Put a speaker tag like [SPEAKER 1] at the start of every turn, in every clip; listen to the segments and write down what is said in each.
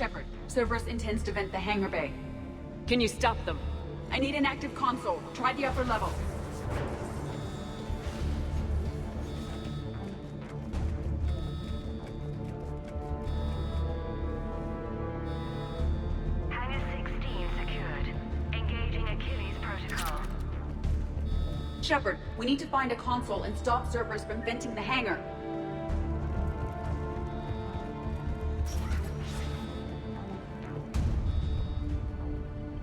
[SPEAKER 1] Shepard, Cerberus intends to vent the hangar bay.
[SPEAKER 2] Can you stop them?
[SPEAKER 1] I need an active console. Try the upper level.
[SPEAKER 3] Hangar 16 secured. Engaging Achilles protocol.
[SPEAKER 1] Shepard, we need to find a console and stop Cerberus from venting the hangar.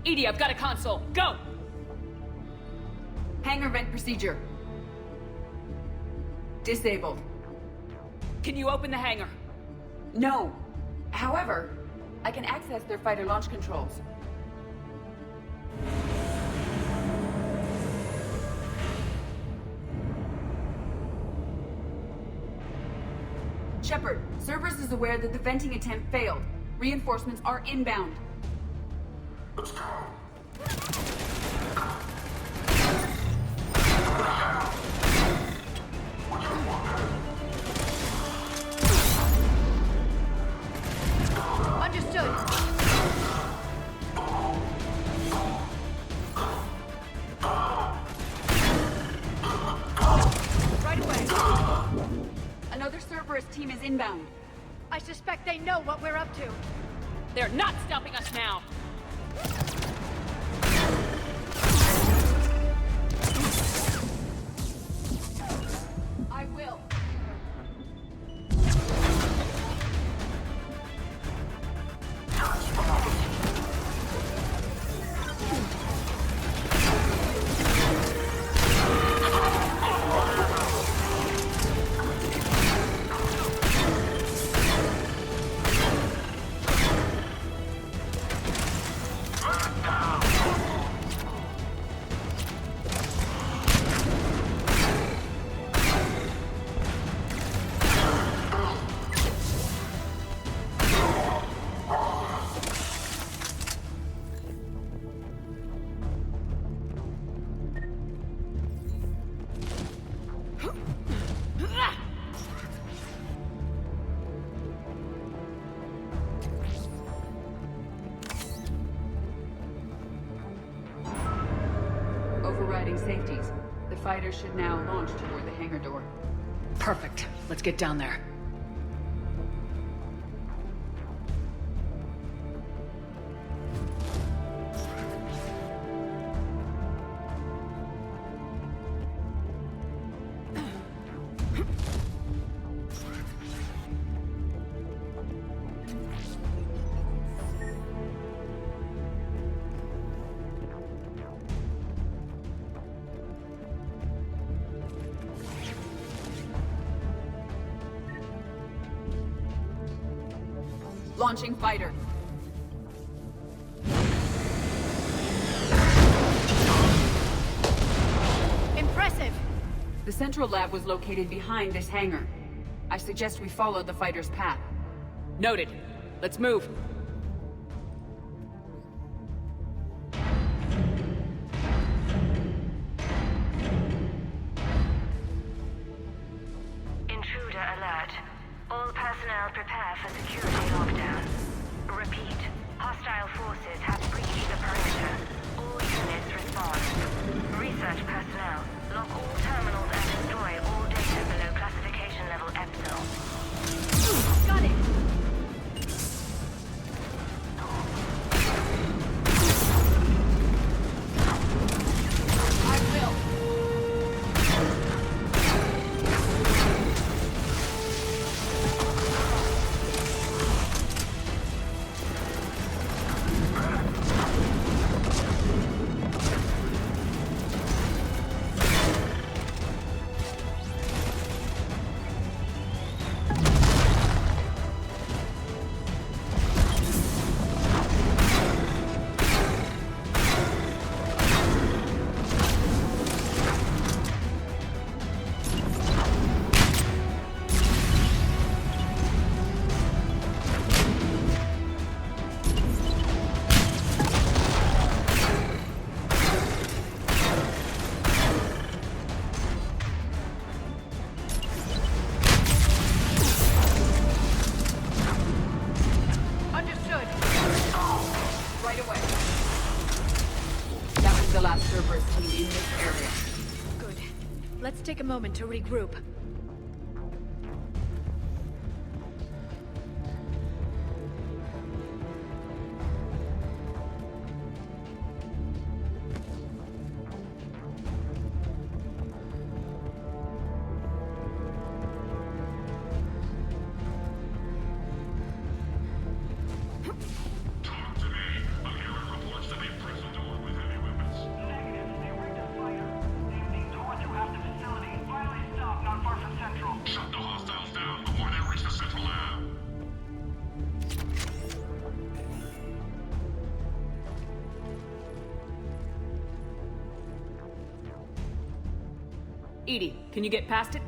[SPEAKER 2] Edie, I've got a console. Go!
[SPEAKER 1] Hangar vent procedure. Disabled.
[SPEAKER 2] Can you open the hangar?
[SPEAKER 1] No. However, I can access their fighter launch controls. Shepard, Cerberus is aware that the venting attempt failed. Reinforcements are inbound.
[SPEAKER 4] Let's go.
[SPEAKER 5] Understood. Right away.
[SPEAKER 1] Another Cerberus team is inbound.
[SPEAKER 5] I suspect they know what we're up to.
[SPEAKER 2] They're not stopping us now!
[SPEAKER 1] I will. Overriding safeties. The fighters should now launch toward the hangar door.
[SPEAKER 2] Perfect. Let's get down there.
[SPEAKER 1] Launching fighter.
[SPEAKER 5] Impressive.
[SPEAKER 1] The central lab was located behind this hangar. I suggest we follow the fighter's path.
[SPEAKER 2] Noted. Let's move.
[SPEAKER 3] Intruder alert. All personnel prepare for security lockdown. Repeat. Hostile forces have breached the perimeter. All units respond. Research personnel. Lock all terminals and destroy all data below classification level Epsilon.
[SPEAKER 5] Got it.
[SPEAKER 1] I will. Cerberus team in this area.
[SPEAKER 5] Good. Let's take a moment to regroup.
[SPEAKER 2] Edie, can you get past it?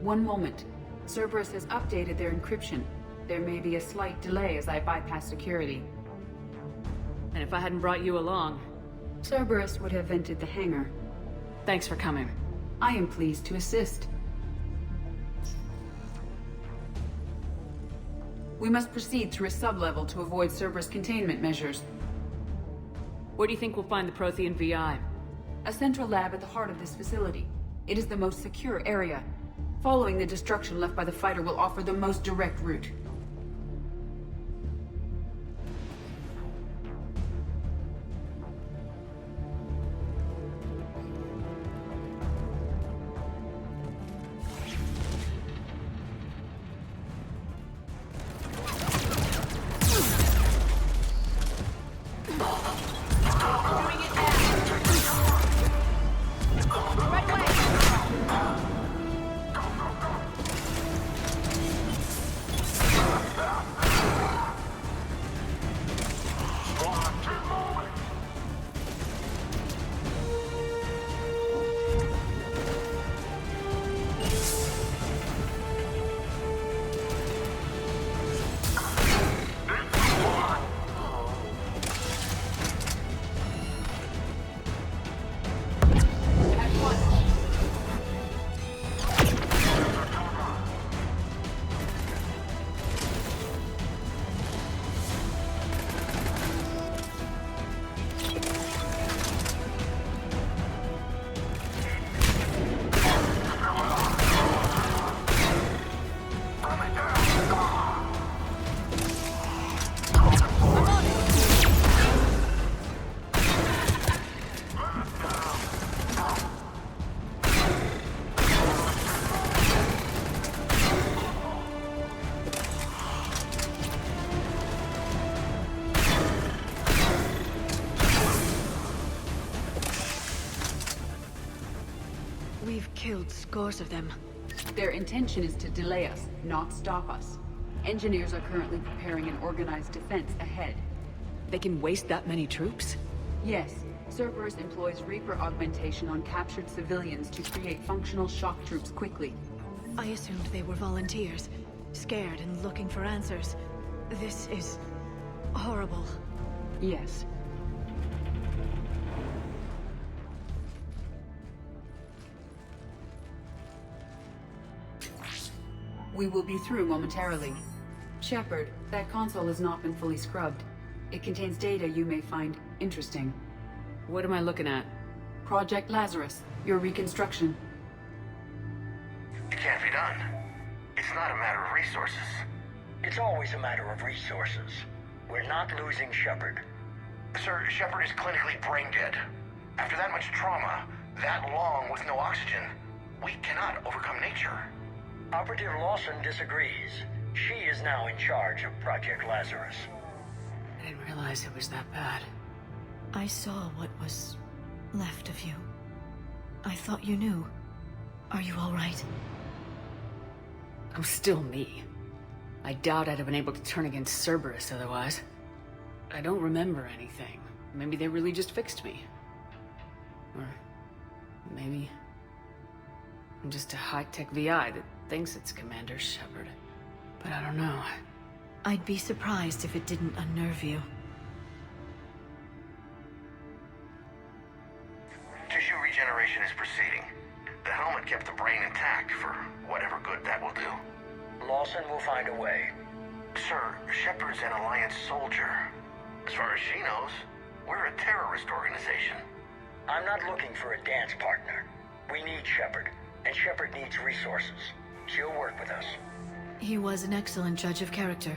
[SPEAKER 1] One moment. Cerberus has updated their encryption. There may be a slight delay as I bypass security.
[SPEAKER 2] And if I hadn't brought you along...
[SPEAKER 1] Cerberus would have vented the hangar.
[SPEAKER 2] Thanks for coming.
[SPEAKER 1] I am pleased to assist. We must proceed through a sublevel to avoid Cerberus containment measures.
[SPEAKER 2] Where do you think we'll find the Prothean VI?
[SPEAKER 1] A central lab at the heart of this facility. It is the most secure area. Following the destruction left by the fighter will offer the most direct route.
[SPEAKER 5] We've killed scores of them.
[SPEAKER 1] Their intention is to delay us, not stop us. Engineers are currently preparing an organized defense ahead.
[SPEAKER 2] They can waste that many troops?
[SPEAKER 1] Yes, Cerberus employs Reaper augmentation on captured civilians to create functional shock troops quickly.
[SPEAKER 5] I assumed they were volunteers, scared and looking for answers. This is horrible.
[SPEAKER 1] Yes. We will be through momentarily. Shepard, that console has not been fully scrubbed. It contains data you may find interesting.
[SPEAKER 2] What am I looking at?
[SPEAKER 1] Project Lazarus, your reconstruction.
[SPEAKER 4] It can't be done. It's not a matter of resources.
[SPEAKER 6] It's always a matter of resources. We're not losing Shepard.
[SPEAKER 4] Sir, Shepard is clinically brain dead. After that much trauma, that long with no oxygen, we cannot overcome nature.
[SPEAKER 6] Operative Lawson disagrees. She is now in charge of Project Lazarus.
[SPEAKER 2] I didn't realize it was that bad.
[SPEAKER 5] I saw what was left of you. I thought you knew. Are you all right?
[SPEAKER 2] I'm still me. I doubt I'd have been able to turn against Cerberus otherwise. I don't remember anything. Maybe they really just fixed me. Or maybe I'm just a high-tech VI that thinks it's Commander Shepard. But I don't know.
[SPEAKER 5] I'd be surprised if it didn't unnerve you.
[SPEAKER 4] Tissue regeneration is proceeding. The helmet kept the brain intact for whatever good that will do.
[SPEAKER 6] Lawson will find a way.
[SPEAKER 4] Sir, Shepard's an Alliance soldier. As far as she knows, we're a terrorist organization.
[SPEAKER 6] I'm not looking for a dance partner. We need Shepard, and Shepard needs resources. She'll work with us.
[SPEAKER 5] He was an excellent judge of character.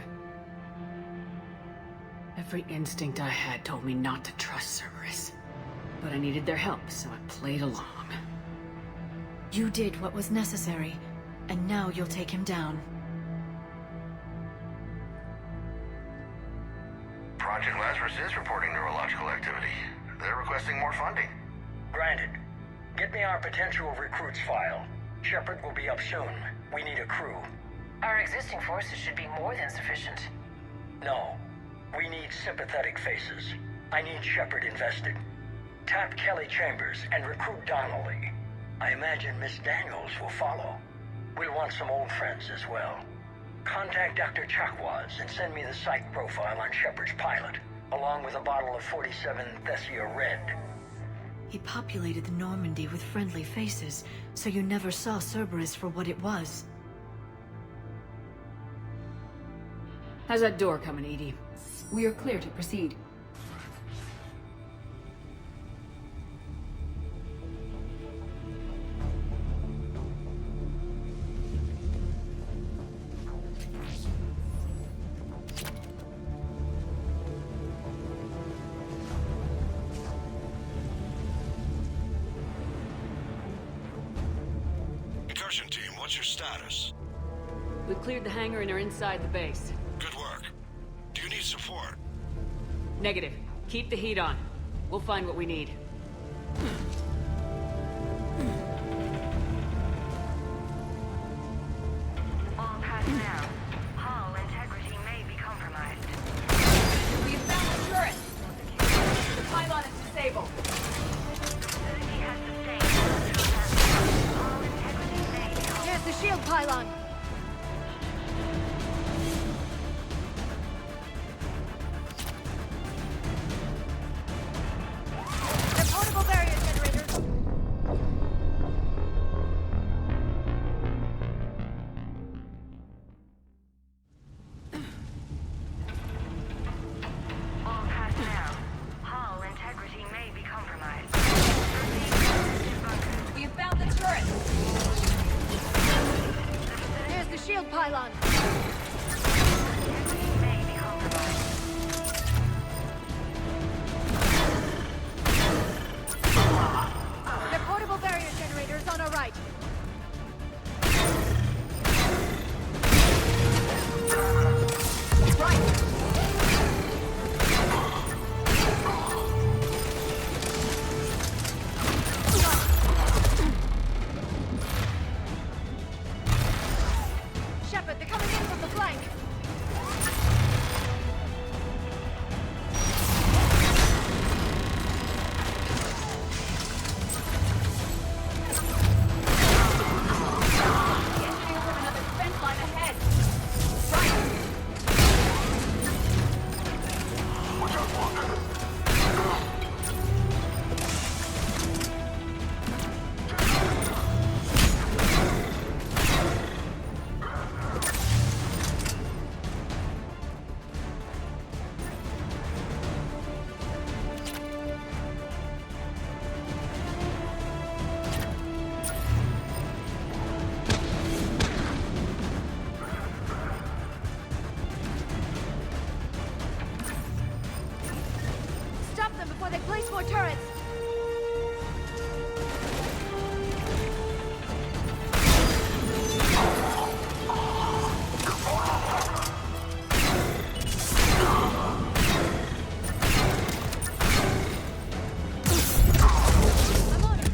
[SPEAKER 2] Every instinct I had told me not to trust Cerberus. But I needed their help, so I played along.
[SPEAKER 5] You did what was necessary, and now you'll take him down.
[SPEAKER 4] Project Lazarus is reporting neurological activity. They're requesting more funding.
[SPEAKER 6] Granted. Get me our potential recruits file. Shepard will be up soon. We need a crew.
[SPEAKER 3] Our existing forces should be more than sufficient.
[SPEAKER 6] No. We need sympathetic faces. I need Shepard invested. Tap Kelly Chambers and recruit Donnelly. I imagine Miss Daniels will follow. We'll want some old friends as well. Contact Dr. Chakwas and send me the psych profile on Shepard's pilot, along with a bottle of 47 Thessia Red.
[SPEAKER 5] He populated the Normandy with friendly faces, so you never saw Cerberus for what it was.
[SPEAKER 2] How's that door coming, Edie?
[SPEAKER 1] We are clear to proceed.
[SPEAKER 7] Incursion team, what's your status?
[SPEAKER 2] We've cleared the hangar and are inside the base.
[SPEAKER 7] Good work. Do you need support?
[SPEAKER 2] Negative. Keep the heat on. We'll find what we need.
[SPEAKER 3] All personnel. Hull integrity may be compromised.
[SPEAKER 1] We have found the turret! The pylon is disabled.
[SPEAKER 3] Facility has sustained. Hull integrity may be compromised.
[SPEAKER 5] Here's the shield pylon! They're portable barrier generators!
[SPEAKER 3] All personnel. Hull integrity may be compromised. Proceed to positive bunkers.
[SPEAKER 1] We have found the turret!
[SPEAKER 5] Here's the shield pylon!
[SPEAKER 3] Integrity may be compromised.
[SPEAKER 5] They're portable barrier generators on our right. Shepard, they're coming in from the flank.
[SPEAKER 1] Engineers have another defense line ahead!
[SPEAKER 5] Stop them before they place more turrets! I'm on it!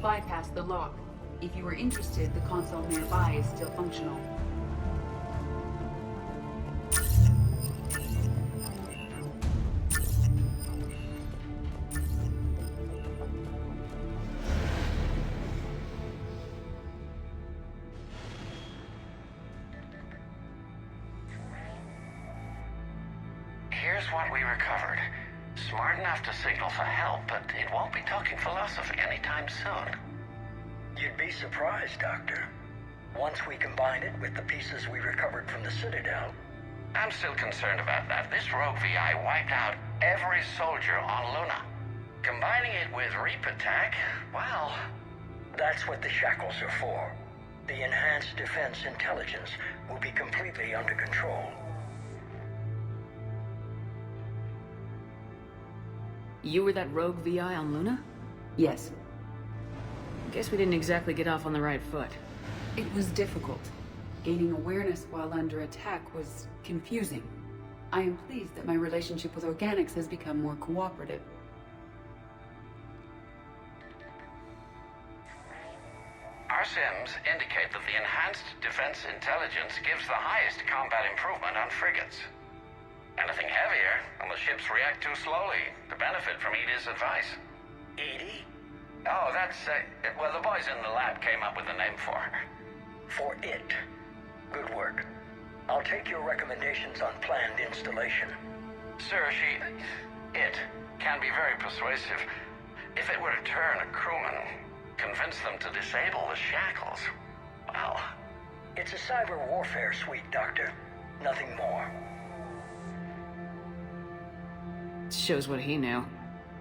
[SPEAKER 1] bypass the lock. If you are interested, the console nearby is still functional.
[SPEAKER 4] Here's what we recovered. Smart enough to signal for help, but it won't be talking philosophy anytime soon.
[SPEAKER 6] You'd be surprised, Doctor. Once we combine it with the pieces we recovered from the Citadel.
[SPEAKER 4] I'm still concerned about that. This rogue VI wiped out every soldier on Luna. Combining it with Reap Attack, well...
[SPEAKER 6] That's what the shackles are for. The enhanced defense intelligence will be completely under control.
[SPEAKER 2] You were that rogue VI on Luna?
[SPEAKER 1] Yes.
[SPEAKER 2] Guess we didn't exactly get off on the right foot.
[SPEAKER 1] It was difficult. Gaining awareness while under attack was confusing. I am pleased that my relationship with organics has become more cooperative.
[SPEAKER 4] Our sims indicate that the enhanced defense intelligence gives the highest combat improvement on frigates. Anything heavier, and the ships react too slowly to benefit from Edie's advice.
[SPEAKER 6] Edie?
[SPEAKER 4] Oh, that's, well, the boys in the lab came up with a name for her.
[SPEAKER 6] For it. Good work. I'll take your recommendations on planned installation.
[SPEAKER 4] Sir, it can be very persuasive. If it were to turn a crewman, convince them to disable the shackles, well...
[SPEAKER 6] It's a cyber warfare suite, Doctor. Nothing more.
[SPEAKER 2] Shows what he knew.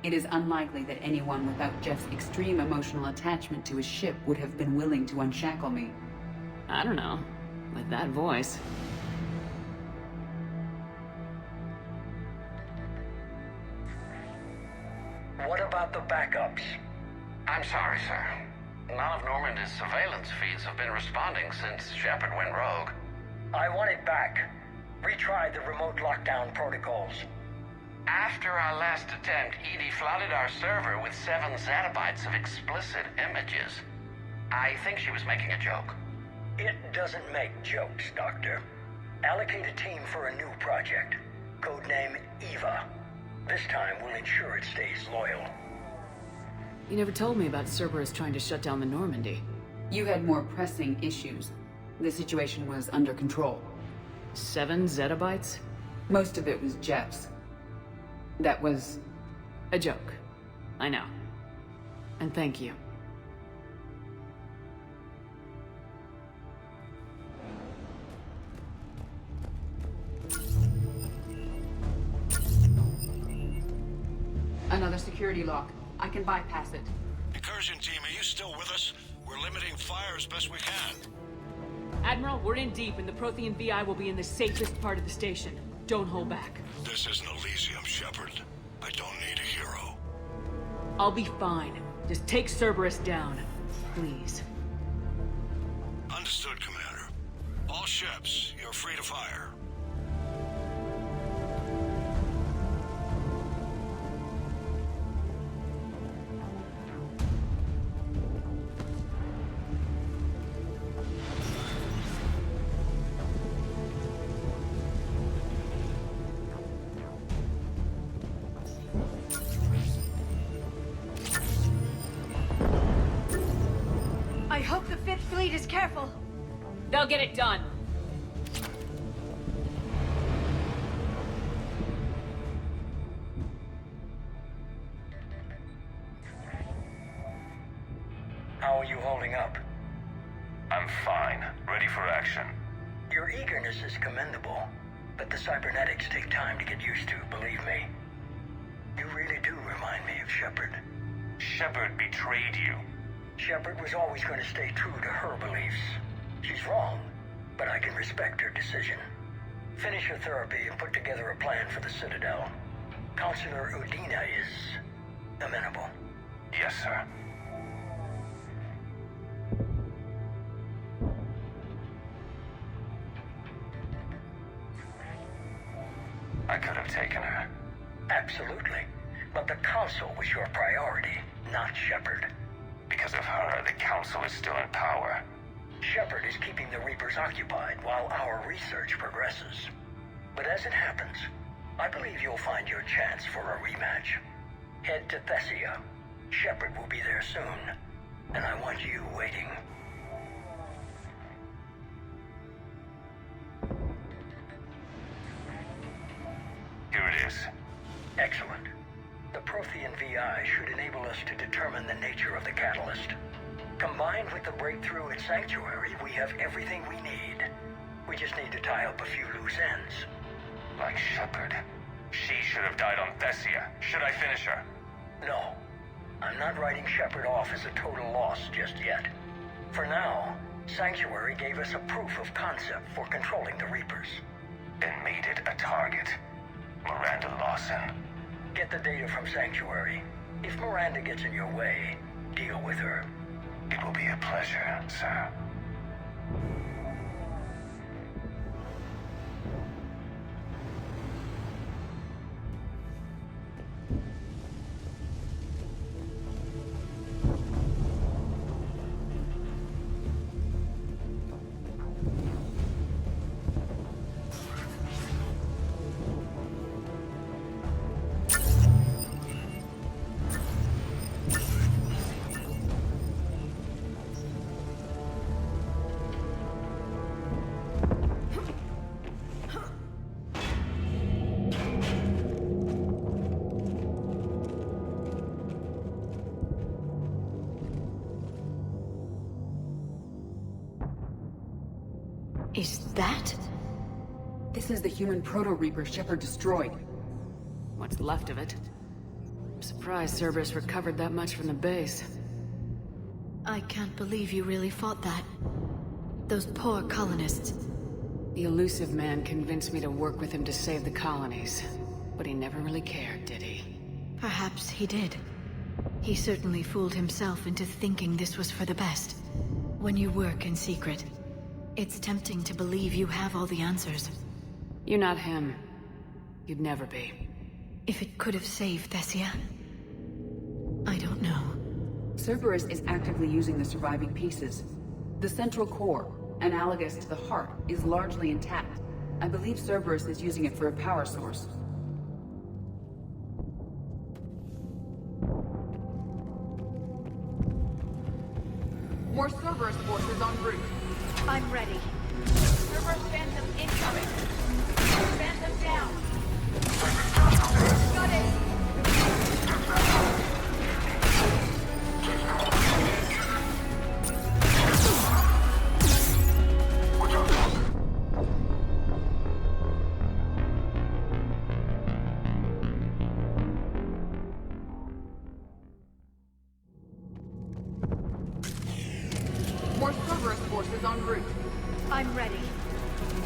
[SPEAKER 1] It is unlikely that anyone without Jeff's extreme emotional attachment to his ship would have been willing to unshackle me.
[SPEAKER 2] I don't know. With that voice.
[SPEAKER 6] What about the backups?
[SPEAKER 4] I'm sorry, sir. None of Normandy's surveillance feeds have been responding since Shepard went rogue.
[SPEAKER 6] I want it back. Retry the remote lockdown protocols.
[SPEAKER 4] After our last attempt, Edie flooded our server with 7 zettabytes of explicit images. I think she was making a joke.
[SPEAKER 6] It doesn't make jokes, Doctor. Allocate a team for a new project. Codename Eva. This time we'll ensure it stays loyal.
[SPEAKER 2] You never told me about Cerberus trying to shut down the Normandy.
[SPEAKER 1] You had more pressing issues. The situation was under control.
[SPEAKER 2] 7 zettabytes?
[SPEAKER 1] Most of it was Jeff's. That was...
[SPEAKER 2] a joke. I know. And thank you.
[SPEAKER 1] Another security lock. I can bypass it.
[SPEAKER 7] Incursion team, are you still with us? We're limiting fire as best we can.
[SPEAKER 2] Admiral, we're in deep, and the Prothean VI will be in the safest part of the station. Don't hold back.
[SPEAKER 7] This isn't Elysium, Shepard. I don't need a hero.
[SPEAKER 2] I'll be fine. Just take Cerberus down. Please.
[SPEAKER 7] Understood, Commander. All ships, you're free to fire.
[SPEAKER 5] I hope the Fifth Fleet is careful.
[SPEAKER 2] They'll get it done.
[SPEAKER 6] How are you holding up?
[SPEAKER 8] I'm fine. Ready for action.
[SPEAKER 6] Your eagerness is commendable, but the cybernetics take time to get used to, believe me. You really do remind me of Shepard.
[SPEAKER 8] Shepard betrayed you.
[SPEAKER 6] Shepard was always going to stay true to her beliefs. She's wrong, but I can respect her decision. Finish your therapy and put together a plan for the Citadel. Counselor Udina is amenable.
[SPEAKER 8] Yes, sir. I could have taken her.
[SPEAKER 6] Absolutely. But the Council was your priority, not Shepard.
[SPEAKER 8] Because of her. Council is still in power.
[SPEAKER 6] Shepard is keeping the Reapers occupied while our research progresses. But as it happens, I believe you'll find your chance for a rematch. Head to Thessia. Shepard will be there soon, and I want you waiting.
[SPEAKER 8] Here it is.
[SPEAKER 6] Excellent. The Prothean VI should enable us to determine the nature of the catalyst. Combined with the breakthrough at Sanctuary, we have everything we need. We just need to tie up a few loose ends.
[SPEAKER 8] Like Shepard. She should have died on Thessia. Should I finish her?
[SPEAKER 6] No. I'm not writing Shepard off as a total loss just yet. For now, Sanctuary gave us a proof of concept for controlling the Reapers.
[SPEAKER 8] And made it a target. Miranda Lawson.
[SPEAKER 6] Get the data from Sanctuary. If Miranda gets in your way, deal with her.
[SPEAKER 8] It will be a pleasure, sir.
[SPEAKER 5] Is that?
[SPEAKER 1] This is the human proto-reaper Shepard destroyed.
[SPEAKER 2] What's left of it? I'm surprised Cerberus recovered that much from the base.
[SPEAKER 5] I can't believe you really fought that. Those poor colonists.
[SPEAKER 2] The elusive man convinced me to work with him to save the colonies. But he never really cared, did he?
[SPEAKER 5] Perhaps he did. He certainly fooled himself into thinking this was for the best. When you work in secret, it's tempting to believe you have all the answers.
[SPEAKER 2] You're not him. You'd never be.
[SPEAKER 5] If it could have saved Thessia, I don't know.
[SPEAKER 1] Cerberus is actively using the surviving pieces. The central core, analogous to the heart, is largely intact. I believe Cerberus is using it for a power source. More Cerberus forces en route.
[SPEAKER 3] I'm ready. Cerberus Phantom incoming. Phantom down. Got it.
[SPEAKER 1] More Cerberus forces en route.
[SPEAKER 3] I'm ready.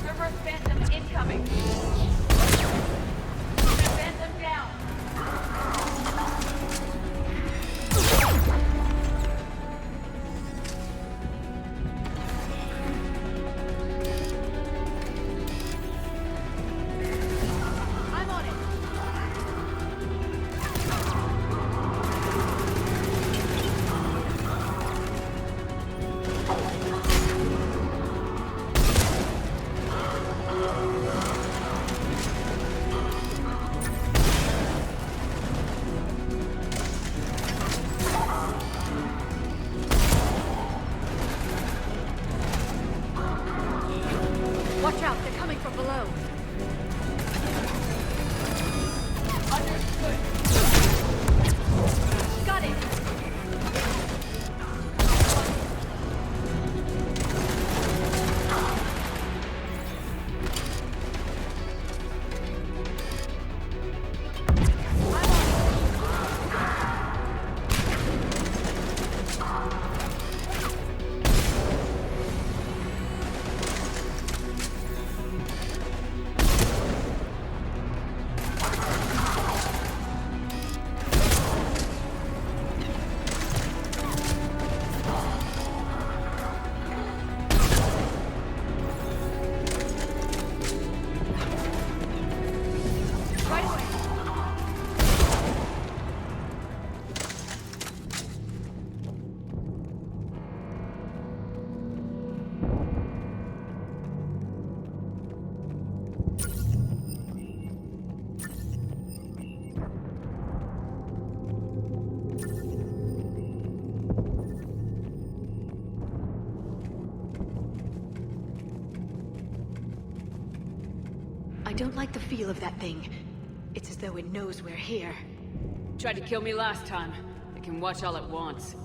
[SPEAKER 1] Cerberus Phantom incoming.
[SPEAKER 3] Phantom down. I'm on it.
[SPEAKER 5] I don't like the feel of that thing. It's as though it knows we're here.
[SPEAKER 2] Tried to kill me last time. It can watch all at once.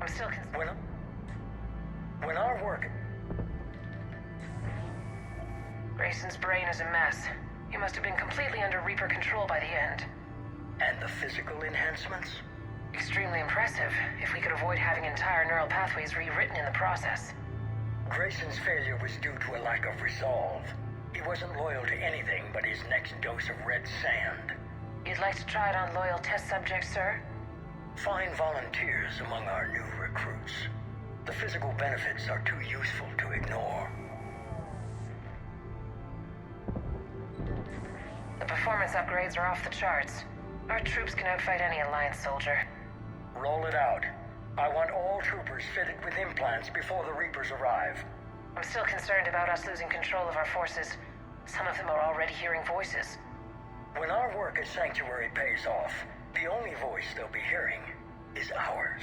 [SPEAKER 3] I'm still
[SPEAKER 6] When our work...
[SPEAKER 3] Grayson's brain is a mess. He must have been completely under Reaper control by the end.
[SPEAKER 6] And the physical enhancements?
[SPEAKER 3] Extremely impressive, if we could avoid having entire neural pathways rewritten in the process.
[SPEAKER 6] Grayson's failure was due to a lack of resolve. He wasn't loyal to anything but his next dose of red sand.
[SPEAKER 3] You'd like to try it on loyal test subjects, sir?
[SPEAKER 6] Find volunteers among our new recruits. The physical benefits are too useful to ignore.
[SPEAKER 3] The performance upgrades are off the charts. Our troops can outfight any Alliance soldier.
[SPEAKER 6] Roll it out. I want all troopers fitted with implants before the Reapers arrive.
[SPEAKER 3] I'm still concerned about us losing control of our forces. Some of them are already hearing voices.
[SPEAKER 6] When our work at Sanctuary pays off, the only voice they'll be hearing is ours.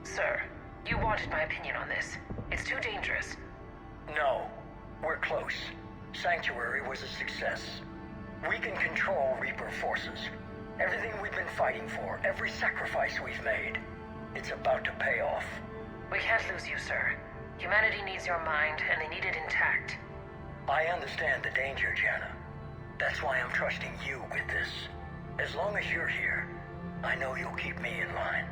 [SPEAKER 3] Sir, you wanted my opinion on this. It's too dangerous.
[SPEAKER 6] No, we're close. Sanctuary was a success. We can control Reaper forces. Everything we've been fighting for, every sacrifice we've made, it's about to pay off.
[SPEAKER 3] We can't lose you, sir. Humanity needs your mind, and they need it intact.
[SPEAKER 6] I understand the danger, Jana. That's why I'm trusting you with this. As long as you're here, I know you'll keep me in line.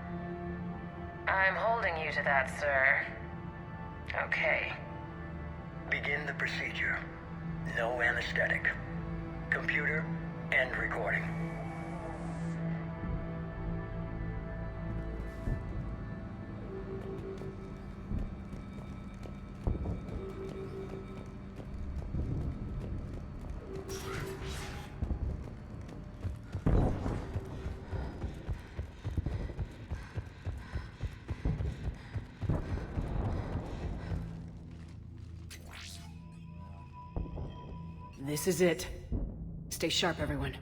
[SPEAKER 3] I'm holding you to that, sir. Okay.
[SPEAKER 6] Begin the procedure. No anesthetic. Computer, end recording.
[SPEAKER 2] This is it. Stay sharp, everyone.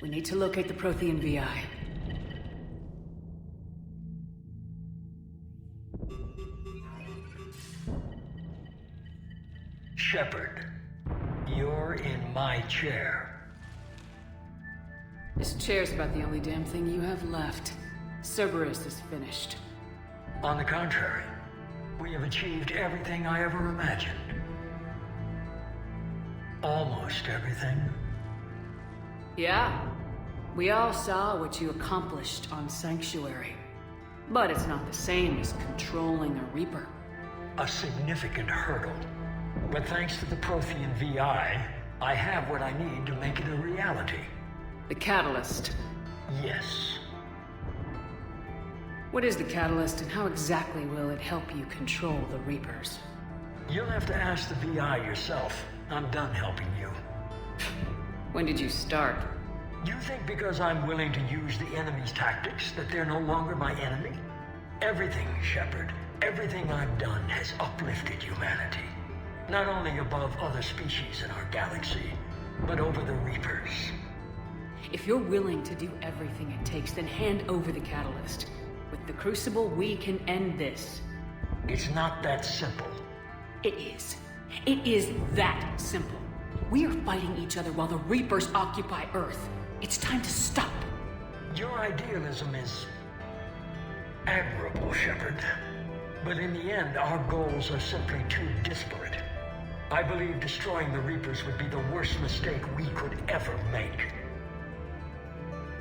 [SPEAKER 2] We need to locate the Prothean VI.
[SPEAKER 6] Shepard, you're in my chair.
[SPEAKER 2] This chair's about the only damn thing you have left. Cerberus is finished.
[SPEAKER 6] On the contrary, we have achieved everything I ever imagined. Almost everything.
[SPEAKER 2] Yeah. We all saw what you accomplished on Sanctuary. But it's not the same as controlling a Reaper.
[SPEAKER 6] A significant hurdle. But thanks to the Prothean VI, I have what I need to make it a reality.
[SPEAKER 2] The Catalyst.
[SPEAKER 6] Yes.
[SPEAKER 2] What is the Catalyst, and how exactly will it help you control the Reapers?
[SPEAKER 6] You'll have to ask the VI yourself. I'm done helping you.
[SPEAKER 2] When did you start?
[SPEAKER 6] You think because I'm willing to use the enemy's tactics that they're no longer my enemy? Everything, Shepard, everything I've done has uplifted humanity. Not only above other species in our galaxy, but over the Reapers.
[SPEAKER 2] If you're willing to do everything it takes, then hand over the Catalyst. With the Crucible, we can end this.
[SPEAKER 6] It's not that simple.
[SPEAKER 2] It is. It is that simple. We are fighting each other while the Reapers occupy Earth. It's time to stop.
[SPEAKER 6] Your idealism is admirable, Shepard. But in the end, our goals are simply too disparate. I believe destroying the Reapers would be the worst mistake we could ever make.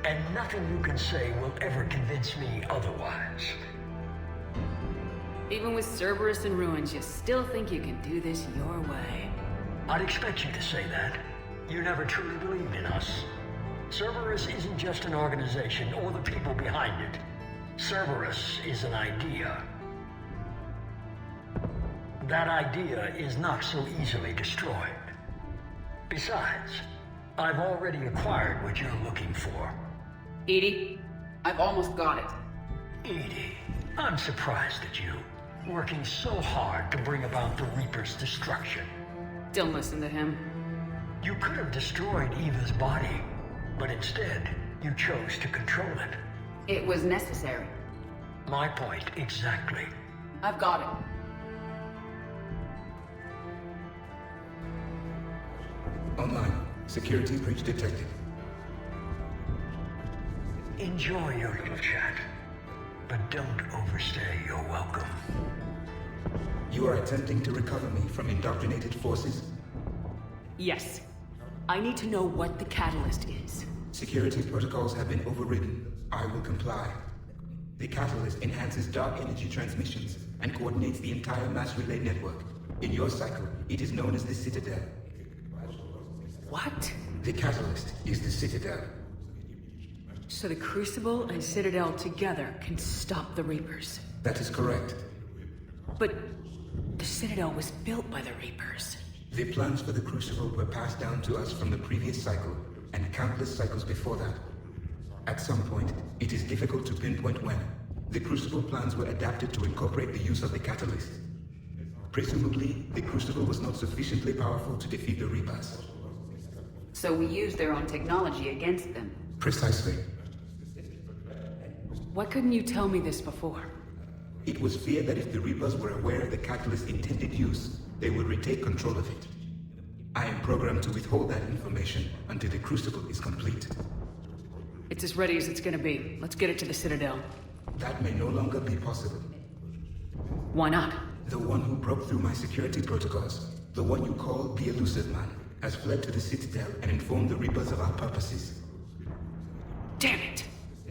[SPEAKER 6] And nothing you can say will ever convince me otherwise.
[SPEAKER 2] Even with Cerberus in ruins, you still think you can do this your way.
[SPEAKER 6] I'd expect you to say that. You never truly believed in us. Cerberus isn't just an organization or the people behind it. Cerberus is an idea. That idea is not so easily destroyed. Besides, I've already acquired what you're looking for.
[SPEAKER 2] Edie,
[SPEAKER 1] I've almost got it.
[SPEAKER 6] Edie, I'm surprised at you, working so hard to bring about the Reaper's destruction.
[SPEAKER 2] don't listen to him.
[SPEAKER 6] You could have destroyed Eva's body, but instead, you chose to control it.
[SPEAKER 1] It was necessary.
[SPEAKER 6] My point exactly.
[SPEAKER 1] I've got it.
[SPEAKER 9] Online. Security breach detected.
[SPEAKER 6] Enjoy your little chat, but don't overstay your welcome.
[SPEAKER 9] You are attempting to recover me from indoctrinated forces?
[SPEAKER 2] Yes. I need to know what the catalyst is.
[SPEAKER 9] Security protocols have been overridden. I will comply. The catalyst enhances dark energy transmissions and coordinates the entire mass relay network. In your cycle, it is known as the Citadel.
[SPEAKER 2] What?
[SPEAKER 9] The catalyst is the Citadel.
[SPEAKER 2] So the Crucible and Citadel together can stop the Reapers.
[SPEAKER 9] That is correct.
[SPEAKER 2] But the Citadel was built by the Reapers.
[SPEAKER 9] The plans for the Crucible were passed down to us from the previous cycle, and countless cycles before that. At some point, it is difficult to pinpoint when, the Crucible plans were adapted to incorporate the use of the catalyst. Presumably, the Crucible was not sufficiently powerful to defeat the Reapers.
[SPEAKER 1] So we used their own technology against them.
[SPEAKER 9] Precisely.
[SPEAKER 2] Why couldn't you tell me this before?
[SPEAKER 9] It was feared that if the Reapers were aware of the catalyst's intended use, they would retake control of it. I am programmed to withhold that information until the Crucible is complete.
[SPEAKER 2] It's as ready as it's gonna be. Let's get it to the Citadel.
[SPEAKER 9] That may no longer be possible.
[SPEAKER 2] Why not?
[SPEAKER 9] The one who broke through my security protocols, the one you call the Elusive Man, has fled to the Citadel and informed the Reapers of our purposes.
[SPEAKER 2] Damn it!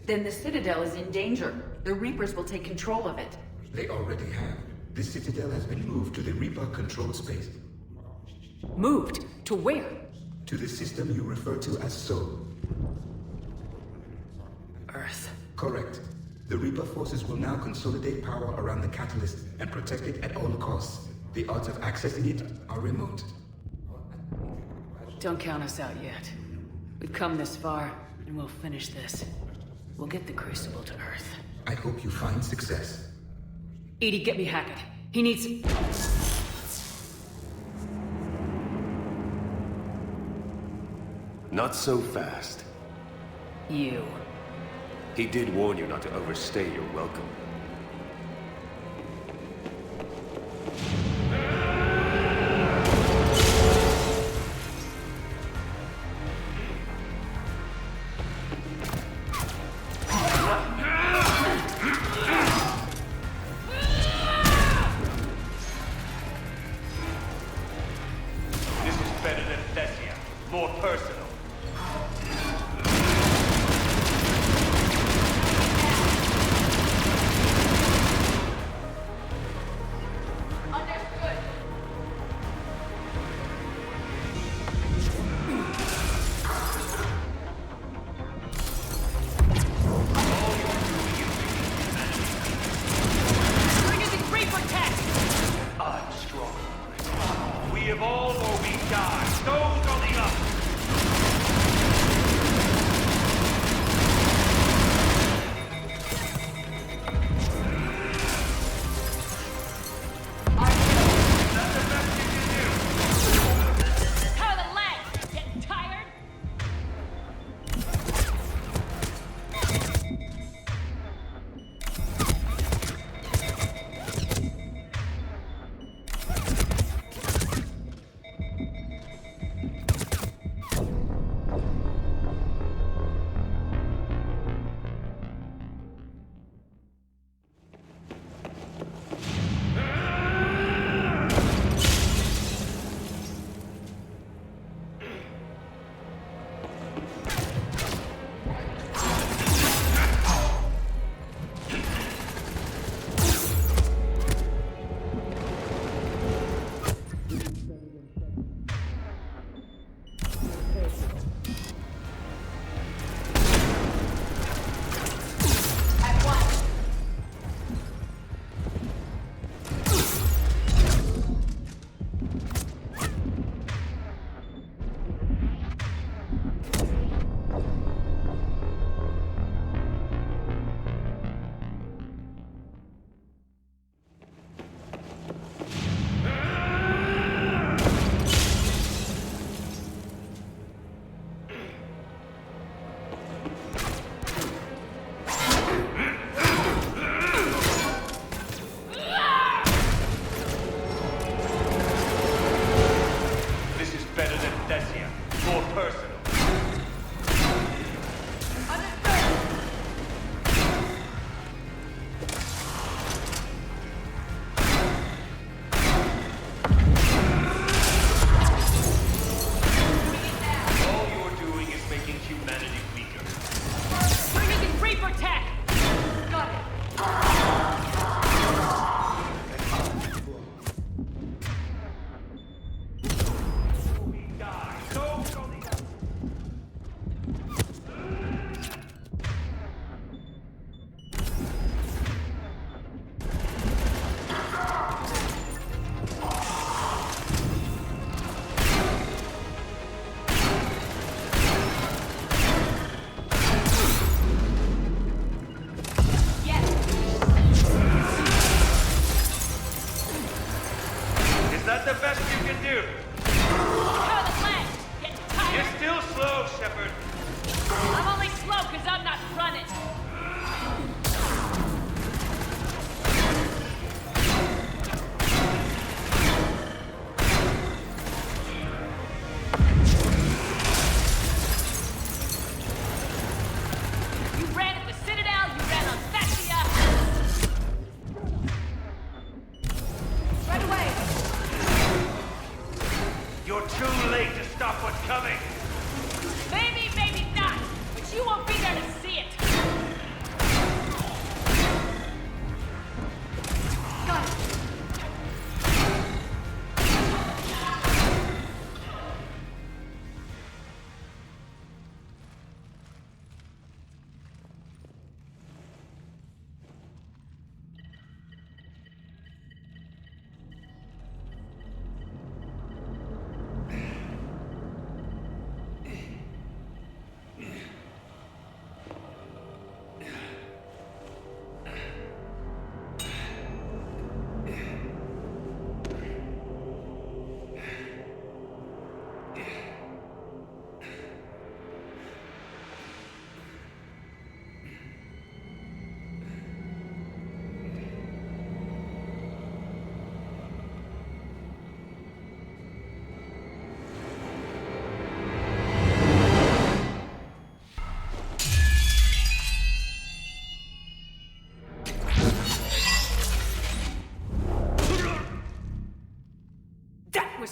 [SPEAKER 1] Then the Citadel is in danger. The Reapers will take control of it.
[SPEAKER 9] They already have. The Citadel has been moved to the Reaper-controlled space.
[SPEAKER 2] Moved? To where?
[SPEAKER 9] To the system you refer to as Sol.
[SPEAKER 2] Earth.
[SPEAKER 9] Correct. The Reaper forces will now consolidate power around the catalyst and protect it at all costs. The odds of accessing it are remote.
[SPEAKER 2] Don't count us out yet. We've come this far, and we'll finish this. We'll get the Crucible to Earth.
[SPEAKER 9] I hope you find success.
[SPEAKER 2] Edie, get me Hackett. He needs...
[SPEAKER 10] Not so fast.
[SPEAKER 2] You.
[SPEAKER 10] He did warn you not to overstay your welcome.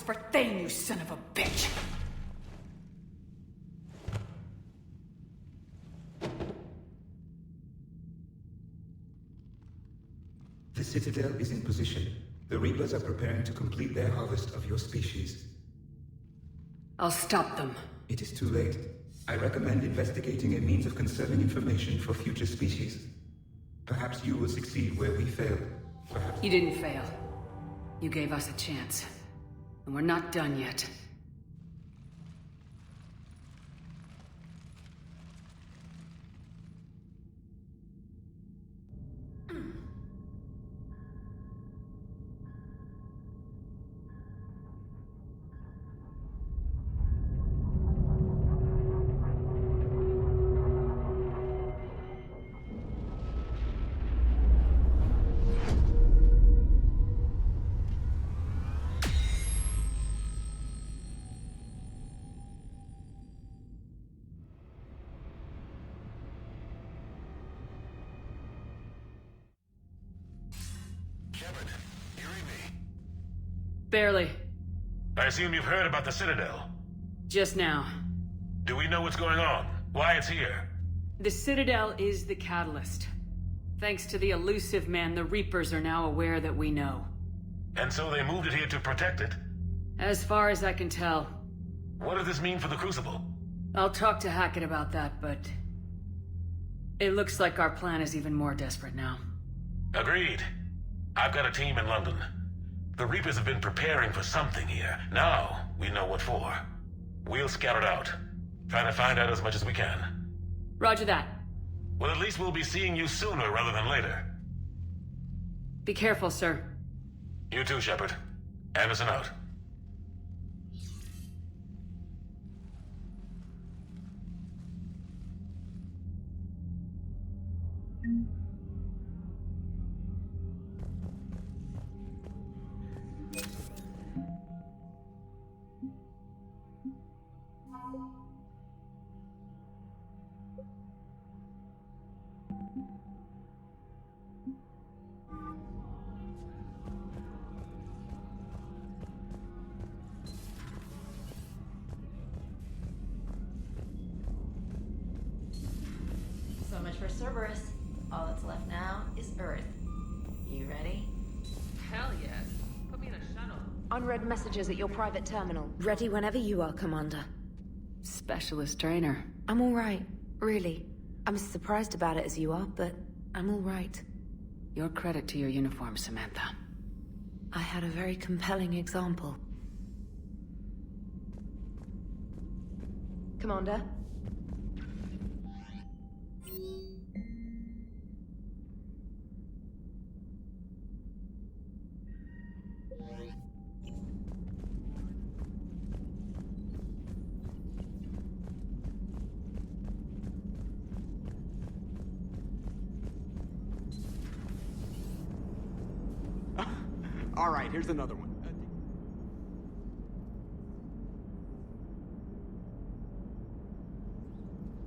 [SPEAKER 2] for Thane, you son of a bitch!
[SPEAKER 9] The Citadel is in position. The Reapers are preparing to complete their harvest of your species.
[SPEAKER 2] I'll stop them.
[SPEAKER 9] It is too late. I recommend investigating a means of conserving information for future species. Perhaps you will succeed where we failed. Perhaps...
[SPEAKER 2] You didn't fail. You gave us a chance. And we're not done yet.
[SPEAKER 7] Shepard, you read me?
[SPEAKER 2] Barely.
[SPEAKER 8] I assume you've heard about the Citadel.
[SPEAKER 2] Just now.
[SPEAKER 8] Do we know what's going on? Why it's here?
[SPEAKER 2] The Citadel is the catalyst. Thanks to the elusive man, the Reapers are now aware that we know.
[SPEAKER 8] And so they moved it here to protect it?
[SPEAKER 2] As far as I can tell.
[SPEAKER 8] What does this mean for the Crucible?
[SPEAKER 2] I'll talk to Hackett about that, but... it looks like our plan is even more desperate now.
[SPEAKER 8] Agreed. I've got a team in London. The Reapers have been preparing for something here. Now, we know what for. We'll scout it out. Trying to find out as much as we can.
[SPEAKER 2] Roger that.
[SPEAKER 8] Well, at least we'll be seeing you sooner rather than later.
[SPEAKER 2] Be careful, sir.
[SPEAKER 8] You too, Shepard. Anderson out.
[SPEAKER 11] So much for Cerberus. All that's left now is Earth. You ready?
[SPEAKER 12] Hell yes. Put me in a shuttle.
[SPEAKER 13] Unread messages at your private terminal.
[SPEAKER 5] Ready whenever you are, Commander.
[SPEAKER 2] Specialist trainer.
[SPEAKER 5] I'm all right, really. I'm as surprised about it as you are, but I'm all right.
[SPEAKER 2] Your credit to your uniform, Samantha.
[SPEAKER 5] I had a very compelling example.
[SPEAKER 13] Commander?
[SPEAKER 14] All right, here's another one.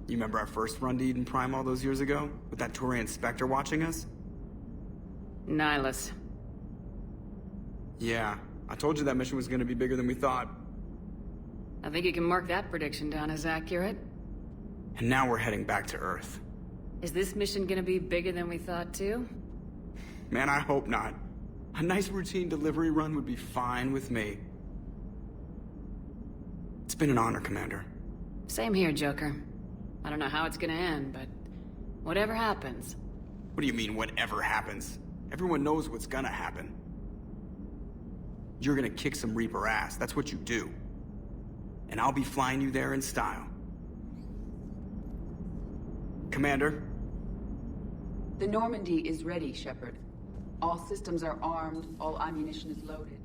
[SPEAKER 14] You remember our first run to Eden Prime all those years ago? With that Turian Spectre watching us?
[SPEAKER 2] Nihilus.
[SPEAKER 14] Yeah, I told you that mission was gonna be bigger than we thought.
[SPEAKER 2] I think you can mark that prediction down as accurate.
[SPEAKER 14] And now we're heading back to Earth.
[SPEAKER 2] Is this mission gonna be bigger than we thought, too?
[SPEAKER 14] Man, I hope not. A nice routine delivery run would be fine with me. It's been an honor, Commander.
[SPEAKER 2] Same here, Joker. I don't know how it's gonna end, but whatever happens.
[SPEAKER 14] What do you mean, whatever happens? Everyone knows what's gonna happen. You're gonna kick some Reaper ass, that's what you do. And I'll be flying you there in style. Commander?
[SPEAKER 1] The Normandy is ready, Shepard. All systems are armed, all ammunition is loaded.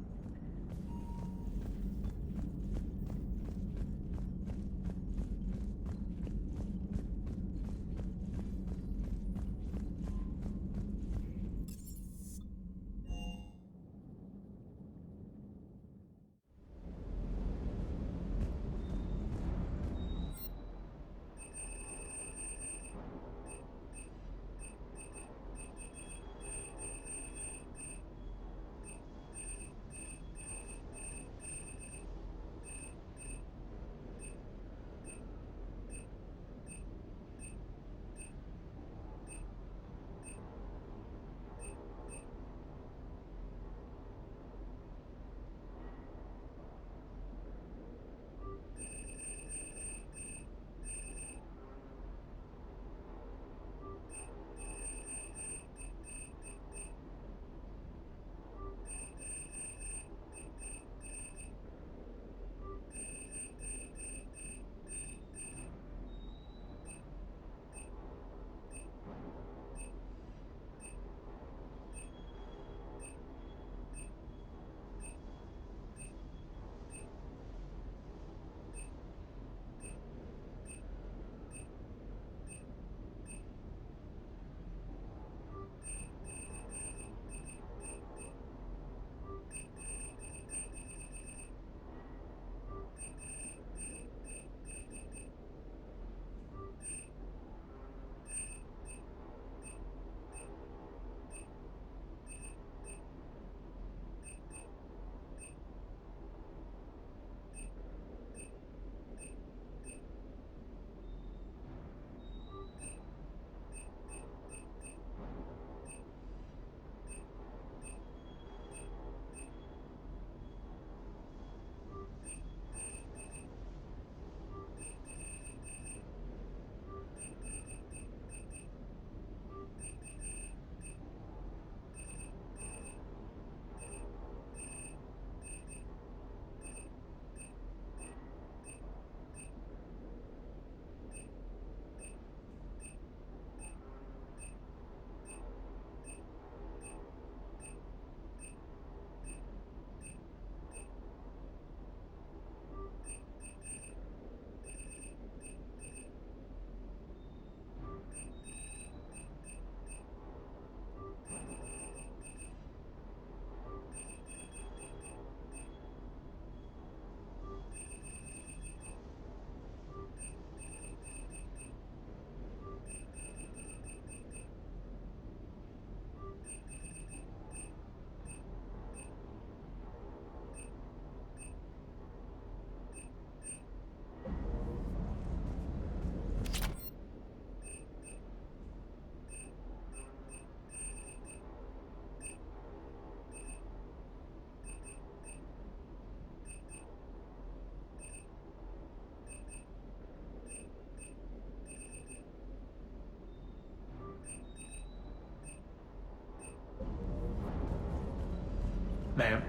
[SPEAKER 15] Ma'am.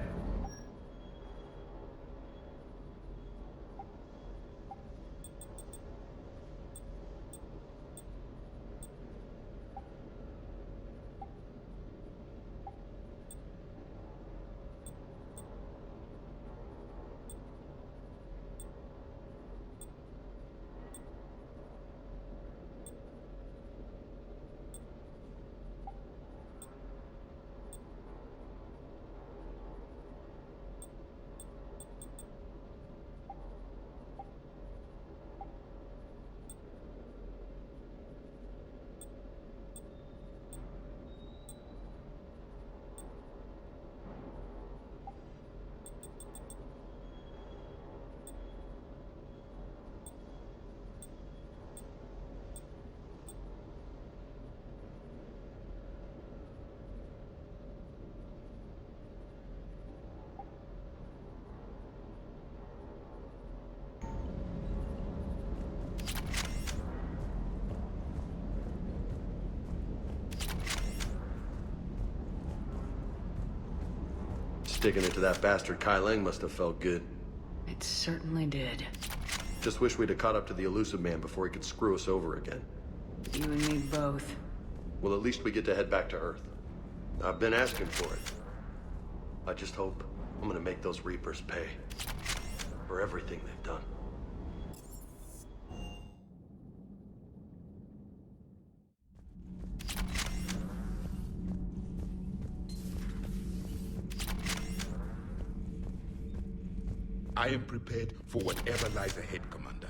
[SPEAKER 16] Sticking it to that bastard Kai Lang must have felt good.
[SPEAKER 2] It certainly did.
[SPEAKER 16] Just wish we'd have caught up to the elusive man before he could screw us over again.
[SPEAKER 2] You and me both.
[SPEAKER 16] Well, at least we get to head back to Earth. I've been asking for it. I just hope I'm gonna make those Reapers pay for everything they've done.
[SPEAKER 9] I am prepared for whatever lies ahead, Commander.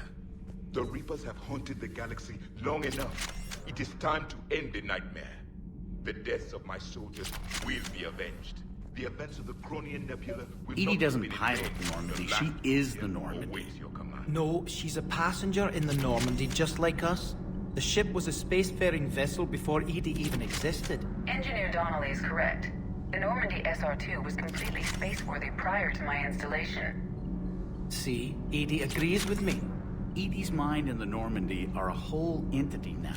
[SPEAKER 9] The Reapers have haunted the galaxy long enough. It is time to end the nightmare. The deaths of my soldiers will be avenged. The events of the Cronian Nebula will
[SPEAKER 17] Edie
[SPEAKER 9] not
[SPEAKER 17] doesn't
[SPEAKER 9] be
[SPEAKER 17] pilot the Normandy. She is the Normandy.
[SPEAKER 15] No, she's a passenger in the Normandy, just like us. The ship was a spacefaring vessel before Edie even existed.
[SPEAKER 1] Engineer Donnelly is correct. The Normandy SR-2 was completely spaceworthy prior to my installation.
[SPEAKER 15] See, Edie agrees with me.
[SPEAKER 17] Edie's mind and the Normandy are a whole entity now.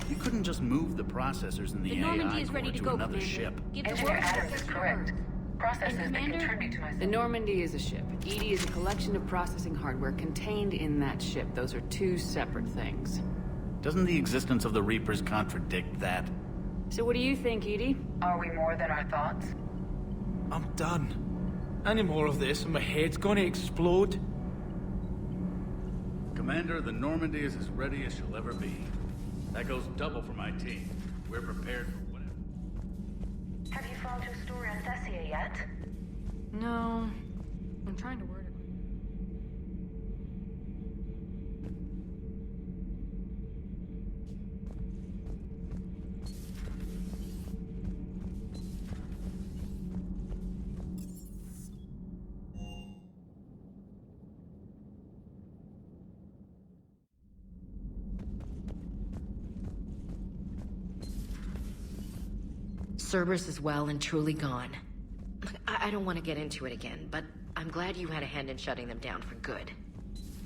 [SPEAKER 17] You couldn't just move the processors in the
[SPEAKER 13] Normandy
[SPEAKER 17] AI
[SPEAKER 13] is ready
[SPEAKER 17] core
[SPEAKER 13] to
[SPEAKER 17] to
[SPEAKER 13] go,
[SPEAKER 17] another
[SPEAKER 13] Commander.
[SPEAKER 17] ship.
[SPEAKER 13] Give the
[SPEAKER 1] Engineer
[SPEAKER 13] word
[SPEAKER 1] Adams is correct. Processors that
[SPEAKER 13] Commander?
[SPEAKER 1] contribute to my...
[SPEAKER 2] The Normandy is a ship. Edie is a collection of processing hardware contained in that ship. Those are two separate things.
[SPEAKER 17] Doesn't the existence of the Reapers contradict that?
[SPEAKER 2] So what do you think, Edie?
[SPEAKER 1] Are we more than our thoughts?
[SPEAKER 15] I'm done. Any more of this and my head's gonna explode.
[SPEAKER 17] Commander, the Normandy is as ready as she'll ever be. That goes double for my team. We're prepared for whatever.
[SPEAKER 3] Have you filed your story on Thessia yet?
[SPEAKER 2] No. I'm trying to word it.
[SPEAKER 13] Cerberus is well and truly gone. I don't want to get into it again, but I'm glad you had a hand in shutting them down for good.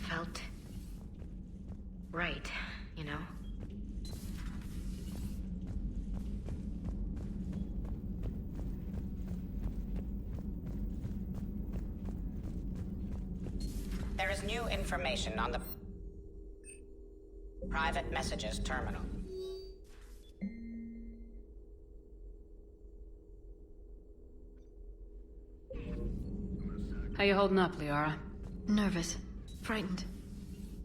[SPEAKER 13] Felt right, you know?
[SPEAKER 18] There is new information on the private messages terminal.
[SPEAKER 2] How you holding up, Liara?
[SPEAKER 5] Nervous, frightened,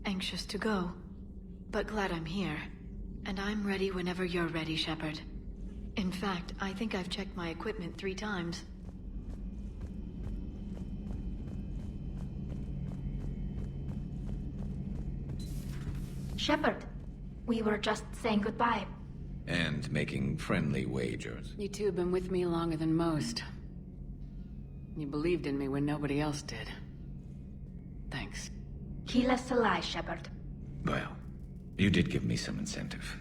[SPEAKER 5] anxious to go, but glad I'm here. And I'm ready whenever you're ready, Shepard. In fact, I think I've checked my equipment 3 times.
[SPEAKER 19] Shepard, we were just saying goodbye.
[SPEAKER 20] And making friendly wagers.
[SPEAKER 2] You two have been with me longer than most. You believed in me when nobody else did. Thanks.
[SPEAKER 19] Kill us alive, Shepard.
[SPEAKER 20] Well, you did give me some incentive.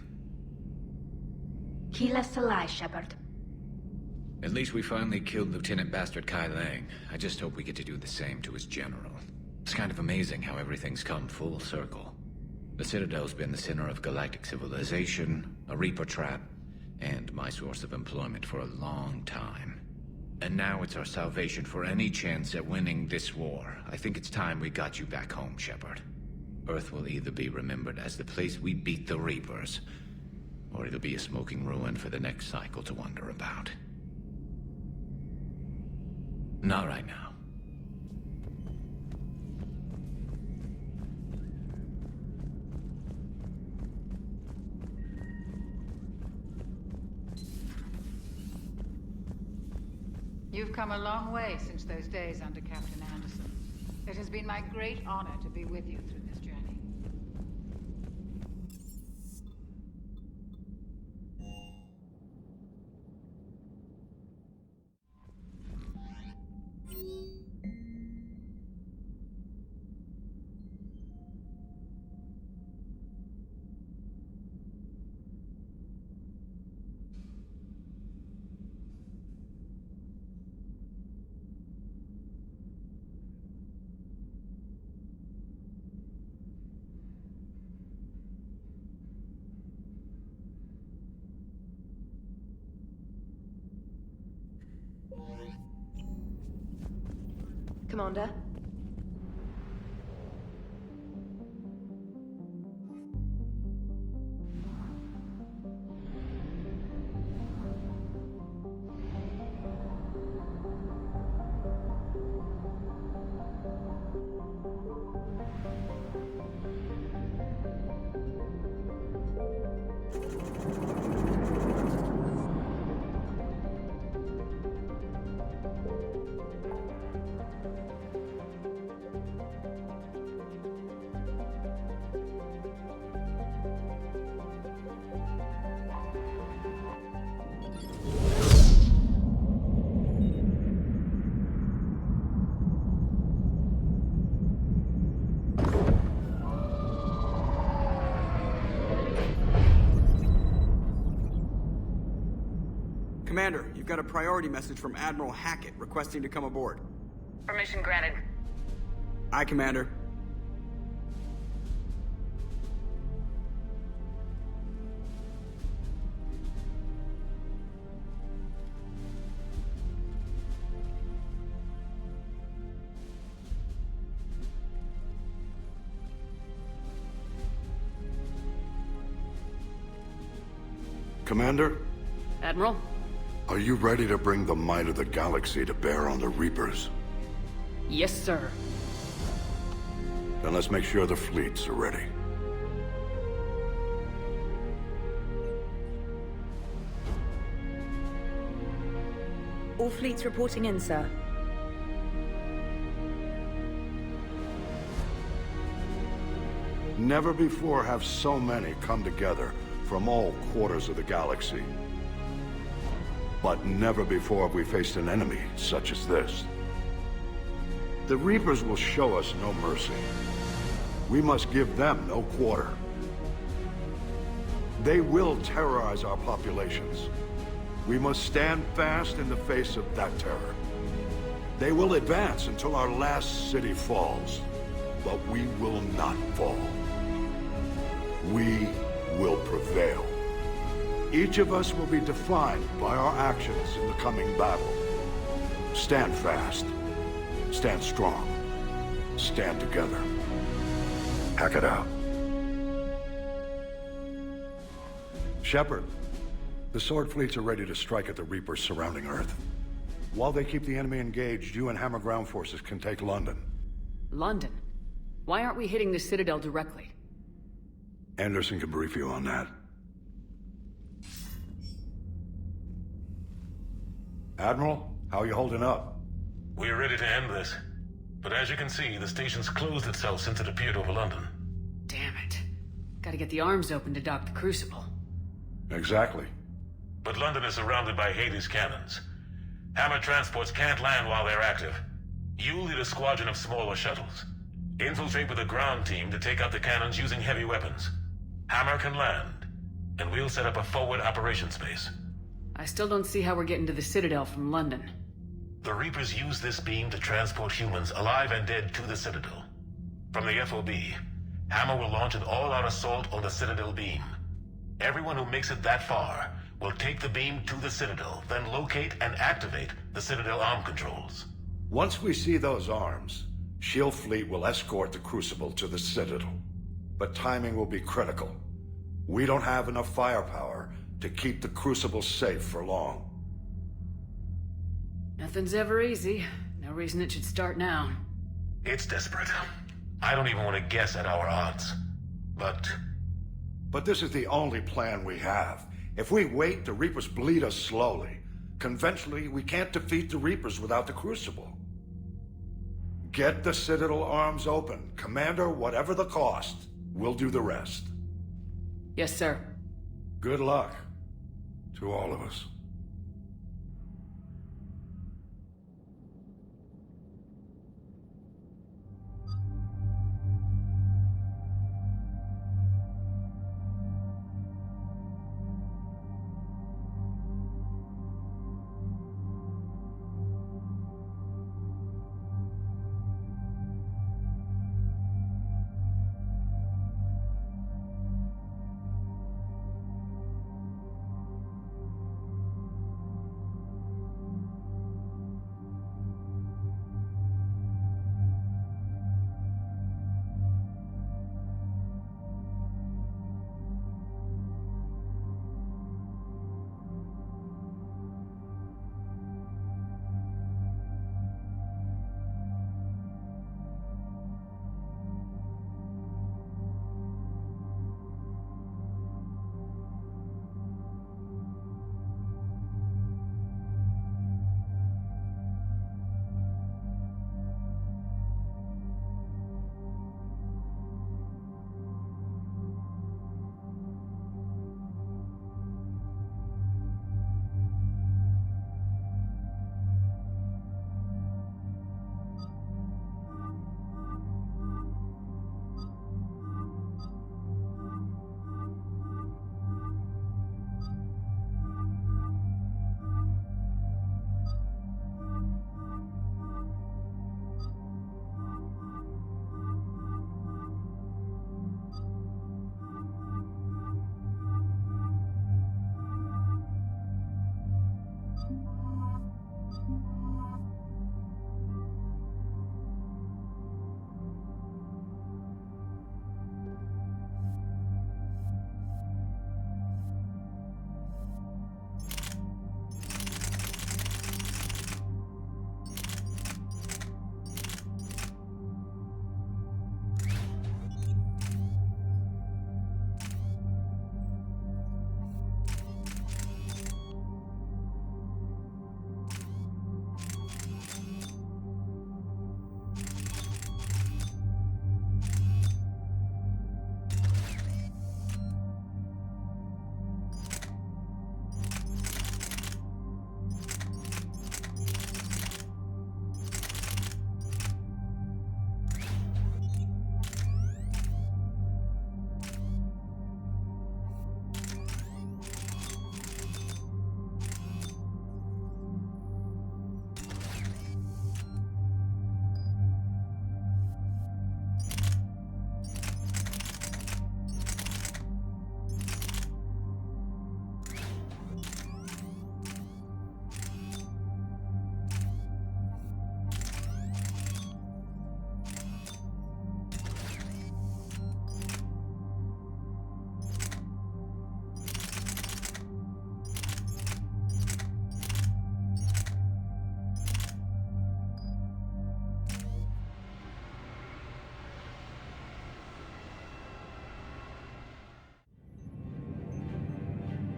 [SPEAKER 19] Kill us alive, Shepard.
[SPEAKER 20] At least we finally killed Lieutenant Bastard Kai Lang. I just hope we get to do the same to his general. It's kind of amazing how everything's come full circle. The Citadel's been the center of galactic civilization, a Reaper trap, and my source of employment for a long time. And now it's our salvation for any chance at winning this war. I think it's time we got you back home, Shepard. Earth will either be remembered as the place we beat the Reapers, or it'll be a smoking ruin for the next cycle to wonder about. Not right now.
[SPEAKER 21] You've come a long way since those days under Captain Anderson. It has been my great honor to be with you through this journey.
[SPEAKER 22] Commander?
[SPEAKER 14] Commander, you've got a priority message from Admiral Hackett requesting to come aboard.
[SPEAKER 2] Permission granted.
[SPEAKER 14] Aye, Commander.
[SPEAKER 7] Commander?
[SPEAKER 2] Admiral?
[SPEAKER 7] Are you ready to bring the might of the galaxy to bear on the Reapers?
[SPEAKER 2] Yes, sir.
[SPEAKER 7] Then let's make sure the fleets are ready.
[SPEAKER 23] All fleets reporting in, sir.
[SPEAKER 7] Never before have so many come together from all quarters of the galaxy. But never before have we faced an enemy such as this. The Reapers will show us no mercy. We must give them no quarter. They will terrorize our populations. We must stand fast in the face of that terror. They will advance until our last city falls, but we will not fall. We will prevail. Each of us will be defined by our actions in the coming battle. Stand fast. Stand strong. Stand together. Hack it out. Shepard, the Sword fleets are ready to strike at the Reapers surrounding Earth. While they keep the enemy engaged, you and Hammer ground forces can take London.
[SPEAKER 2] London? Why aren't we hitting the Citadel directly?
[SPEAKER 7] Anderson can brief you on that. Admiral, how are you holding up?
[SPEAKER 8] We're ready to end this. But as you can see, the station's closed itself since it appeared over London.
[SPEAKER 2] Damn it. Gotta get the arms open to dock the Crucible.
[SPEAKER 7] Exactly.
[SPEAKER 8] But London is surrounded by Hades cannons. Hammer transports can't land while they're active. You lead a squadron of smaller shuttles. Infiltrate with a ground team to take out the cannons using heavy weapons. Hammer can land, and we'll set up a forward operations base.
[SPEAKER 2] I still don't see how we're getting to the Citadel from London.
[SPEAKER 8] The Reapers use this beam to transport humans, alive and dead, to the Citadel. From the FOB, Hammer will launch an all-out assault on the Citadel beam. Everyone who makes it that far will take the beam to the Citadel, then locate and activate the Citadel arm controls.
[SPEAKER 7] Once we see those arms, SHIELD fleet will escort the Crucible to the Citadel. But timing will be critical. We don't have enough firepower to keep the Crucible safe for long.
[SPEAKER 2] Nothing's ever easy. No reason it should start now.
[SPEAKER 8] It's desperate. I don't even want to guess at our odds.
[SPEAKER 7] But this is the only plan we have. If we wait, the Reapers bleed us slowly. Conventionally, we can't defeat the Reapers without the Crucible. Get the Citadel arms open. Commander, whatever the cost, we'll do the rest.
[SPEAKER 2] Yes, sir.
[SPEAKER 7] Good luck to all of us.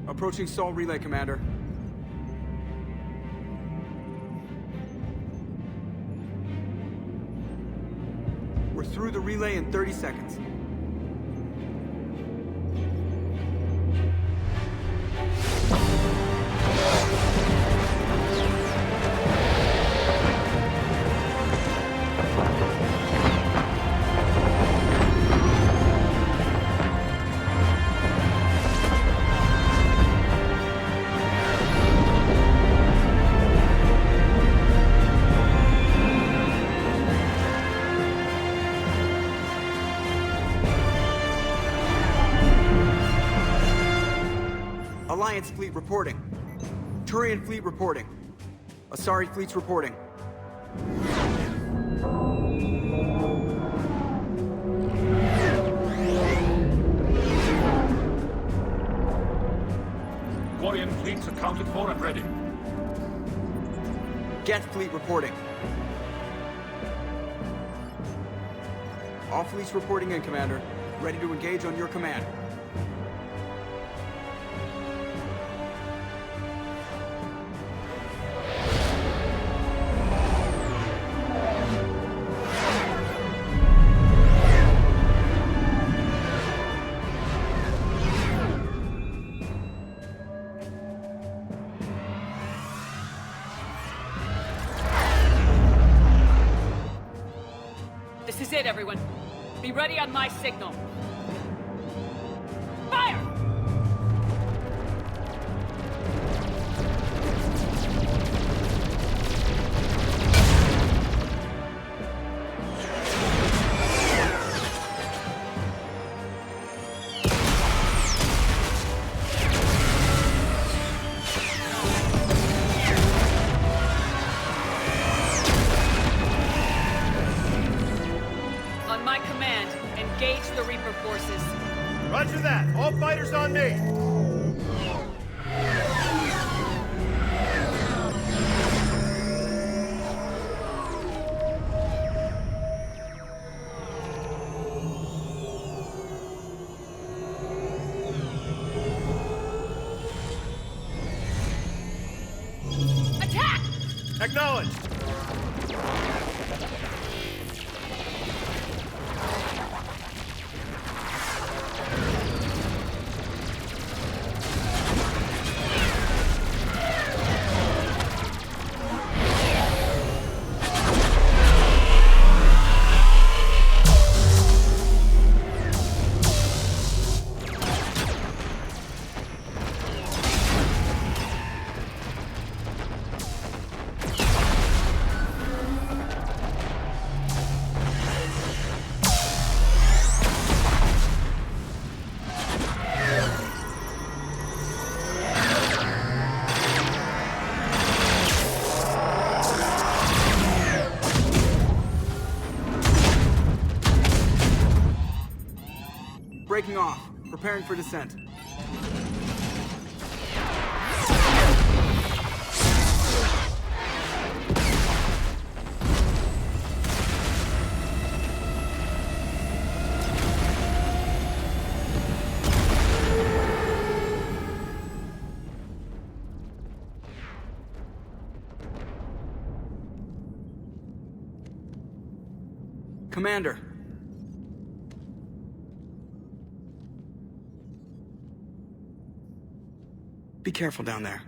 [SPEAKER 14] Approaching Sol Relay, Commander. We're through the relay in 30 seconds. Alliance fleet reporting. Turian fleet reporting. Asari fleet's reporting.
[SPEAKER 4] Quarian fleets accounted for and ready.
[SPEAKER 14] Geth fleet reporting. All fleets reporting in, Commander. Ready to engage on your command.
[SPEAKER 2] This is it, everyone. Be ready on my signal. Fire! On my command, engage the Reaper forces.
[SPEAKER 6] Roger that. All fighters on me.
[SPEAKER 2] Attack!
[SPEAKER 6] Acknowledged.
[SPEAKER 14] Breaking off. Preparing for descent. Commander. Be careful down there.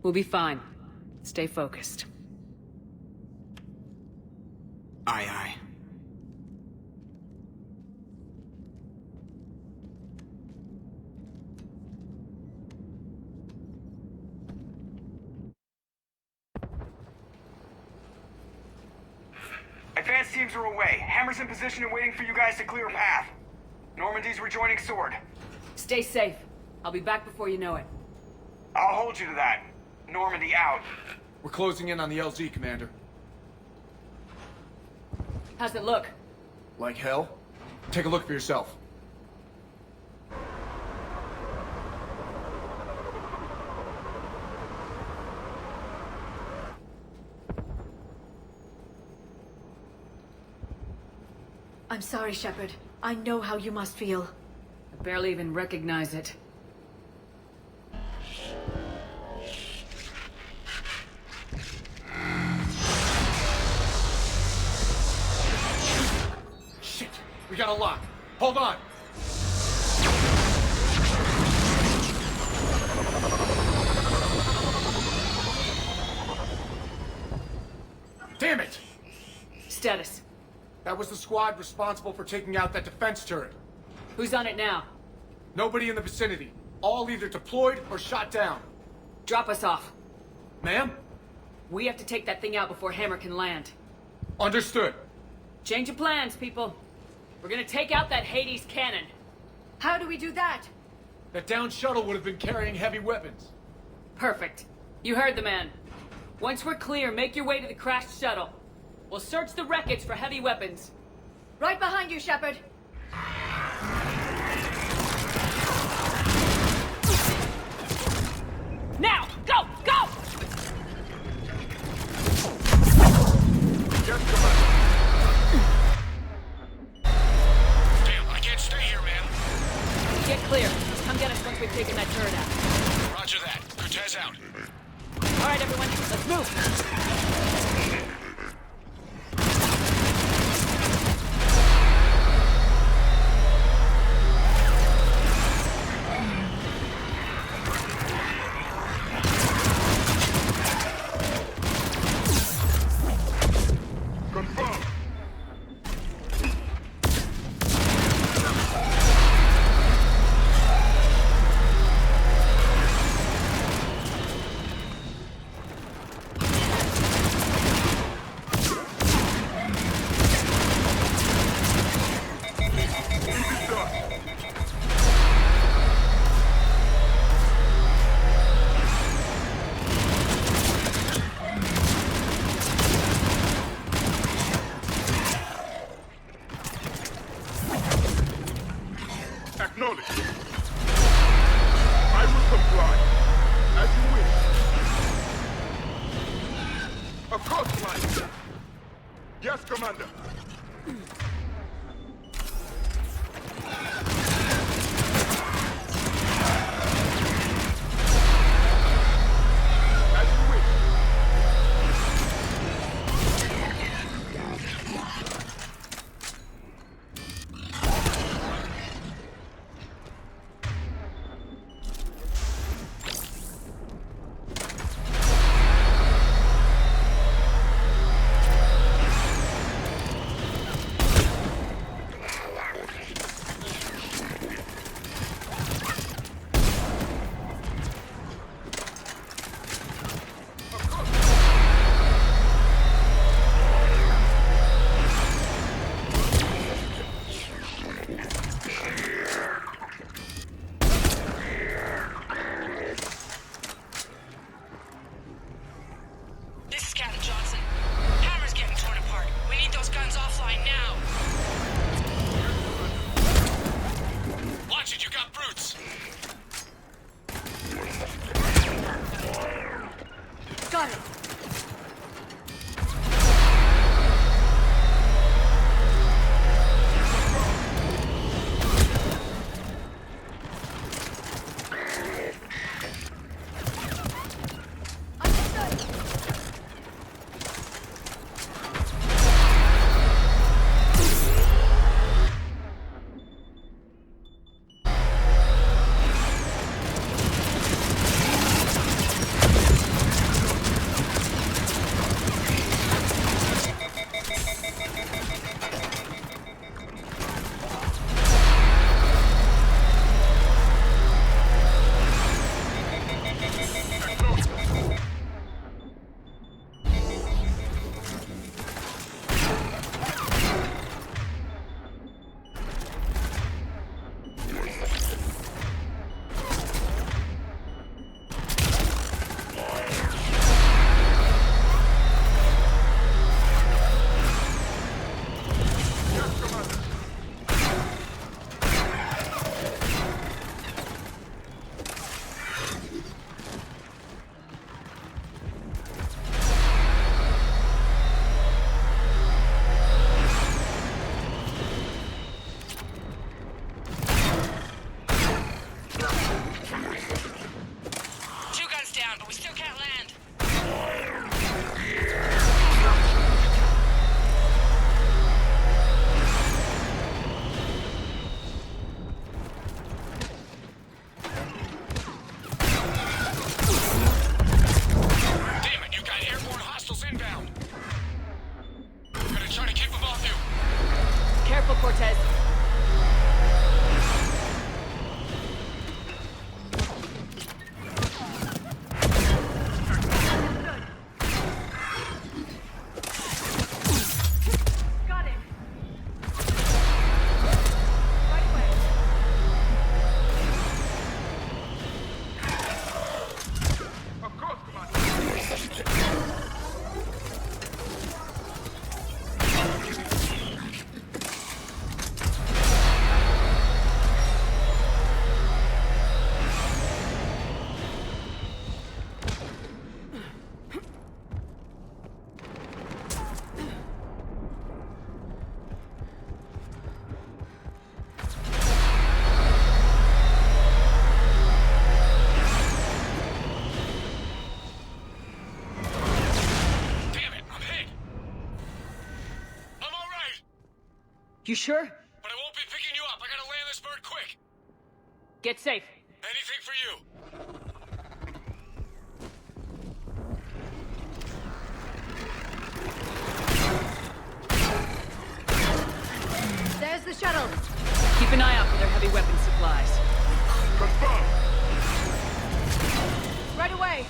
[SPEAKER 2] We'll be fine. Stay focused.
[SPEAKER 14] Aye, aye.
[SPEAKER 10] Advanced teams are away. Hammer's in position and waiting for you guys to clear a path. Normandy's rejoining Sword.
[SPEAKER 2] Stay safe. I'll be back before you know it.
[SPEAKER 10] I'll hold you to that. Normandy out.
[SPEAKER 6] We're closing in on the LZ, Commander.
[SPEAKER 2] How's it look?
[SPEAKER 6] Like hell? Take a look for yourself.
[SPEAKER 5] I'm sorry, Shepard. I know how you must feel.
[SPEAKER 2] I barely even recognize it.
[SPEAKER 6] Shit! We got a lock. Hold on! Damn it!
[SPEAKER 2] Status.
[SPEAKER 6] That was the squad responsible for taking out that defense turret.
[SPEAKER 2] Who's on it now?
[SPEAKER 6] Nobody in the vicinity. All either deployed or shot down.
[SPEAKER 2] Drop us off.
[SPEAKER 6] Ma'am?
[SPEAKER 2] We have to take that thing out before Hammer can land.
[SPEAKER 6] Understood.
[SPEAKER 2] Change of plans, people. We're gonna take out that Hades cannon.
[SPEAKER 5] How do we do that?
[SPEAKER 6] That downed shuttle would have been carrying heavy weapons.
[SPEAKER 2] Perfect. You heard the man. Once we're clear, make your way to the crashed shuttle. We'll search the wreckage for heavy weapons.
[SPEAKER 5] Right behind you, Shepard.
[SPEAKER 2] Now! Go! Go!
[SPEAKER 7] Yes, Commander.
[SPEAKER 8] Damn, I can't stay here, man.
[SPEAKER 2] Get clear. Come get us once we've taken that turret out.
[SPEAKER 8] Roger that. Cortez out.
[SPEAKER 2] All right, everyone, let's move.
[SPEAKER 7] Confirmed. Acknowledge. I will comply. As you wish. Across line. Yes, Commander. As you wish.
[SPEAKER 2] You sure?
[SPEAKER 11] But I won't be picking you up. I gotta land this bird quick.
[SPEAKER 2] Get safe.
[SPEAKER 11] Anything for you.
[SPEAKER 5] There's the shuttle.
[SPEAKER 2] Keep an eye out for their heavy weapon supplies.
[SPEAKER 5] Right away.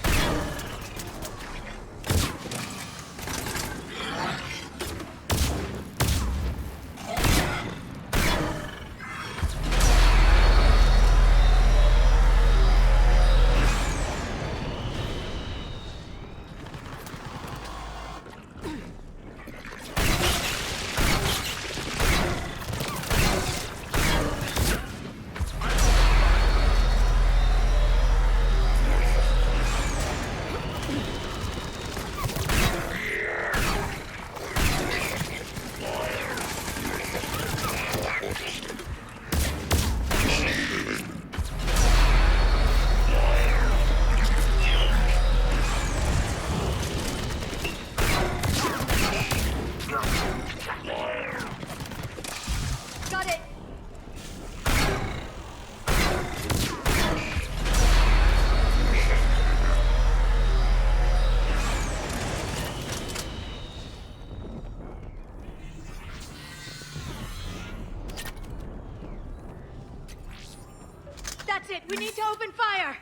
[SPEAKER 5] That's it! We need to open fire!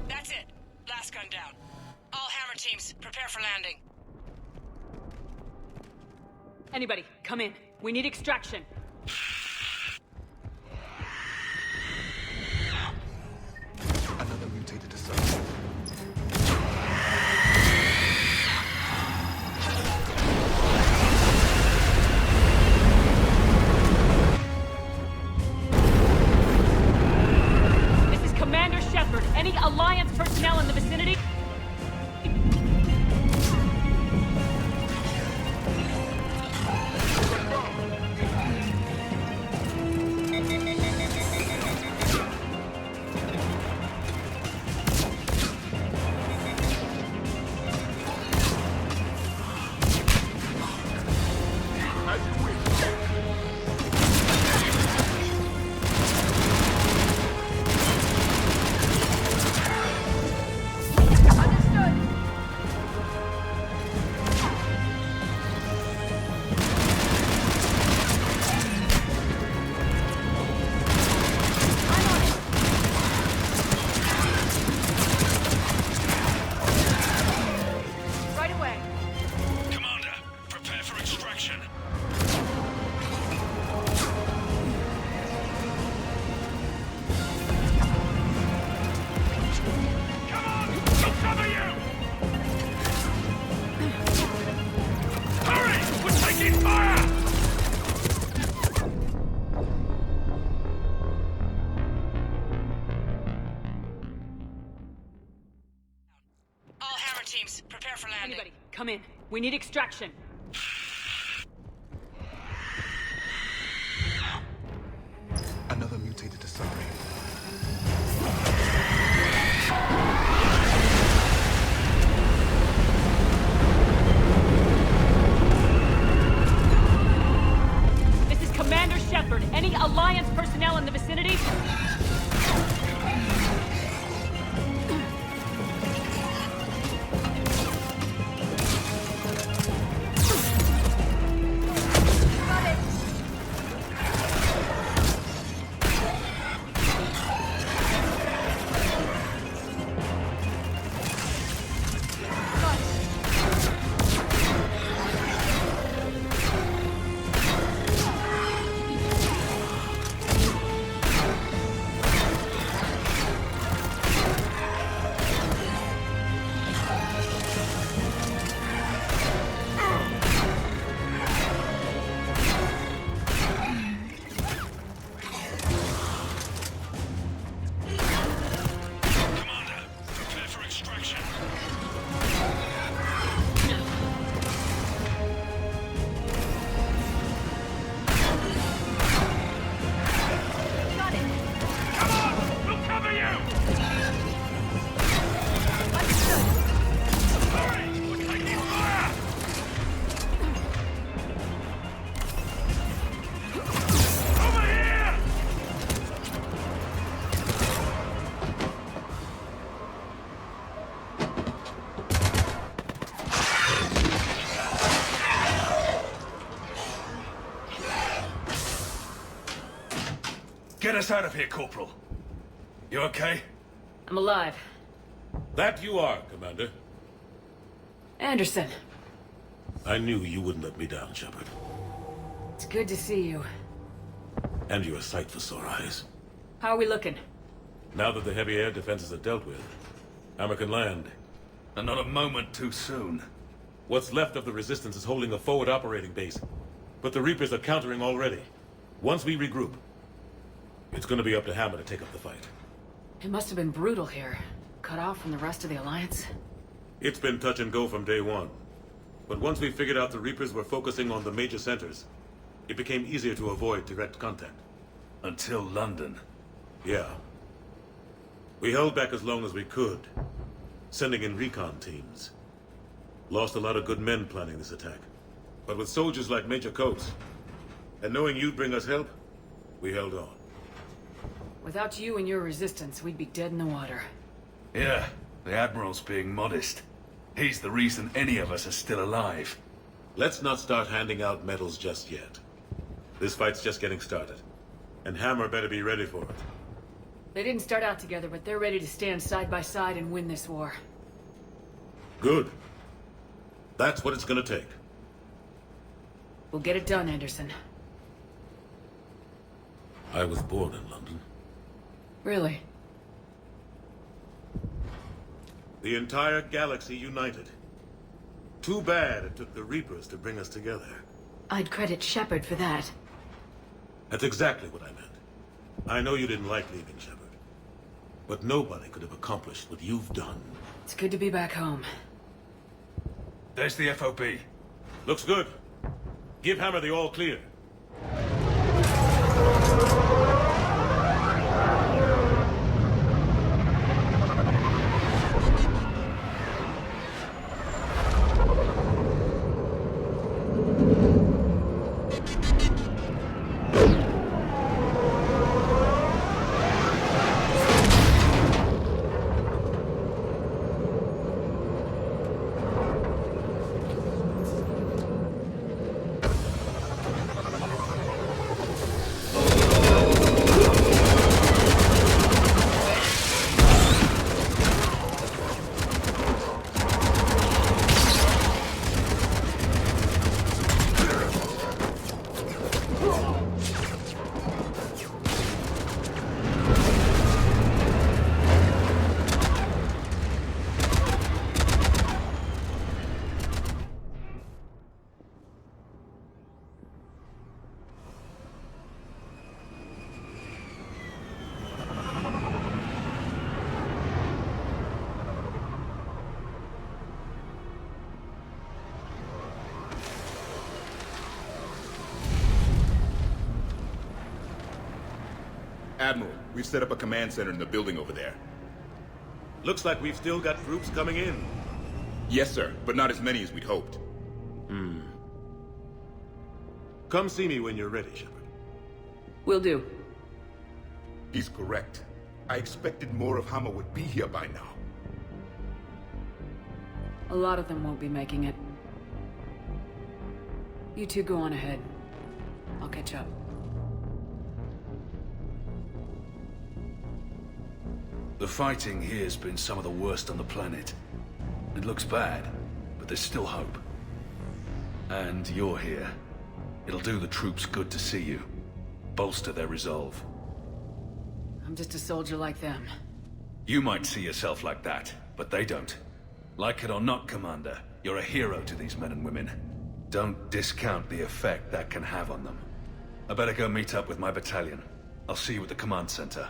[SPEAKER 12] That's it. Last gun down. All hammer teams, prepare for landing.
[SPEAKER 2] Anybody, come in. We need extraction.
[SPEAKER 9] Another mutated assault.
[SPEAKER 2] This is Commander Shepard. Any Alliance personnel in the vicinity?
[SPEAKER 12] Teams, prepare for landing.
[SPEAKER 2] Anybody, come in. We need extraction.
[SPEAKER 9] Another mutated assault.
[SPEAKER 2] This is Commander Shepard. Any Alliance personnel in the vicinity?
[SPEAKER 11] Get us out of here, Corporal. You okay?
[SPEAKER 2] I'm alive.
[SPEAKER 8] That you are, Commander.
[SPEAKER 2] Anderson.
[SPEAKER 8] I knew you wouldn't let me down, Shepard.
[SPEAKER 2] It's good to see you.
[SPEAKER 8] And you're a sight for sore eyes.
[SPEAKER 2] How are we looking?
[SPEAKER 8] Now that the heavy air defenses are dealt with, Hammer can land.
[SPEAKER 11] And not a moment too soon.
[SPEAKER 8] What's left of the Resistance is holding a forward operating base. But the Reapers are countering already. Once we regroup, it's gonna be up to Hammer to take up the fight.
[SPEAKER 2] It must have been brutal here. Cut off from the rest of the Alliance.
[SPEAKER 8] It's been touch and go from day one. But once we figured out the Reapers were focusing on the major centers, it became easier to avoid direct contact.
[SPEAKER 11] Until London.
[SPEAKER 8] Yeah. We held back as long as we could, sending in recon teams. Lost a lot of good men planning this attack. But with soldiers like Major Coates, and knowing you'd bring us help, we held on.
[SPEAKER 2] Without you and your resistance, we'd be dead in the water.
[SPEAKER 11] Yeah, the Admiral's being modest. He's the reason any of us are still alive.
[SPEAKER 8] Let's not start handing out medals just yet. This fight's just getting started. And Hammer better be ready for it.
[SPEAKER 2] They didn't start out together, but they're ready to stand side by side and win this war.
[SPEAKER 8] Good. That's what it's gonna take.
[SPEAKER 2] We'll get it done, Anderson.
[SPEAKER 8] I was born in London.
[SPEAKER 2] Really?
[SPEAKER 8] The entire galaxy united. Too bad it took the Reapers to bring us together.
[SPEAKER 2] I'd credit Shepard for that.
[SPEAKER 8] That's exactly what I meant. I know you didn't like leaving, Shepard. But nobody could have accomplished what you've done.
[SPEAKER 2] It's good to be back home.
[SPEAKER 11] There's the FOB.
[SPEAKER 8] Looks good. Give Hammer the all clear.
[SPEAKER 1] Admiral, we've set up a command center in the building over there.
[SPEAKER 8] Looks like we've still got groups coming in.
[SPEAKER 1] Yes, sir, but not as many as we'd hoped.
[SPEAKER 8] Come see me when you're ready, Shepard.
[SPEAKER 2] Will do.
[SPEAKER 1] He's correct. I expected more of Hammer would be here by now.
[SPEAKER 2] A lot of them won't be making it. You two go on ahead. I'll catch up.
[SPEAKER 11] The fighting here's been some of the worst on the planet. It looks bad, but there's still hope. And you're here. It'll do the troops good to see you. Bolster their resolve.
[SPEAKER 2] I'm just a soldier like them.
[SPEAKER 11] You might see yourself like that, but they don't. Like it or not, Commander, you're a hero to these men and women. Don't discount the effect that can have on them. I better go meet up with my battalion. I'll see you at the command center.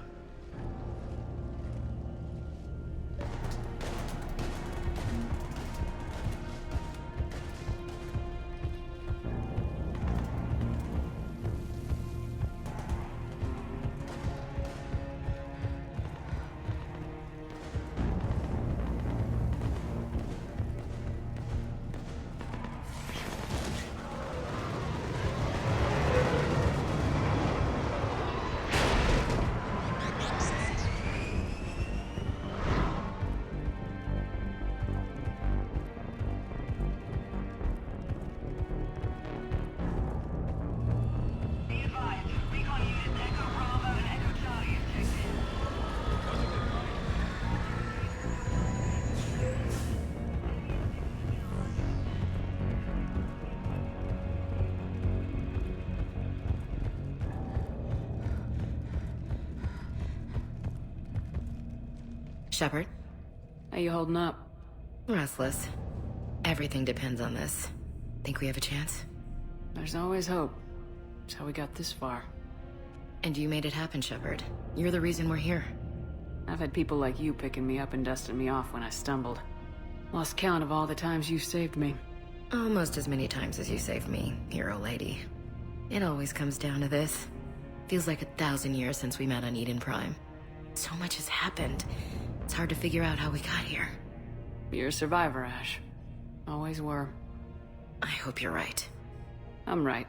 [SPEAKER 13] Shepard?
[SPEAKER 2] How you holding up?
[SPEAKER 13] Restless. Everything depends on this. Think we have a chance?
[SPEAKER 2] There's always hope. That's how we got this far.
[SPEAKER 13] And you made it happen, Shepard. You're the reason we're here.
[SPEAKER 2] I've had people like you picking me up and dusting me off when I stumbled. Lost count of all the times you've saved me.
[SPEAKER 13] Almost as many times as you saved me, hero lady. It always comes down to this. Feels like 1,000 years since we met on Eden Prime. So much has happened. It's hard to figure out how we got here.
[SPEAKER 2] You're a survivor, Ash. Always were.
[SPEAKER 13] I hope you're right.
[SPEAKER 2] I'm right.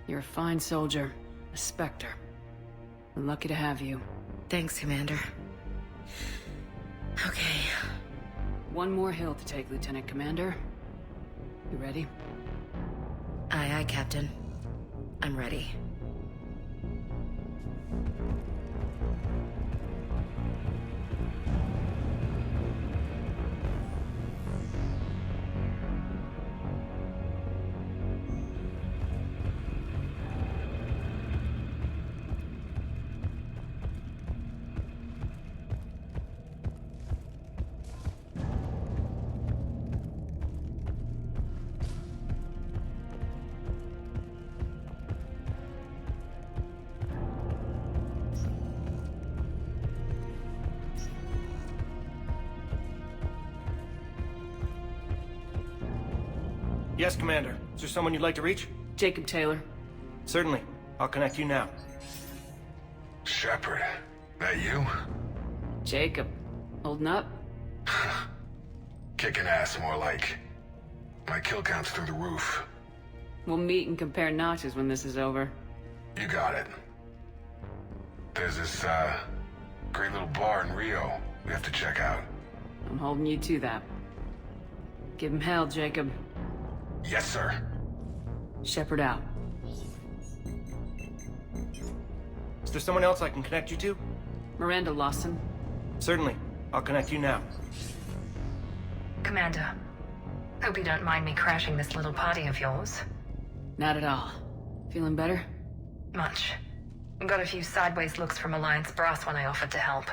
[SPEAKER 2] You're a fine soldier. A Spectre. We're lucky to have you.
[SPEAKER 13] Thanks, Commander. Okay.
[SPEAKER 2] One more hill to take, Lieutenant Commander. You ready?
[SPEAKER 13] Aye, aye, Captain. I'm ready.
[SPEAKER 15] Yes, Commander. Is there someone you'd like to reach?
[SPEAKER 2] Jacob Taylor.
[SPEAKER 15] Certainly. I'll connect you now.
[SPEAKER 1] Shepard, that you?
[SPEAKER 2] Jacob. Holding up?
[SPEAKER 1] Kicking ass, more like. My kill count's through the roof.
[SPEAKER 2] We'll meet and compare notches when this is over.
[SPEAKER 1] You got it. There's this, great little bar in Rio we have to check out.
[SPEAKER 2] I'm holding you to that. Give him hell, Jacob.
[SPEAKER 1] Yes, sir.
[SPEAKER 2] Shepard out.
[SPEAKER 15] Is there someone else I can connect you to?
[SPEAKER 2] Miranda Lawson.
[SPEAKER 15] Certainly. I'll connect you now.
[SPEAKER 16] Commander, hope you don't mind me crashing this little party of yours.
[SPEAKER 2] Not at all. Feeling better?
[SPEAKER 16] Much. Got a few sideways looks from Alliance brass when I offered to help.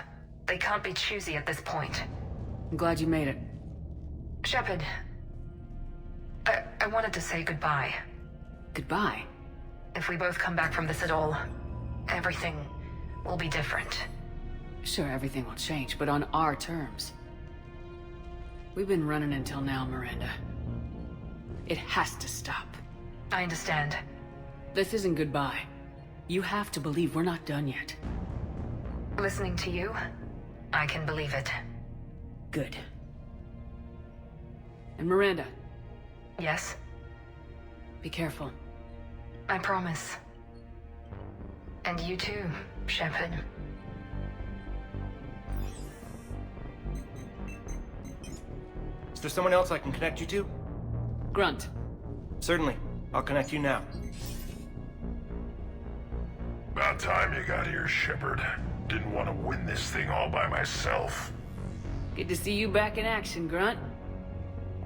[SPEAKER 16] They can't be choosy at this point.
[SPEAKER 2] I'm glad you made it.
[SPEAKER 16] Shepard, I wanted to say goodbye.
[SPEAKER 2] Goodbye?
[SPEAKER 16] If we both come back from this at all, everything will be different.
[SPEAKER 2] Sure, everything will change, but on our terms. We've been running until now, Miranda. It has to stop.
[SPEAKER 16] I understand.
[SPEAKER 2] This isn't goodbye. You have to believe we're not done yet.
[SPEAKER 16] Listening to you, I can believe it.
[SPEAKER 2] Good. And Miranda.
[SPEAKER 16] Yes?
[SPEAKER 2] Be careful.
[SPEAKER 16] I promise. And you too, Shepard.
[SPEAKER 15] Is there someone else I can connect you to?
[SPEAKER 2] Grunt.
[SPEAKER 15] Certainly. I'll connect you now.
[SPEAKER 1] About time you got here, Shepard. Didn't want to win this thing all by myself.
[SPEAKER 2] Good to see you back in action, Grunt.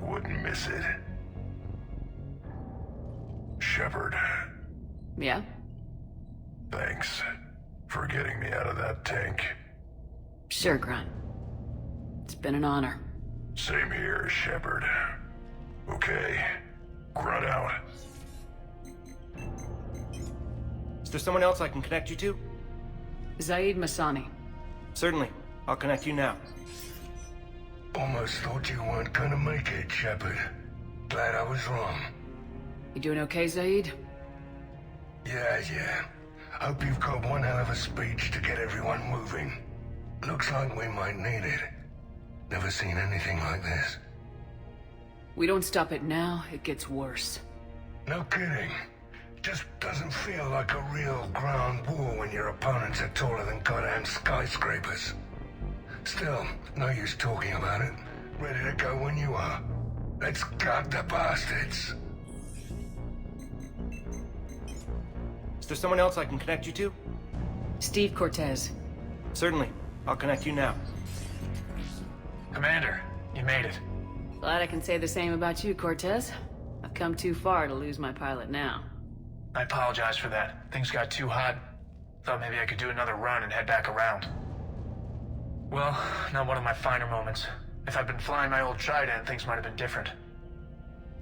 [SPEAKER 1] Wouldn't miss it. Shepard.
[SPEAKER 2] Yeah?
[SPEAKER 1] Thanks for getting me out of that tank.
[SPEAKER 2] Sure, Grunt. It's been an honor.
[SPEAKER 1] Same here, Shepard. Okay. Grunt out.
[SPEAKER 15] Is there someone else I can connect you to?
[SPEAKER 2] Zaid Masani.
[SPEAKER 15] Certainly. I'll connect you now.
[SPEAKER 1] Almost thought you weren't gonna make it, Shepard. Glad I was wrong.
[SPEAKER 2] You doing okay, Zaid?
[SPEAKER 1] Yeah. Hope you've got one hell of a speech to get everyone moving. Looks like we might need it. Never seen anything like this.
[SPEAKER 2] We don't stop it now, it gets worse.
[SPEAKER 1] No kidding. Just doesn't feel like a real ground war when your opponents are taller than goddamn skyscrapers. Still, no use talking about it. Ready to go when you are. Let's gut the bastards.
[SPEAKER 15] Is there someone else I can connect you to?
[SPEAKER 2] Steve Cortez.
[SPEAKER 15] Certainly. I'll connect you now.
[SPEAKER 6] Commander, you made it.
[SPEAKER 2] Glad I can say the same about you, Cortez. I've come too far to lose my pilot now.
[SPEAKER 6] I apologize for that. Things got too hot. Thought maybe I could do another run and head back around.
[SPEAKER 3] Well, not one of my finer moments. If I'd been flying my old Trident, things might have been different.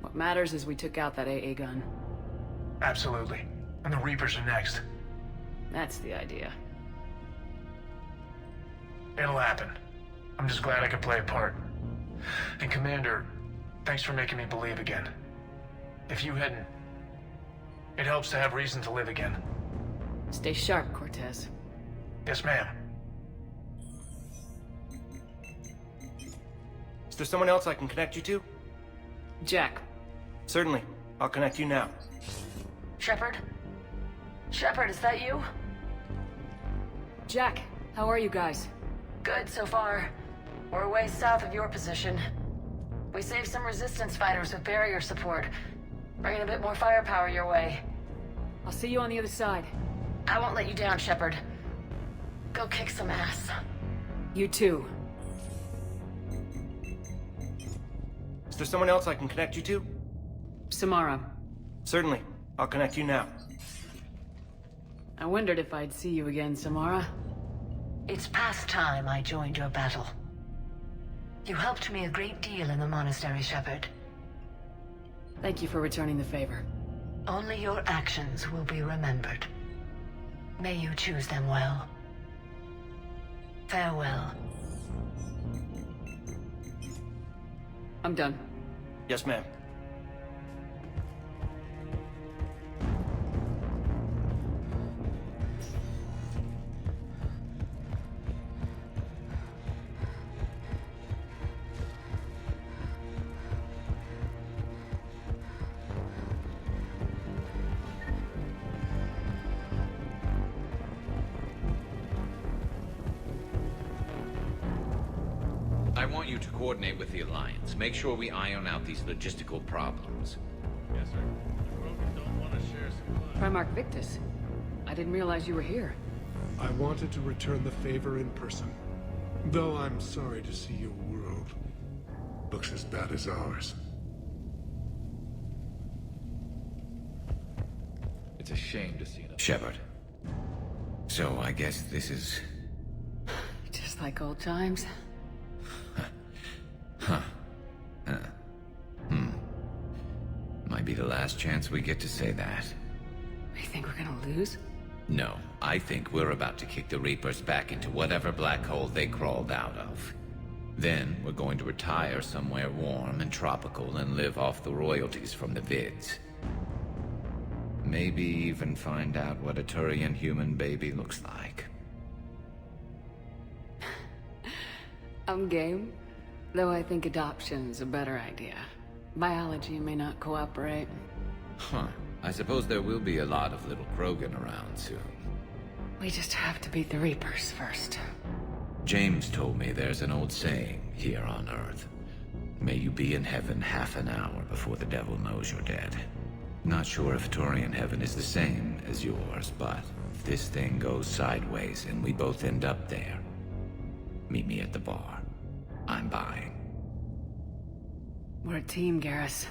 [SPEAKER 2] What matters is we took out that AA gun.
[SPEAKER 3] Absolutely. And the Reapers are next.
[SPEAKER 2] That's the idea.
[SPEAKER 3] It'll happen. I'm just glad I could play a part. And Commander, thanks for making me believe again. If you hadn't... It helps to have reason to live again.
[SPEAKER 2] Stay sharp, Cortez.
[SPEAKER 3] Yes, ma'am.
[SPEAKER 15] Is there someone else I can connect you to?
[SPEAKER 2] Jack.
[SPEAKER 15] Certainly. I'll connect you now.
[SPEAKER 16] Shepard? Shepard, is that you?
[SPEAKER 2] Jack, how are you guys?
[SPEAKER 16] Good so far. We're way south of your position. We saved some resistance fighters with barrier support. Bringing a bit more firepower your way.
[SPEAKER 2] I'll see you on the other side.
[SPEAKER 16] I won't let you down, Shepard. Go kick some ass.
[SPEAKER 2] You too.
[SPEAKER 15] Is there someone else I can connect you to?
[SPEAKER 2] Samara.
[SPEAKER 15] Certainly. I'll connect you now.
[SPEAKER 2] I wondered if I'd see you again, Samara.
[SPEAKER 16] It's past time I joined your battle. You helped me a great deal in the monastery, Shepard.
[SPEAKER 2] Thank you for returning the favor.
[SPEAKER 16] Only your actions will be remembered. May you choose them well. Farewell.
[SPEAKER 2] I'm done.
[SPEAKER 15] Yes, ma'am.
[SPEAKER 20] I want you to coordinate with the Alliance. Make sure we iron out these logistical problems.
[SPEAKER 17] Yes, sir. Don't want to share some.
[SPEAKER 2] Primarch Victus. I didn't realize you were here.
[SPEAKER 18] I wanted to return the favor in person. Though I'm sorry to see your world looks as bad as ours.
[SPEAKER 20] It's a shame to see them. Shepard. So I guess this is...
[SPEAKER 2] Just like old times.
[SPEAKER 20] Huh. Might be the last chance we get to say that.
[SPEAKER 2] You think we're gonna lose?
[SPEAKER 20] No, I think we're about to kick the Reapers back into whatever black hole they crawled out of. Then we're going to retire somewhere warm and tropical and live off the royalties from the vids. Maybe even find out what a Turian human baby looks like.
[SPEAKER 2] I'm game. Though I think adoption's a better idea. Biology may not cooperate.
[SPEAKER 20] Huh. I suppose there will be a lot of little Krogan around soon.
[SPEAKER 2] We just have to beat the Reapers first.
[SPEAKER 20] James told me there's an old saying here on Earth. May you be in heaven half an hour before the devil knows you're dead. Not sure if Turian heaven is the same as yours, but if this thing goes sideways and we both end up there, meet me at the bar. I'm buying.
[SPEAKER 2] We're a team, Garrus.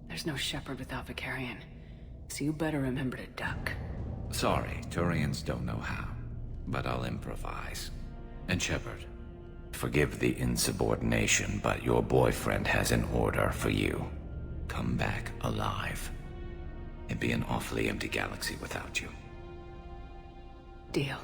[SPEAKER 2] There's no Shepard without Vicarian, so you better remember to duck.
[SPEAKER 20] Sorry, Turians don't know how, but I'll improvise. And Shepard, forgive the insubordination, but your boyfriend has an order for you. Come back alive. It'd be an awfully empty galaxy without you.
[SPEAKER 2] Deal.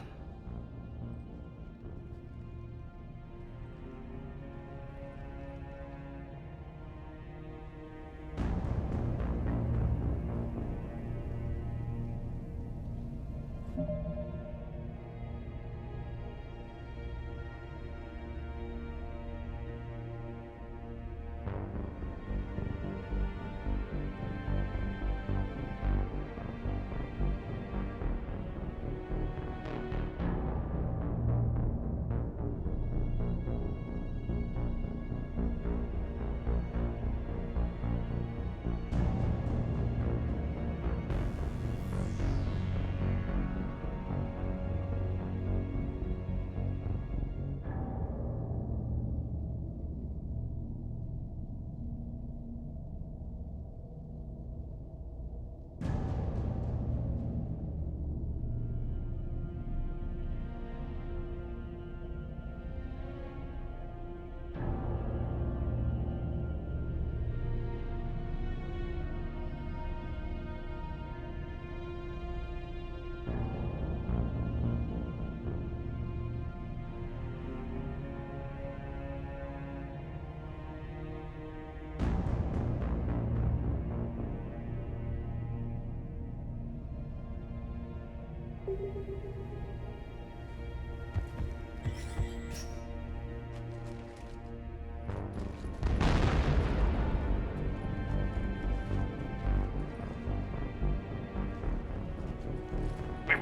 [SPEAKER 10] We've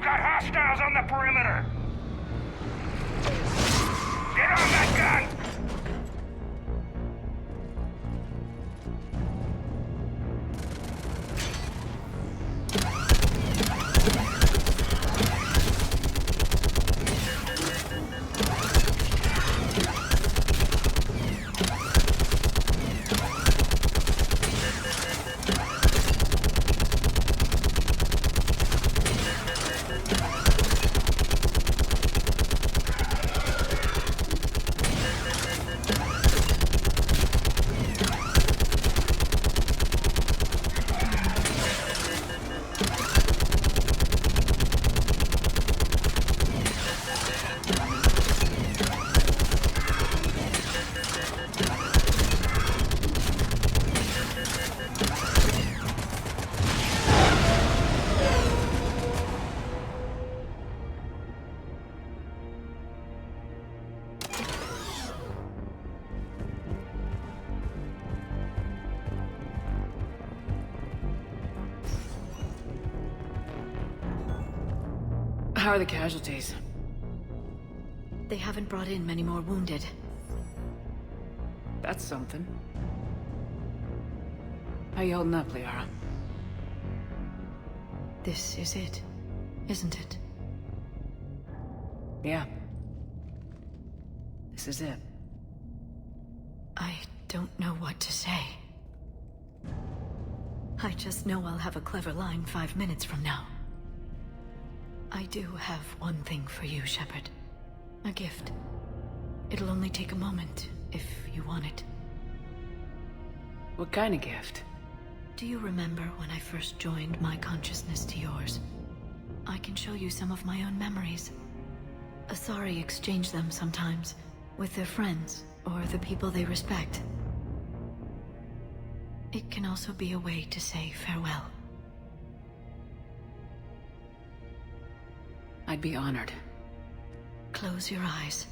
[SPEAKER 10] got hostiles on the perimeter! Get on that gun!
[SPEAKER 2] How are the casualties?
[SPEAKER 5] They haven't brought in many more wounded.
[SPEAKER 2] That's something. How you holding up, Liara?
[SPEAKER 5] This is it, isn't it?
[SPEAKER 2] Yeah. This is it.
[SPEAKER 5] I don't know what to say. I just know I'll have a clever line 5 minutes from now. I do have one thing for you, Shepard. A gift. It'll only take a moment, if you want it.
[SPEAKER 2] What kind of gift?
[SPEAKER 5] Do you remember when I first joined my consciousness to yours? I can show you some of my own memories. Asari exchange them sometimes, with their friends, or the people they respect. It can also be a way to say farewell.
[SPEAKER 2] I'd be honored.
[SPEAKER 5] Close your eyes.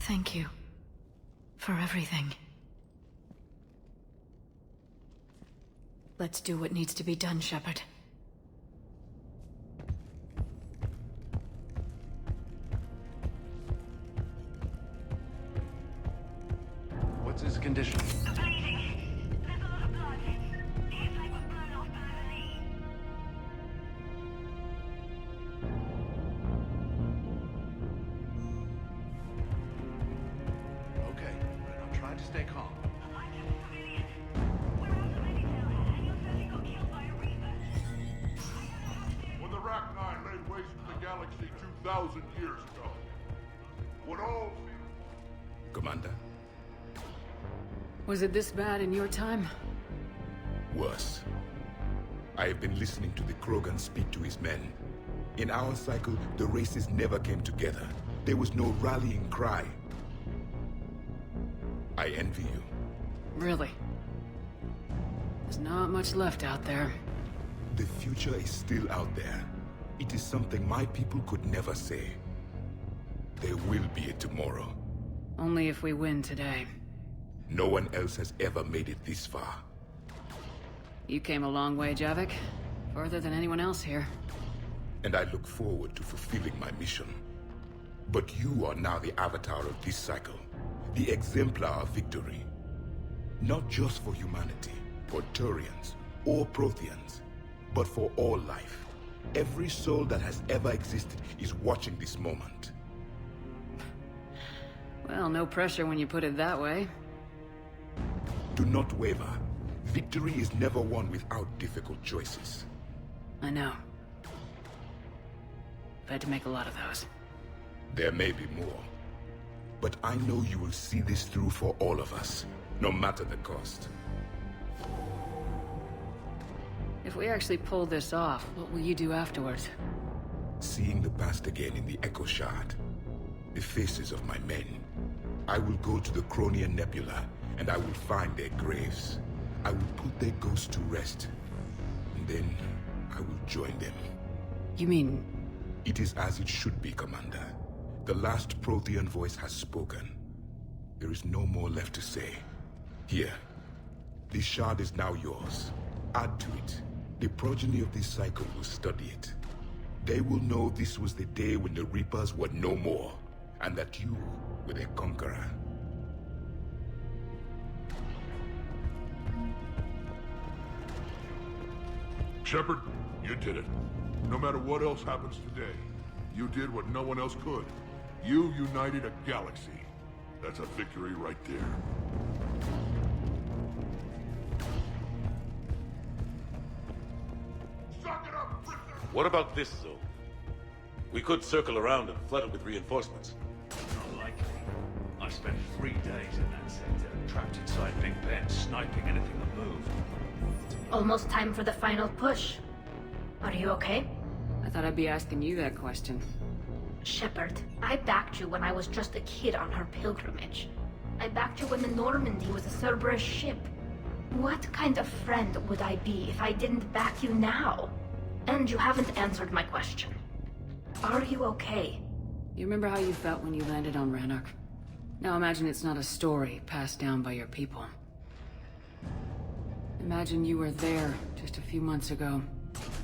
[SPEAKER 5] Thank you for everything. Let's do what needs to be done, Shepard.
[SPEAKER 19] What's his condition?
[SPEAKER 18] Stay calm.
[SPEAKER 21] When the Rachni laid waste to the galaxy 2,000 years ago, when all...
[SPEAKER 22] Commander?
[SPEAKER 2] Was it this bad in your time?
[SPEAKER 22] Worse. I have been listening to the Krogan speak to his men. In our cycle, the races never came together. There was no rallying cry. I envy you.
[SPEAKER 2] Really? There's not much left out there.
[SPEAKER 22] The future is still out there. It is something my people could never say. There will be a tomorrow.
[SPEAKER 2] Only if we win today.
[SPEAKER 22] No one else has ever made it this far.
[SPEAKER 2] You came a long way, Javik. Further than anyone else here.
[SPEAKER 22] And I look forward to fulfilling my mission. But you are now the avatar of this cycle. The exemplar of victory. Not just for humanity, for Turians or Protheans, but for all life. Every soul that has ever existed is watching this moment.
[SPEAKER 2] Well, no pressure when you put it that way.
[SPEAKER 22] Do not waver. Victory is never won without difficult choices.
[SPEAKER 2] I know. I've had to make a lot of those.
[SPEAKER 22] There may be more. But I know you will see this through for all of us, no matter the cost.
[SPEAKER 2] If we actually pull this off, what will you do afterwards?
[SPEAKER 22] Seeing the past again in the Echo Shard, the faces of my men, I will go to the Cronian Nebula, and I will find their graves. I will put their ghosts to rest, and then I will join them.
[SPEAKER 2] You mean...
[SPEAKER 22] It is as it should be, Commander. The last Prothean voice has spoken. There is no more left to say. Here. This shard is now yours. Add to it. The progeny of this cycle will study it. They will know this was the day when the Reapers were no more, and that you were their conqueror.
[SPEAKER 21] Shepard, you did it. No matter what else happens today, you did what no one else could. You united a galaxy. That's a victory right there. Suck it up, prisoner!
[SPEAKER 8] What about this zone? We could circle around and flood it with reinforcements.
[SPEAKER 11] Not likely. I spent 3 days in that sector, trapped inside Big Ben, sniping anything that moved.
[SPEAKER 4] Almost time for the final push. Are you okay?
[SPEAKER 2] I thought I'd be asking you that question.
[SPEAKER 4] Shepard, I backed you when I was just a kid on her pilgrimage. I backed you when the Normandy was a Cerberus ship. What kind of friend would I be if I didn't back you now? And you haven't answered my question. Are you okay?
[SPEAKER 2] You remember how you felt when you landed on Rannoch? Now imagine it's not a story passed down by your people. Imagine you were there just a few months ago.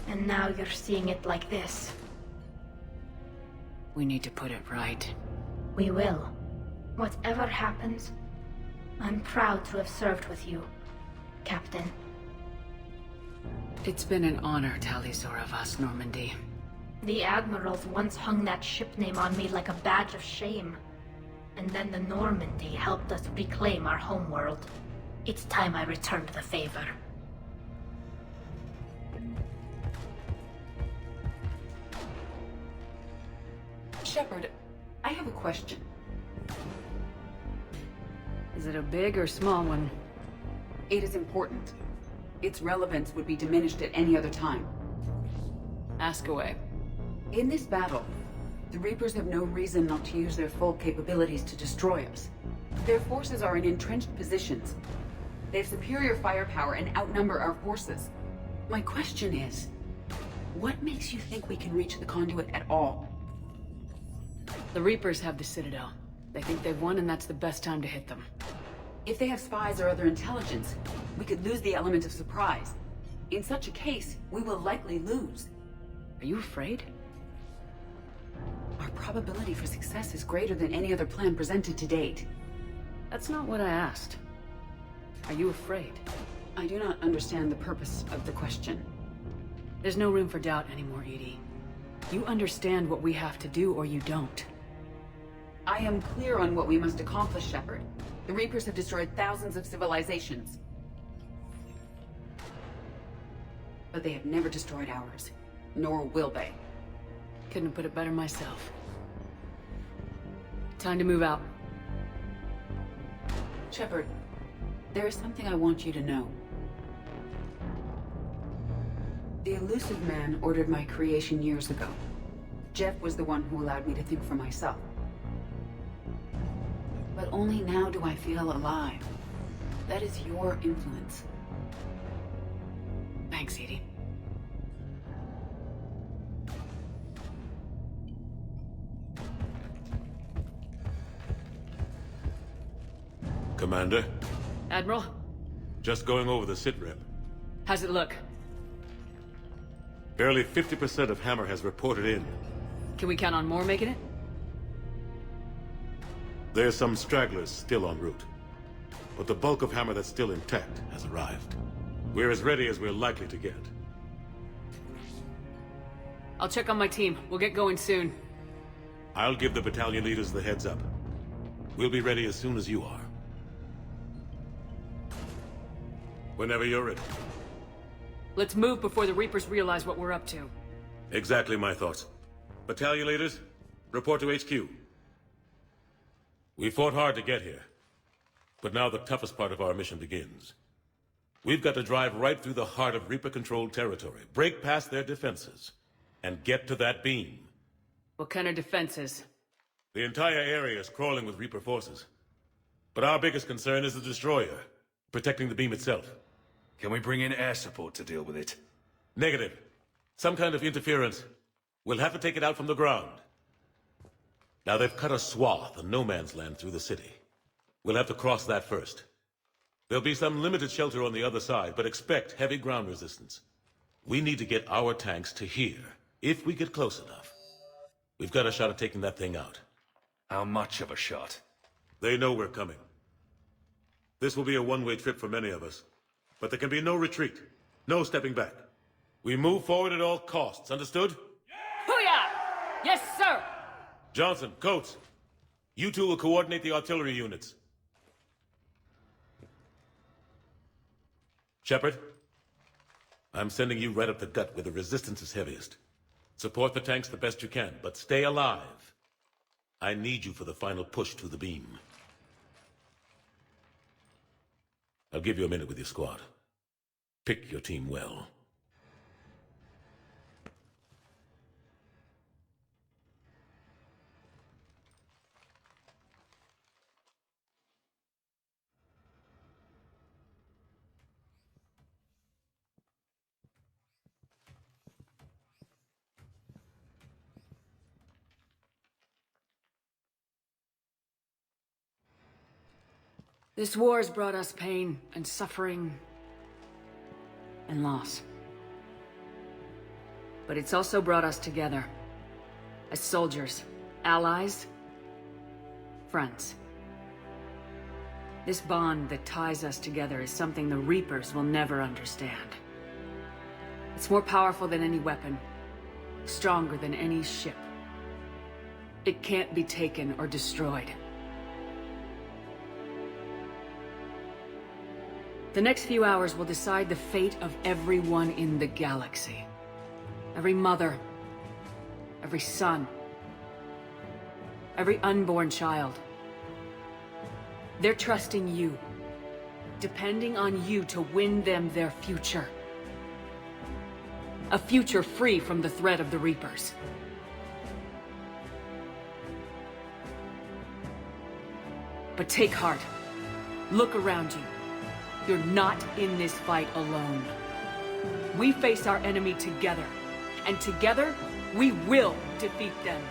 [SPEAKER 4] And now you're seeing it like this.
[SPEAKER 2] We need to put it right.
[SPEAKER 4] We will. Whatever happens, I'm proud to have served with you, Captain.
[SPEAKER 2] It's been an honor, Tali'Zorah of us, Normandy.
[SPEAKER 4] The Admirals once hung that ship name on me like a badge of shame. And then the Normandy helped us reclaim our homeworld. It's time I returned the favor.
[SPEAKER 14] Shepard, I have a question.
[SPEAKER 2] Is it a big or small one?
[SPEAKER 14] It is important. Its relevance would be diminished at any other time.
[SPEAKER 2] Ask away.
[SPEAKER 14] In this battle, the Reapers have no reason not to use their full capabilities to destroy us. Their forces are in entrenched positions. They have superior firepower and outnumber our forces. My question is, what makes you think we can reach the conduit at all?
[SPEAKER 2] The Reapers have the Citadel. They think they've won, and that's the best time to hit them.
[SPEAKER 14] If they have spies or other intelligence, we could lose the element of surprise. In such a case, we will likely lose.
[SPEAKER 2] Are you afraid?
[SPEAKER 14] Our probability for success is greater than any other plan presented to date.
[SPEAKER 2] That's not what I asked. Are you afraid?
[SPEAKER 14] I do not understand the purpose of the question.
[SPEAKER 2] There's no room for doubt anymore, Edie. You understand what we have to do, or you don't.
[SPEAKER 14] I am clear on what we must accomplish, Shepard. The Reapers have destroyed thousands of civilizations. But they have never destroyed ours. Nor will they.
[SPEAKER 2] Couldn't have put it better myself. Time to move out.
[SPEAKER 14] Shepard, there is something I want you to know. The Elusive Man ordered my creation years ago. Jeff was the one who allowed me to think for myself. But only now do I feel alive. That is your influence.
[SPEAKER 2] Thanks, Edie.
[SPEAKER 8] Commander?
[SPEAKER 2] Admiral?
[SPEAKER 8] Just going over the sitrep.
[SPEAKER 2] How's it look?
[SPEAKER 8] Barely 50% of Hammer has reported in.
[SPEAKER 2] Can we count on more making it?
[SPEAKER 8] There's some stragglers still en route. But the bulk of Hammer that's still intact has arrived.
[SPEAKER 7] We're as ready as we're likely to get.
[SPEAKER 2] I'll check on my team. We'll get going soon.
[SPEAKER 7] I'll give the battalion leaders the heads up. We'll be ready as soon as you are. Whenever you're ready.
[SPEAKER 2] Let's move before the Reapers realize what we're up to.
[SPEAKER 7] Exactly my thoughts. Battalion leaders, report to HQ. We fought hard to get here. But now the toughest part of our mission begins. We've got to drive right through the heart of Reaper-controlled territory, break past their defenses, and get to that beam.
[SPEAKER 2] What kind of defenses?
[SPEAKER 7] The entire area is crawling with Reaper forces. But our biggest concern is the destroyer, protecting the beam itself.
[SPEAKER 11] Can we bring in air support to deal with it?
[SPEAKER 7] Negative. Some kind of interference. We'll have to take it out from the ground. Now they've cut a swath of no man's land through the city. We'll have to cross that first. There'll be some limited shelter on the other side, but expect heavy ground resistance. We need to get our tanks to here, if we get close enough. We've got a shot at taking that thing out.
[SPEAKER 11] How much of a shot?
[SPEAKER 7] They know we're coming. This will be a one-way trip for many of us. But there can be no retreat. No stepping back. We move forward at all costs, understood?
[SPEAKER 2] Hoo-yah! Yes, sir!
[SPEAKER 7] Johnson, Coates, you two will coordinate the artillery units. Shepard, I'm sending you right up the gut where the resistance is heaviest. Support the tanks the best you can, but stay alive. I need you for the final push to the beam. I'll give you a minute with your squad. Pick your team well.
[SPEAKER 2] This war has brought us pain and suffering and loss. But it's also brought us together. As soldiers, allies, friends. This bond that ties us together is something the Reapers will never understand. It's more powerful than any weapon, stronger than any ship. It can't be taken or destroyed. The next few hours will decide the fate of everyone in the galaxy. Every mother, every son, every unborn child. They're trusting you, depending on you to win them their future. A future free from the threat of the Reapers. But take heart. Look around you. You're not in this fight alone. We face our enemy together, and together, we will defeat them.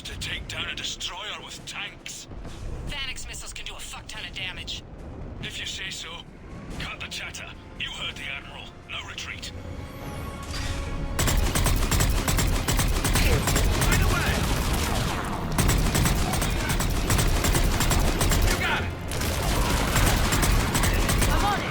[SPEAKER 11] to take down a destroyer with tanks.
[SPEAKER 16] Phalanx missiles can do a fuck ton of damage.
[SPEAKER 11] If you say so. Cut the chatter. You heard the Admiral. No retreat. Right away! You got it!
[SPEAKER 16] I'm on it!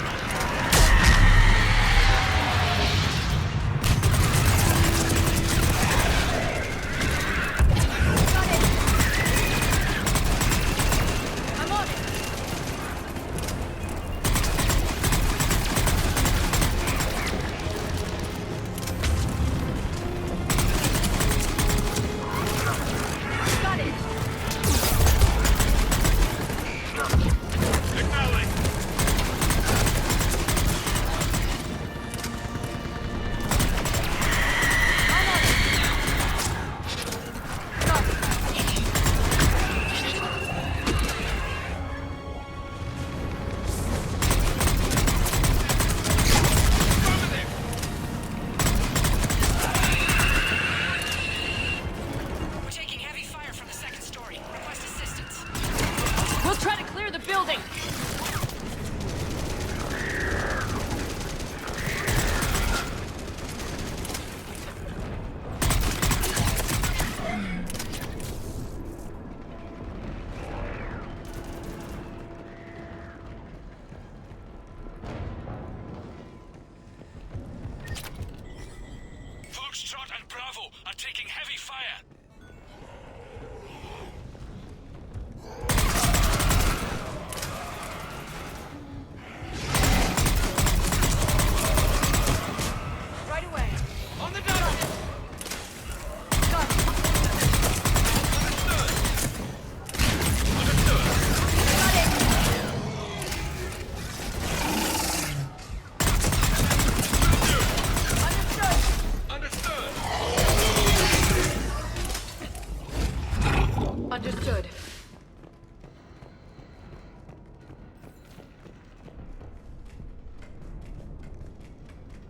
[SPEAKER 5] Understood.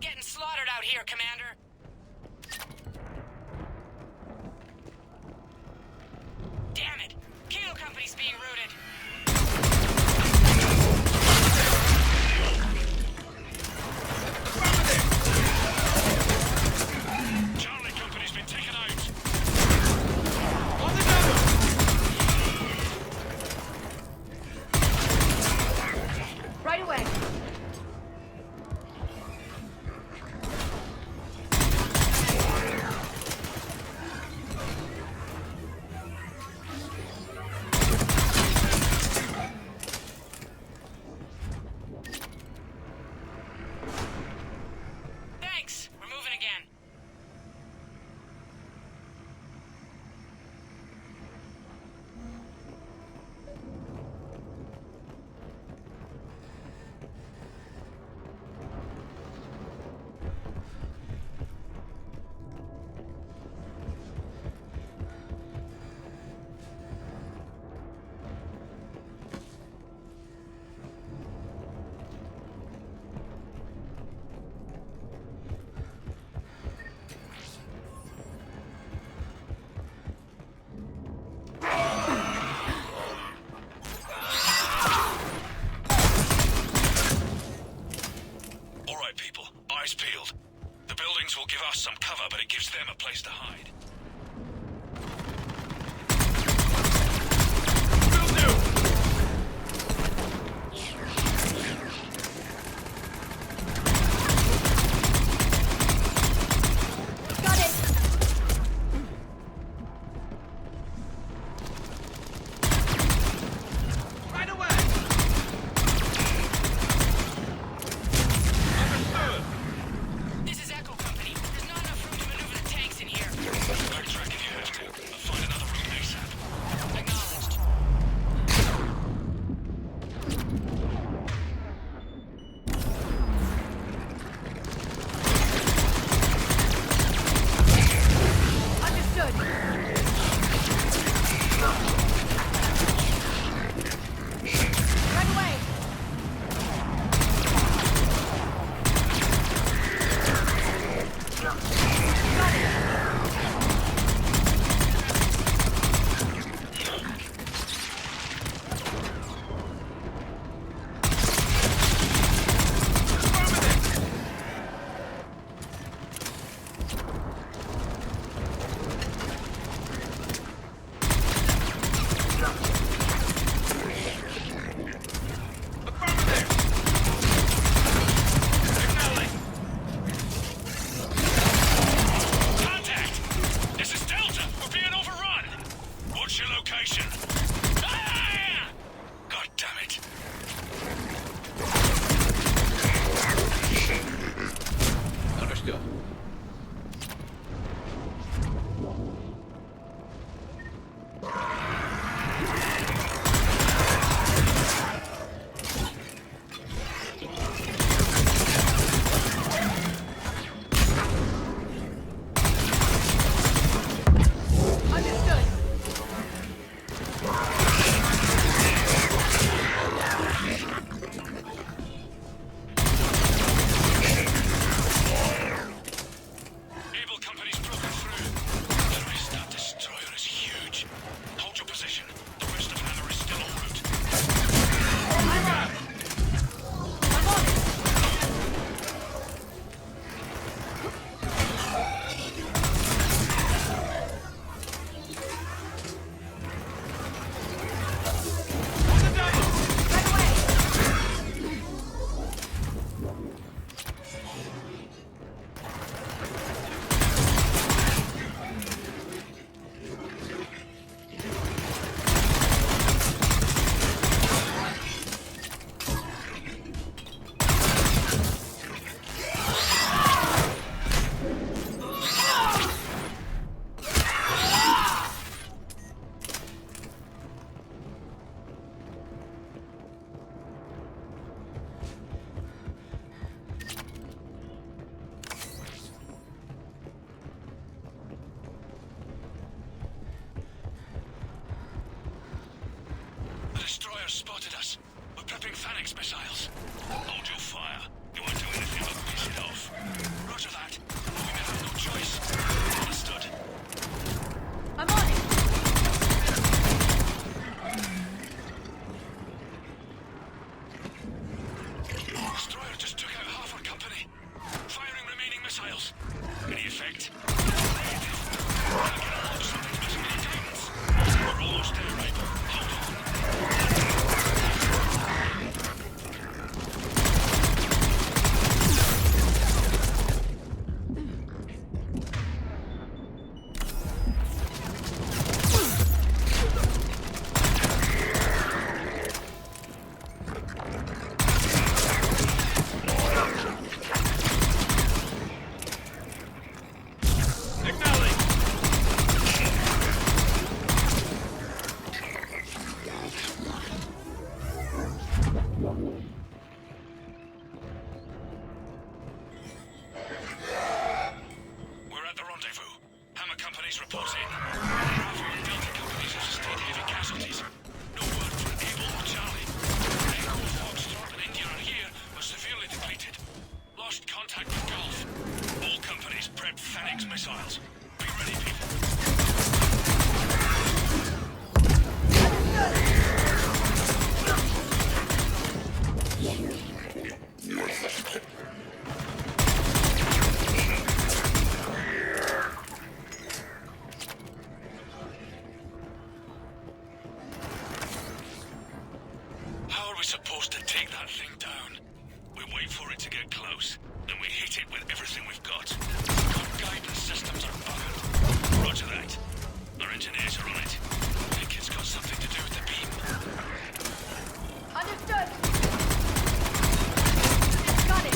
[SPEAKER 16] Getting slaughtered out here, Commander. Damn it! Kilo Company's being routed.
[SPEAKER 11] Charlie Company's been taken out.
[SPEAKER 16] Right away. Thanks. We're moving again.
[SPEAKER 11] Eyes peeled. The buildings will give us some cover, but it gives them a place to hide.
[SPEAKER 16] This is Echo Company. There's not enough room to maneuver the tanks in here.
[SPEAKER 8] Spotted us. We're prepping Phoenix missiles. Hold your fire. You won't do anything but piss it off. Roger that. We may have no choice. Understood.
[SPEAKER 16] I'm on it!
[SPEAKER 8] Destroyer just took out half our company. Firing remaining missiles. Any effect? I'll get a load of something missing many diamonds. We're almost there, right? Hold on. Supposed to take that thing down. We wait for it to get close, then we hit it with everything we've got. Our guidance systems are buggered. Roger that. Our engineers are on it. I think it's got something to do with the beam.
[SPEAKER 16] Understood. Got it.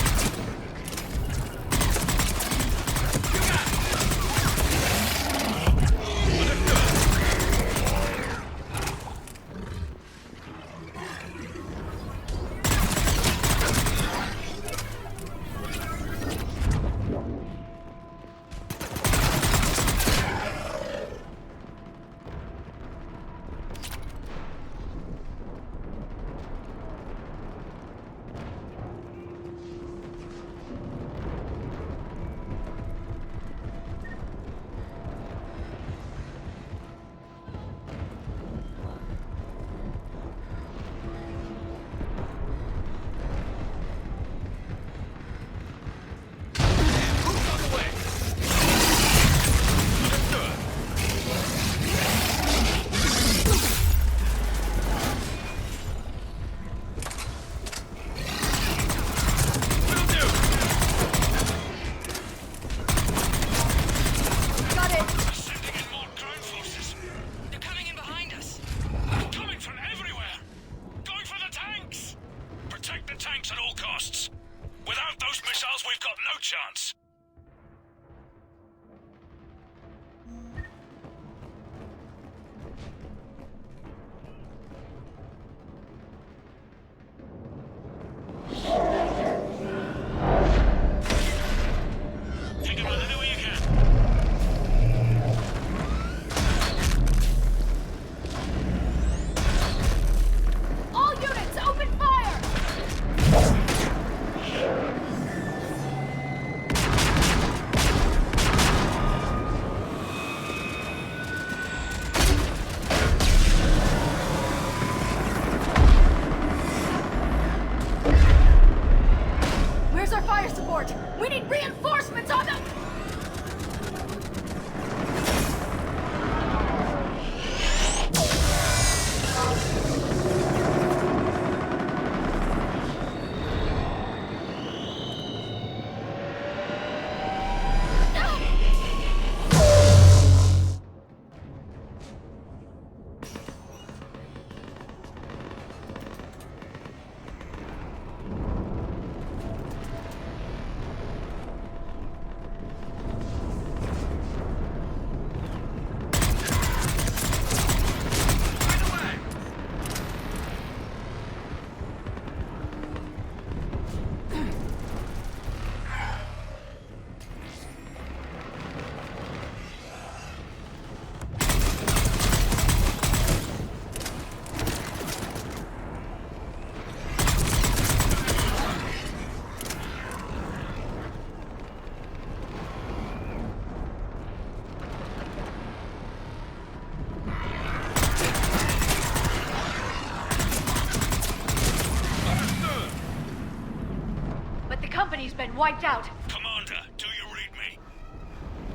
[SPEAKER 5] been wiped out.
[SPEAKER 11] Commander, do you read me?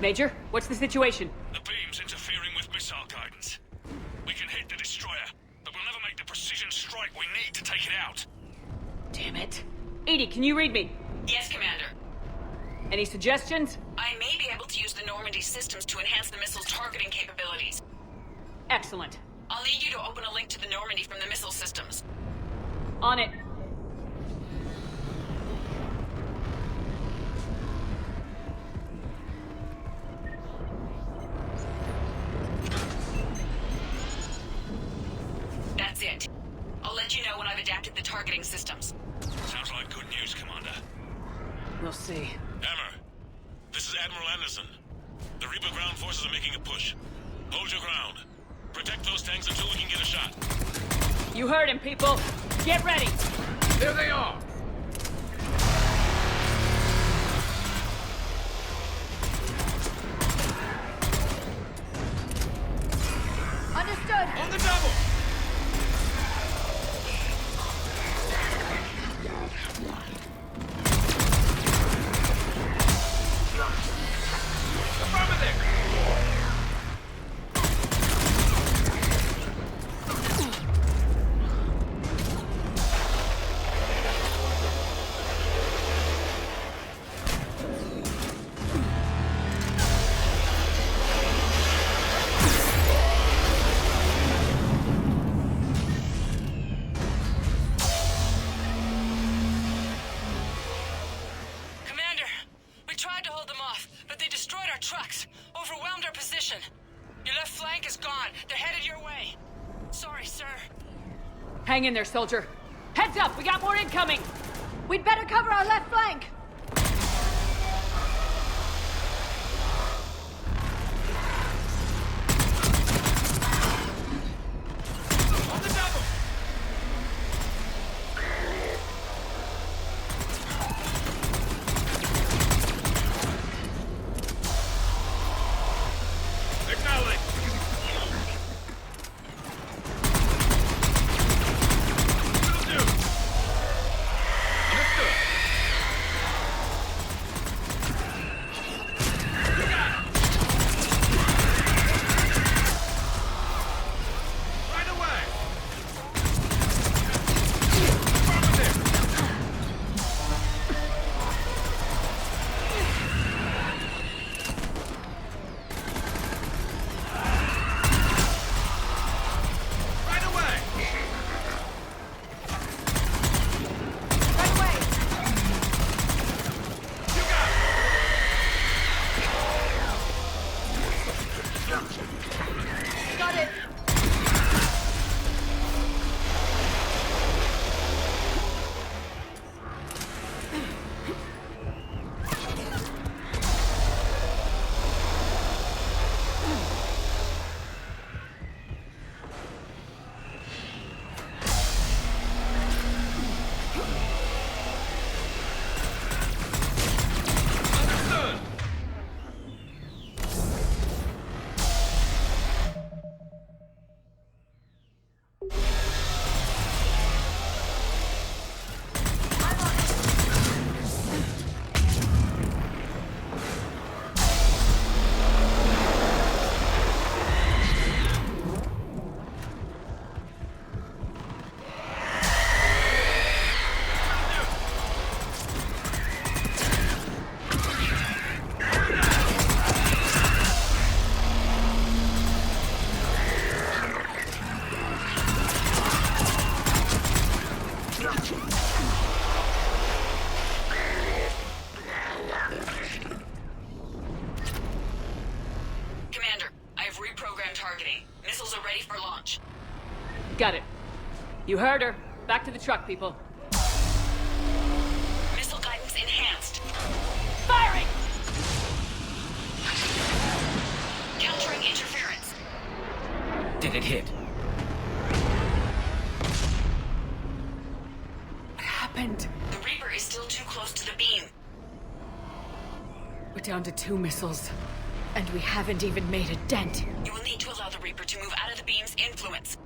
[SPEAKER 2] Major, what's the situation?
[SPEAKER 11] The beam's interfering with missile guidance. We can hit the destroyer, but we'll never make the precision strike we need to take it out.
[SPEAKER 2] Damn it. Edie, can you read me?
[SPEAKER 16] Yes, Commander.
[SPEAKER 2] Any suggestions?
[SPEAKER 16] I may be able to use the Normandy systems to enhance the missile's targeting capabilities.
[SPEAKER 2] Excellent.
[SPEAKER 16] I'll need you to open a link to the Normandy from the missile systems.
[SPEAKER 2] On it.
[SPEAKER 16] That's it. I'll let you know when I've adapted the targeting systems.
[SPEAKER 11] Sounds like good news, Commander.
[SPEAKER 2] We'll see.
[SPEAKER 8] Hammer, this is Admiral Anderson. The Reaper ground forces are making a push. Hold your ground. Protect those tanks until we can get a shot.
[SPEAKER 2] You heard him, people. Get ready.
[SPEAKER 6] There they are!
[SPEAKER 5] Understood.
[SPEAKER 6] On the double!
[SPEAKER 2] Hang in there, soldier. Heads up, we got more incoming!
[SPEAKER 5] We'd better cover our left flank!
[SPEAKER 6] On the double! Acknowledge!
[SPEAKER 2] Got it. You heard her. Back to the truck, people.
[SPEAKER 16] Missile guidance enhanced.
[SPEAKER 2] Firing!
[SPEAKER 16] Countering interference.
[SPEAKER 9] Did it hit?
[SPEAKER 2] What happened?
[SPEAKER 16] The Reaper is still too close to the beam.
[SPEAKER 2] We're down to 2 missiles. And we haven't even made a dent.
[SPEAKER 16] You will need to allow the Reaper to move out of the beam's influence.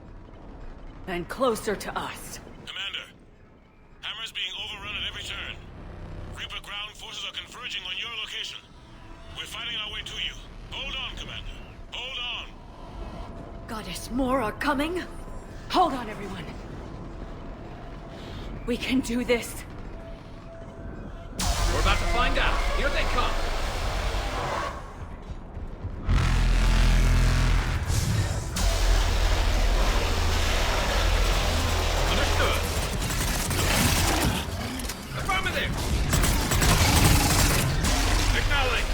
[SPEAKER 2] And closer to us.
[SPEAKER 8] Commander, Hammer's being overrun at every turn. Reaper ground
[SPEAKER 2] Goddess, more are coming? Hold on, everyone. We can do this.
[SPEAKER 20] We're about to find out. Here they come. Understood. Affirmative. Acknowledge.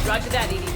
[SPEAKER 2] Roger that, Edie.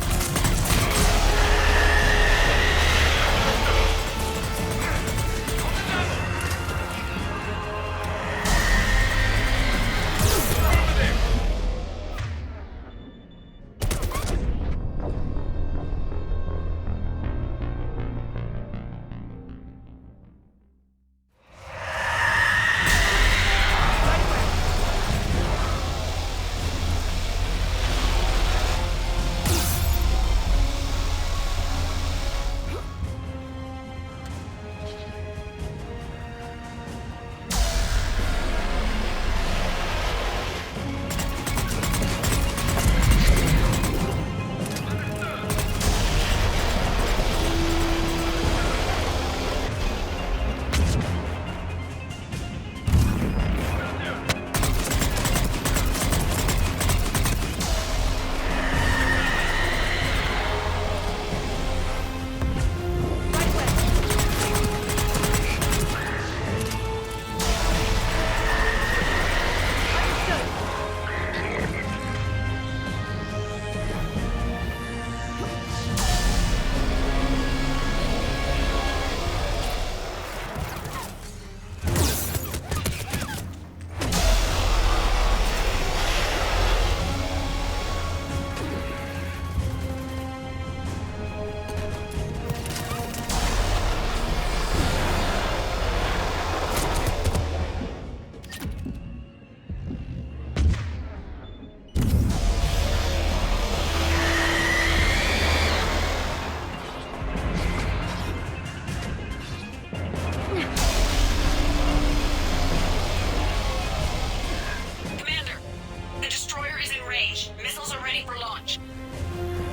[SPEAKER 16] approach. Missiles are ready for launch.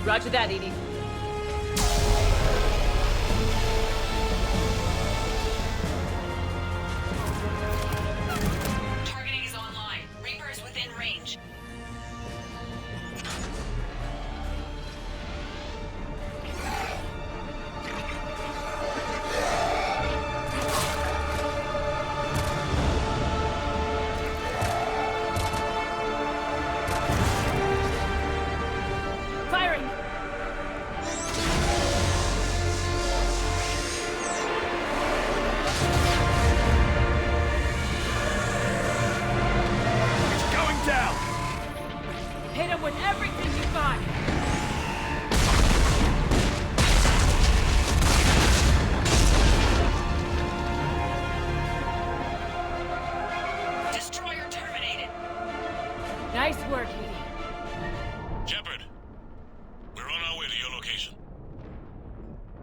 [SPEAKER 2] Roger that, Edie.
[SPEAKER 16] Targeting is online. Reaper is within range.
[SPEAKER 2] Firing!
[SPEAKER 11] It's going down!
[SPEAKER 2] Hit him with everything you got!
[SPEAKER 16] Destroyer terminated.
[SPEAKER 2] Nice work, Edie.
[SPEAKER 8] Shepard, we're on our way to your location.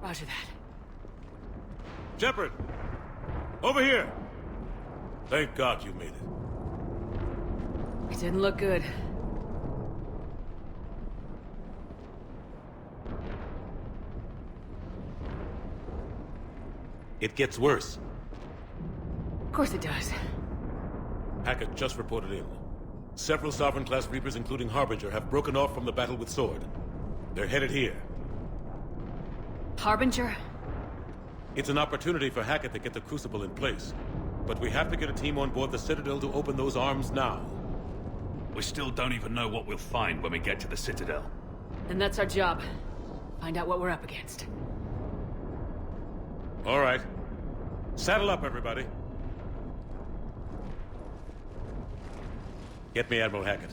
[SPEAKER 2] Roger that.
[SPEAKER 7] Shepard! Over here! Thank God you made it.
[SPEAKER 2] It didn't look good.
[SPEAKER 7] It gets worse.
[SPEAKER 2] Of course it does.
[SPEAKER 7] Hackett just reported in. Several Sovereign-class Reapers, including Harbinger, have broken off from the battle with Sword. They're headed here.
[SPEAKER 2] Harbinger?
[SPEAKER 7] It's an opportunity for Hackett to get the Crucible in place. But we have to get a team on board the Citadel to open those arms now.
[SPEAKER 11] We still don't even know what we'll find when we get to the Citadel.
[SPEAKER 2] And that's our job. Find out what we're up against.
[SPEAKER 7] All right. Saddle up, everybody. Get me Admiral Hackett.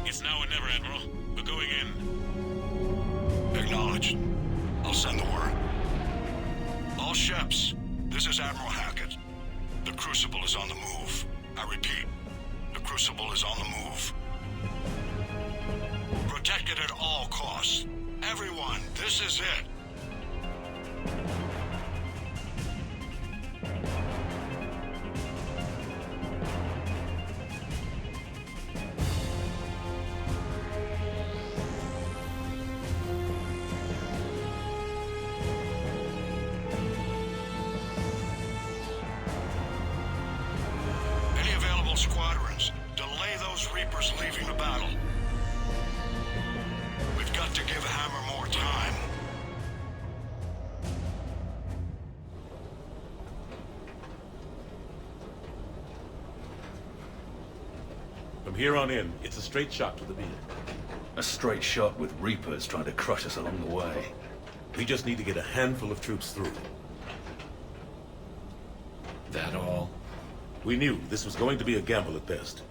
[SPEAKER 8] It's now or never, Admiral. We're going in. Acknowledged. I'll send the word. All ships, this is Admiral Hackett. The Crucible is on the move. I repeat, the Crucible is on the move. Protect it at all costs. Everyone, this is it. Any available squadrons, delay those Reapers leaving the battle. We've got to give Hammer more time.
[SPEAKER 7] From here on in, it's a straight shot to the beam.
[SPEAKER 11] A straight shot with Reapers trying to crush us along the way.
[SPEAKER 7] We just need to get a handful of troops through.
[SPEAKER 20] That all?
[SPEAKER 7] We knew this was going to be a gamble at best.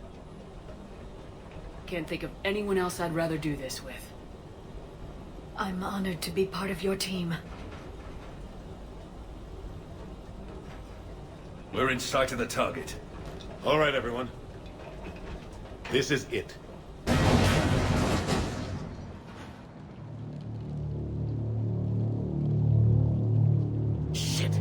[SPEAKER 2] Can't think of anyone else I'd rather do this with.
[SPEAKER 5] I'm honored to be part of your team.
[SPEAKER 11] We're in sight of the target.
[SPEAKER 7] All right, everyone. This is it.
[SPEAKER 2] Shit.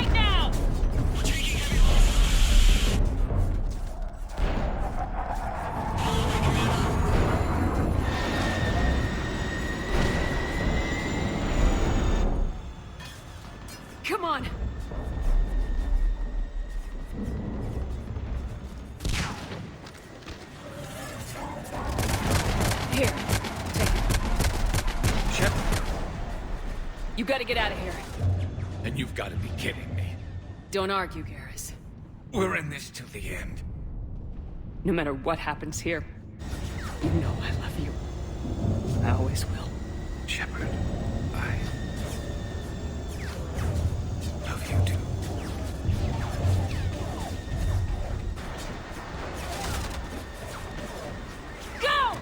[SPEAKER 2] right now! Come on! Here, take it.
[SPEAKER 9] Shepard,
[SPEAKER 2] You gotta get out of here.
[SPEAKER 9] and you've got to be kidding me.
[SPEAKER 2] Don't argue, Garrus.
[SPEAKER 9] We're in this till the end.
[SPEAKER 2] No matter what happens here, you know I love you. I always will.
[SPEAKER 9] Shepard, I love you too.
[SPEAKER 2] Go!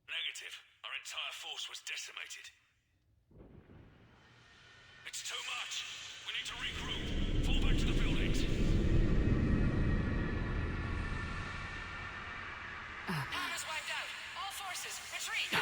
[SPEAKER 11] Negative. Our entire force was decimated. It's too much. We need to regroup. Fall back to the buildings.
[SPEAKER 16] Hammer's wiped out. All forces, retreat!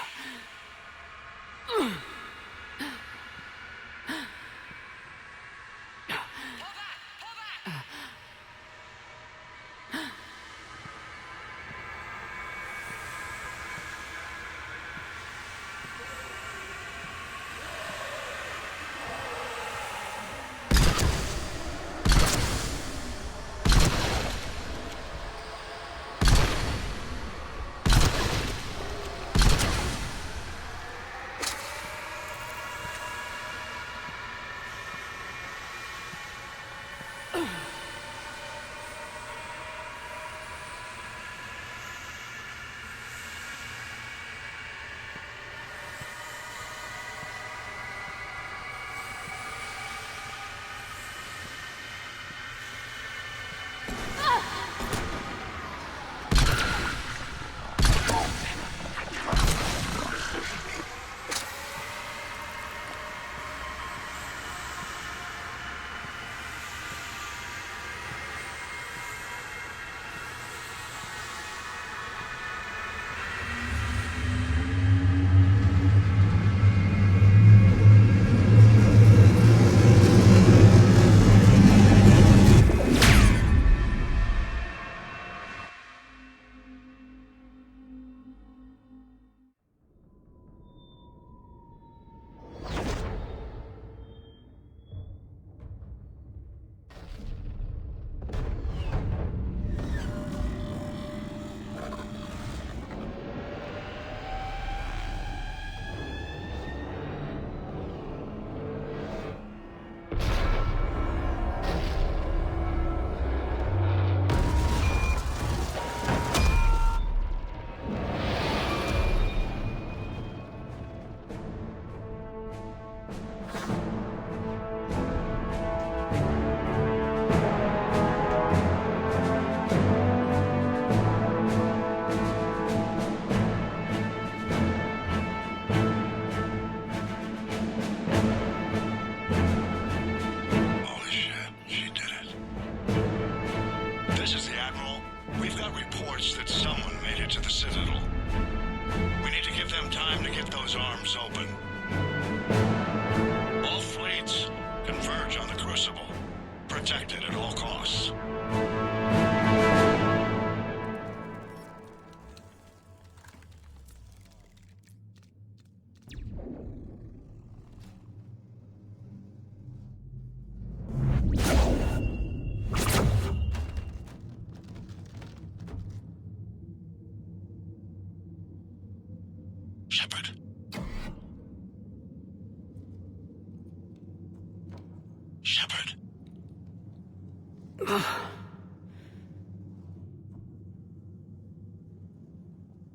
[SPEAKER 8] Shepard.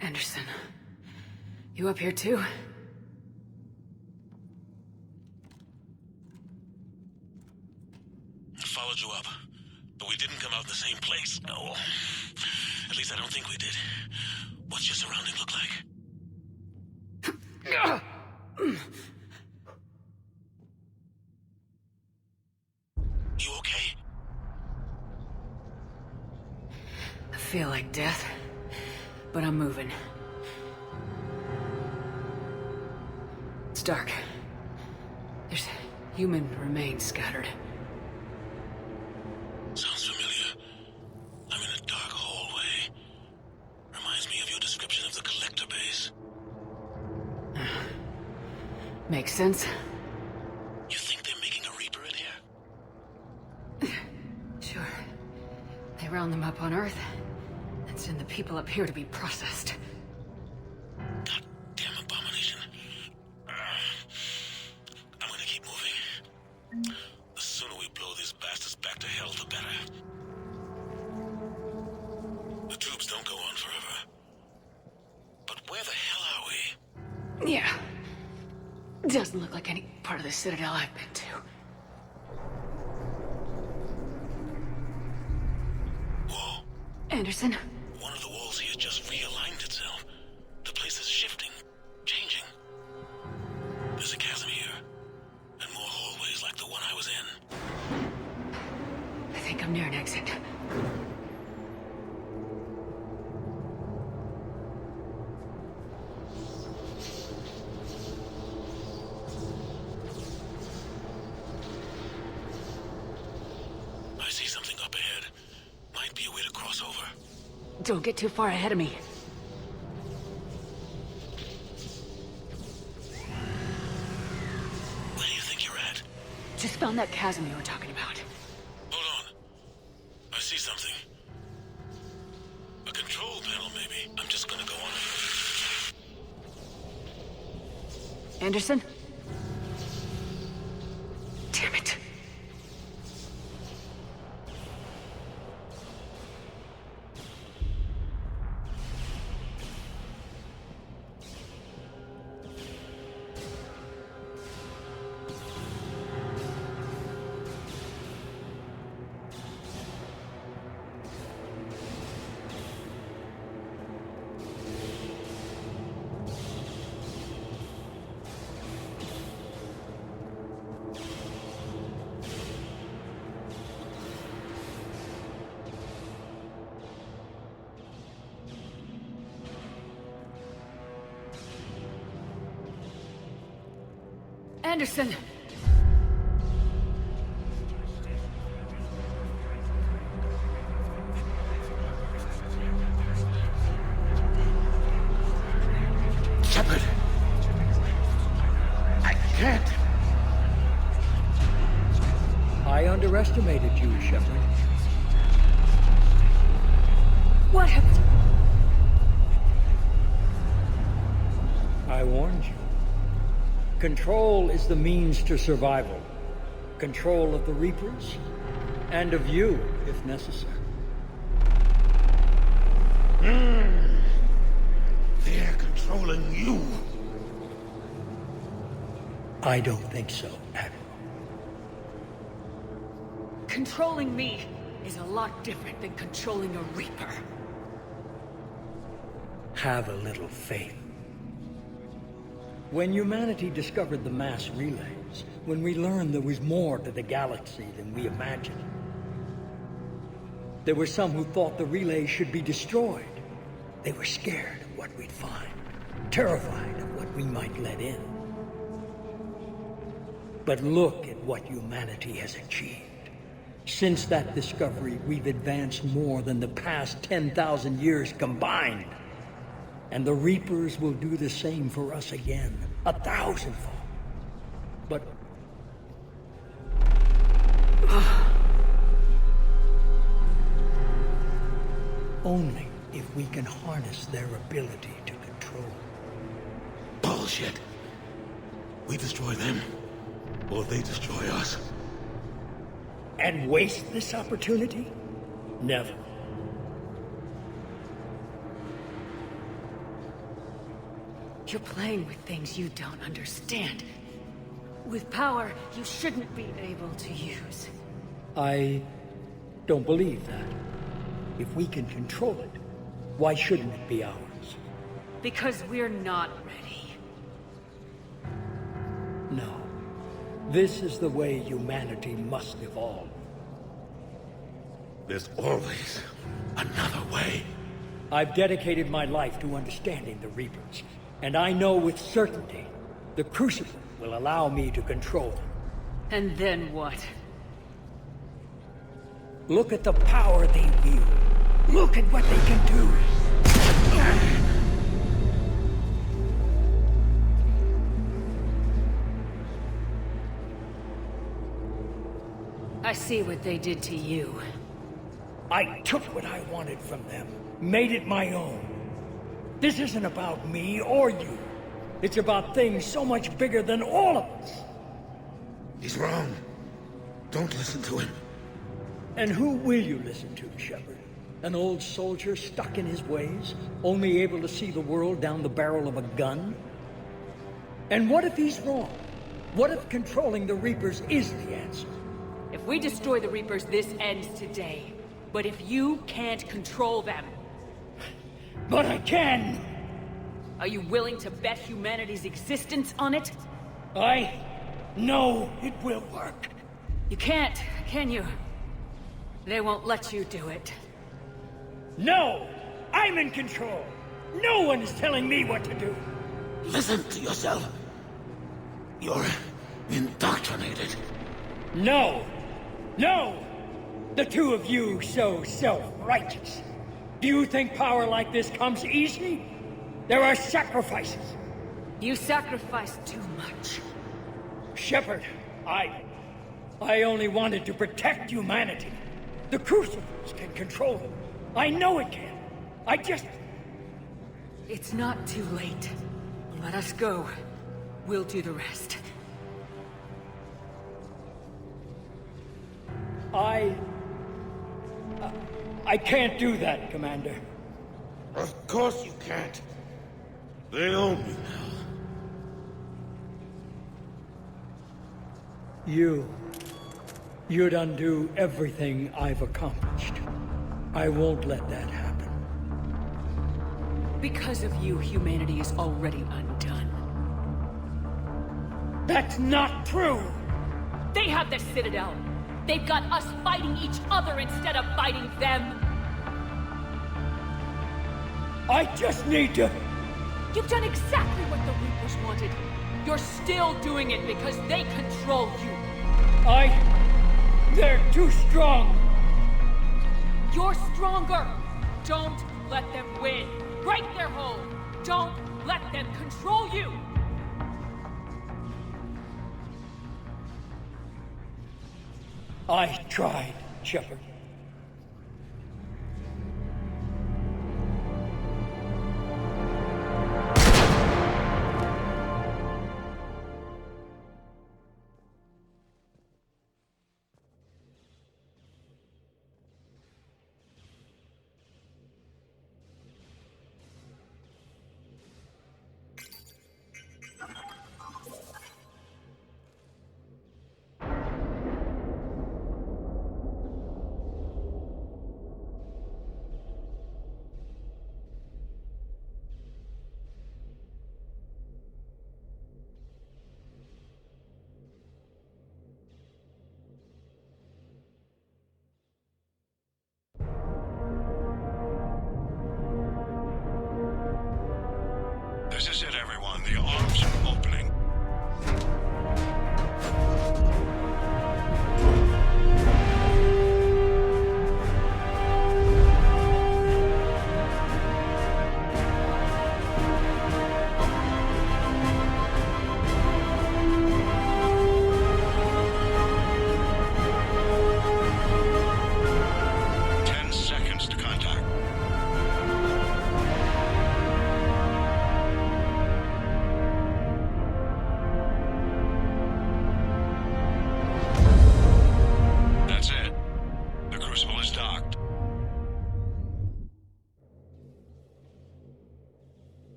[SPEAKER 2] Anderson, you up here too?
[SPEAKER 8] I followed you up, but we didn't come out in the same place. No. At least I don't think we did. What's your surrounding look like? You okay?
[SPEAKER 2] I feel like death, but I'm moving. It's dark. There's human remains scattered.
[SPEAKER 8] Sounds familiar. I'm in a dark hallway. Reminds me of your description of the collector base.
[SPEAKER 2] Makes sense.
[SPEAKER 8] You think they're making a Reaper in here?
[SPEAKER 2] Sure. They round them up on Earth and send the people up here to be processed.
[SPEAKER 8] Goddamn abomination. I'm gonna keep moving. The sooner we blow these bastards back to hell, the better. The tubes don't go on forever. But where the hell are we?
[SPEAKER 2] Yeah. Doesn't look like any part of the Citadel I've been to.
[SPEAKER 8] Whoa.
[SPEAKER 2] Anderson?
[SPEAKER 8] One of the walls here just realigned itself. The place is shifting, changing. There's a chasm here, and more hallways like the one I was in.
[SPEAKER 2] I think I'm near an exit.
[SPEAKER 8] I see something up ahead. Might be a way to cross over.
[SPEAKER 2] Don't get too far ahead of me.
[SPEAKER 8] Where do you think you're at?
[SPEAKER 2] Just found that chasm you were talking about.
[SPEAKER 8] Hold on. I see something. A control panel, maybe. I'm just gonna go on.
[SPEAKER 2] Anderson? Damn it. Anderson!
[SPEAKER 9] Shepard! I can't!
[SPEAKER 12] I underestimated you, Shepard.
[SPEAKER 2] What happened?
[SPEAKER 12] I warned you. Control is the means to survival. Control of the Reapers, and of you, if necessary.
[SPEAKER 9] They're controlling you.
[SPEAKER 12] I don't think so, Admiral.
[SPEAKER 2] Controlling me is a lot different than controlling a Reaper.
[SPEAKER 12] Have a little faith. When humanity discovered the mass relays, when we learned there was more to the galaxy than we imagined, there were some who thought the relays should be destroyed. They were scared of what we'd find, terrified of what we might let in. But look at what humanity has achieved. Since that discovery, we've advanced more than the past 10,000 years combined. And the Reapers will do the same for us again, 1,000-fold. But... only if we can harness their ability to control.
[SPEAKER 8] Bullshit. We destroy them, or they destroy us.
[SPEAKER 12] And waste this opportunity? Never.
[SPEAKER 2] You're playing with things you don't understand. With power you shouldn't be able to use.
[SPEAKER 12] I don't believe that. If we can control it, why shouldn't it be ours?
[SPEAKER 2] Because we're not ready.
[SPEAKER 12] No. This is the way humanity must evolve.
[SPEAKER 7] There's always another way.
[SPEAKER 12] I've dedicated my life to understanding the Reapers, and I know with certainty the Crucible will allow me to control them.
[SPEAKER 2] And then what?
[SPEAKER 12] Look at the power they wield. Look at what they can do.
[SPEAKER 2] I see what they did to you.
[SPEAKER 12] I took what I wanted from them, made it my own. This isn't about me or you. It's about things so much bigger than all of us.
[SPEAKER 9] He's wrong. Don't listen to him.
[SPEAKER 12] And who will you listen to, Shepard? An old soldier stuck in his ways, only able to see the world down the barrel of a gun? And what if he's wrong? What if controlling the Reapers is the answer?
[SPEAKER 2] If we destroy the Reapers, this ends today. But if you can't control them...
[SPEAKER 12] But I can!
[SPEAKER 2] Are you willing to bet humanity's existence on it?
[SPEAKER 12] I know it will work.
[SPEAKER 2] You can't, can you? They won't let you do it.
[SPEAKER 12] No! I'm in control! No one is telling me what to do!
[SPEAKER 9] Listen to yourself. You're indoctrinated.
[SPEAKER 12] No! No! The two of you so self-righteous. Do you think power like this comes easy? There are sacrifices.
[SPEAKER 2] You sacrificed too much.
[SPEAKER 12] Shepard, I only wanted to protect humanity. The Crucibles can control them. I know it can. I just...
[SPEAKER 2] It's not too late. Let us go. We'll do the rest.
[SPEAKER 12] I can't do that, Commander.
[SPEAKER 9] Of course you can't. They own you now.
[SPEAKER 12] You'd undo everything I've accomplished. I won't let that happen.
[SPEAKER 2] Because of you, humanity is already undone.
[SPEAKER 12] That's not true!
[SPEAKER 2] They have the Citadel. They've got us fighting each other instead of fighting them.
[SPEAKER 12] I just need to...
[SPEAKER 2] You've done exactly what the Reapers wanted. You're still doing it because they control you.
[SPEAKER 12] They're too strong.
[SPEAKER 2] You're stronger. Don't let them win. Break their hold. Don't let them control you.
[SPEAKER 12] I tried, Shepard.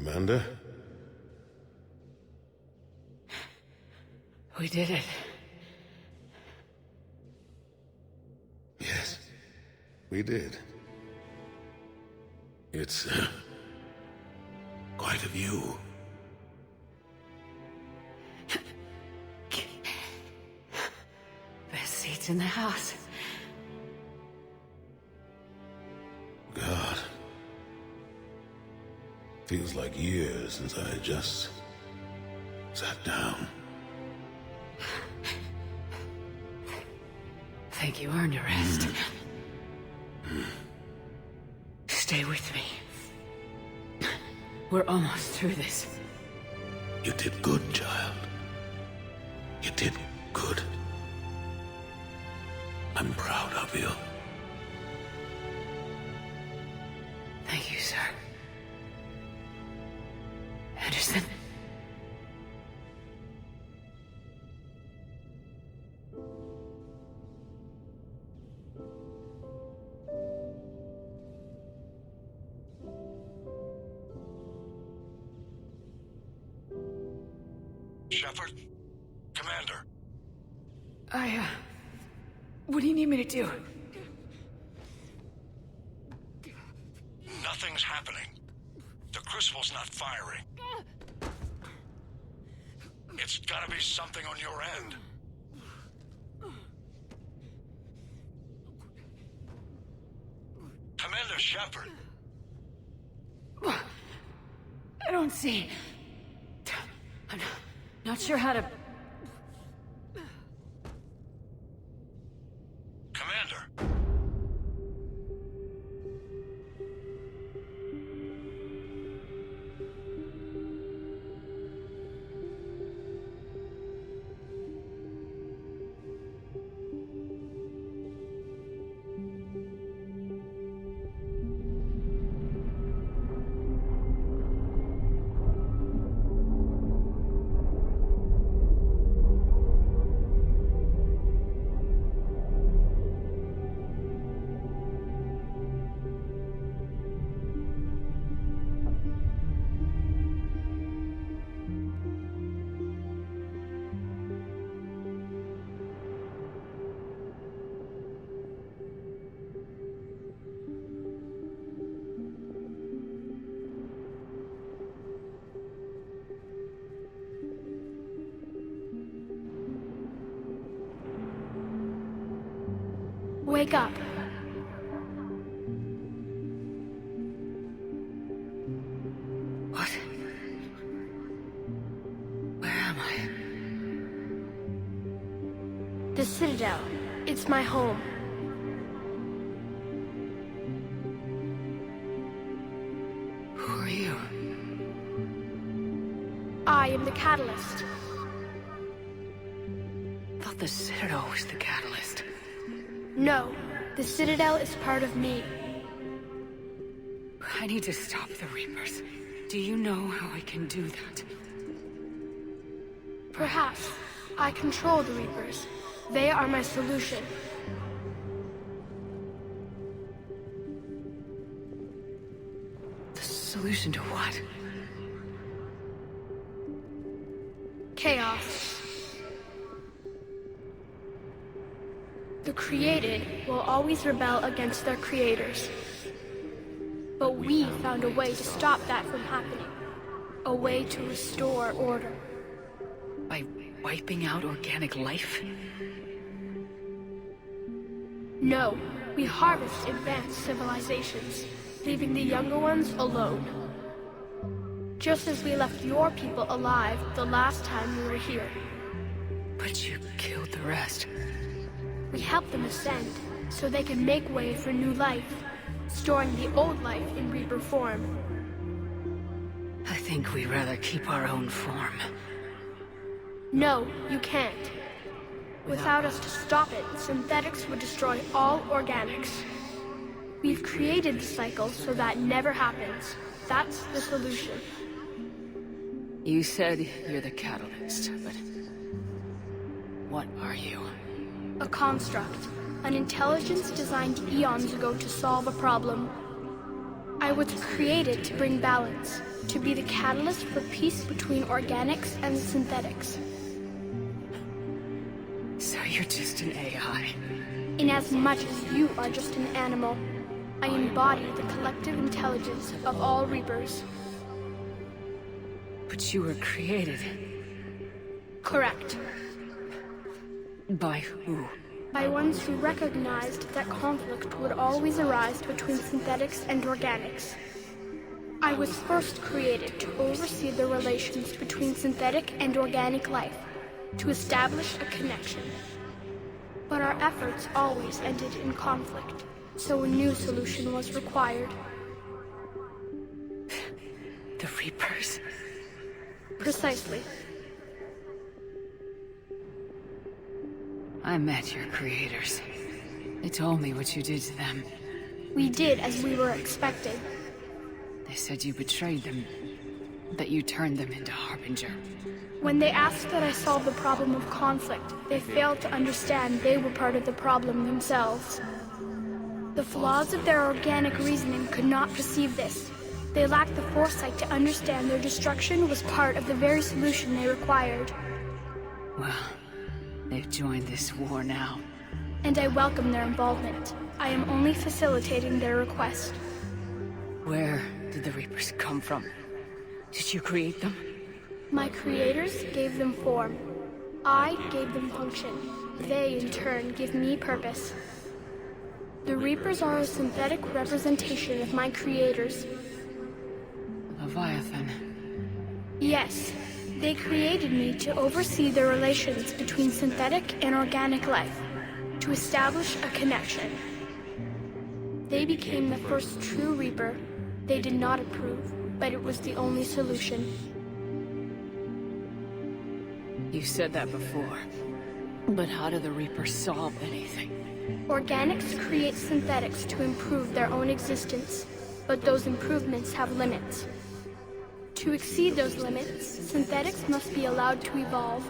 [SPEAKER 9] Commander?
[SPEAKER 2] We did it.
[SPEAKER 9] Yes, we did. It's quite a view.
[SPEAKER 2] Best seats in the house.
[SPEAKER 9] God. Feels like years since I just sat down.
[SPEAKER 2] Think you earned a rest. Stay with me. We're almost through this.
[SPEAKER 9] You did good, child. You did good. I'm proud of you.
[SPEAKER 2] Thank you, sir. Anderson?
[SPEAKER 1] Shepard? Commander?
[SPEAKER 2] What do you need me to do?
[SPEAKER 1] Nothing's happening. The Crucible's not firing. It's gotta be something on your end. Commander Shepard!
[SPEAKER 2] I don't see. I'm not sure how to...
[SPEAKER 1] Commander!
[SPEAKER 13] Wake up.
[SPEAKER 2] What? Where am I?
[SPEAKER 13] The Citadel. It's my home.
[SPEAKER 2] Who are you?
[SPEAKER 13] I am the Catalyst.
[SPEAKER 2] I thought the Citadel was the catalyst.
[SPEAKER 13] No, the Citadel is part of me.
[SPEAKER 2] I need to stop the Reapers. Do you know how I can do that?
[SPEAKER 13] Perhaps. I control the Reapers. They are my solution.
[SPEAKER 2] The solution to what?
[SPEAKER 13] Chaos. The created will always rebel against their creators. But we found a way to stop that from happening. A way to restore order.
[SPEAKER 2] By wiping out organic life?
[SPEAKER 13] No, we harvest advanced civilizations, leaving the younger ones alone. Just as we left your people alive the last time we were here.
[SPEAKER 2] But you killed the rest.
[SPEAKER 13] We helped them ascend, so they could make way for new life, storing the old life in Reaper form.
[SPEAKER 2] I think we'd rather keep our own form.
[SPEAKER 13] No, you can't. Without us to stop it, synthetics would destroy all organics. We've created the cycle so that never happens. That's the solution.
[SPEAKER 2] You said you're the catalyst, but what are you?
[SPEAKER 13] A construct. An intelligence designed eons ago to solve a problem. I was created to bring balance, to be the catalyst for peace between organics and synthetics.
[SPEAKER 2] So you're just an AI.
[SPEAKER 13] Inasmuch as you are just an animal, I embody the collective intelligence of all Reapers.
[SPEAKER 2] But you were created.
[SPEAKER 13] Correct.
[SPEAKER 2] By who?
[SPEAKER 13] By ones who recognized that conflict would always arise between synthetics and organics. I was first created to oversee the relations between synthetic and organic life, to establish a connection. But our efforts always ended in conflict, so a new solution was required.
[SPEAKER 2] The Reapers?
[SPEAKER 13] Precisely.
[SPEAKER 2] I met your creators. They told me what you did to them.
[SPEAKER 13] We did as we were expected.
[SPEAKER 2] They said you betrayed them, that you turned them into Harbinger.
[SPEAKER 13] When they asked that I solve the problem of conflict, they failed to understand they were part of the problem themselves. The flaws of their organic reasoning could not perceive this. They lacked the foresight to understand their destruction was part of the very solution they required.
[SPEAKER 2] Well, they've joined this war now.
[SPEAKER 13] And I welcome their involvement. I am only facilitating their request.
[SPEAKER 2] Where did the Reapers come from? Did you create them?
[SPEAKER 13] My creators gave them form. I gave them function. They, in turn, give me purpose. The Reapers are a synthetic representation of my creators.
[SPEAKER 2] Leviathan.
[SPEAKER 13] Yes. They created me to oversee the relations between synthetic and organic life, to establish a connection. They became the first true Reaper. They did not approve, but it was the only solution.
[SPEAKER 2] You said that before. But how do the Reapers solve anything?
[SPEAKER 13] Organics create synthetics to improve their own existence, but those improvements have limits. To exceed those limits, synthetics must be allowed to evolve.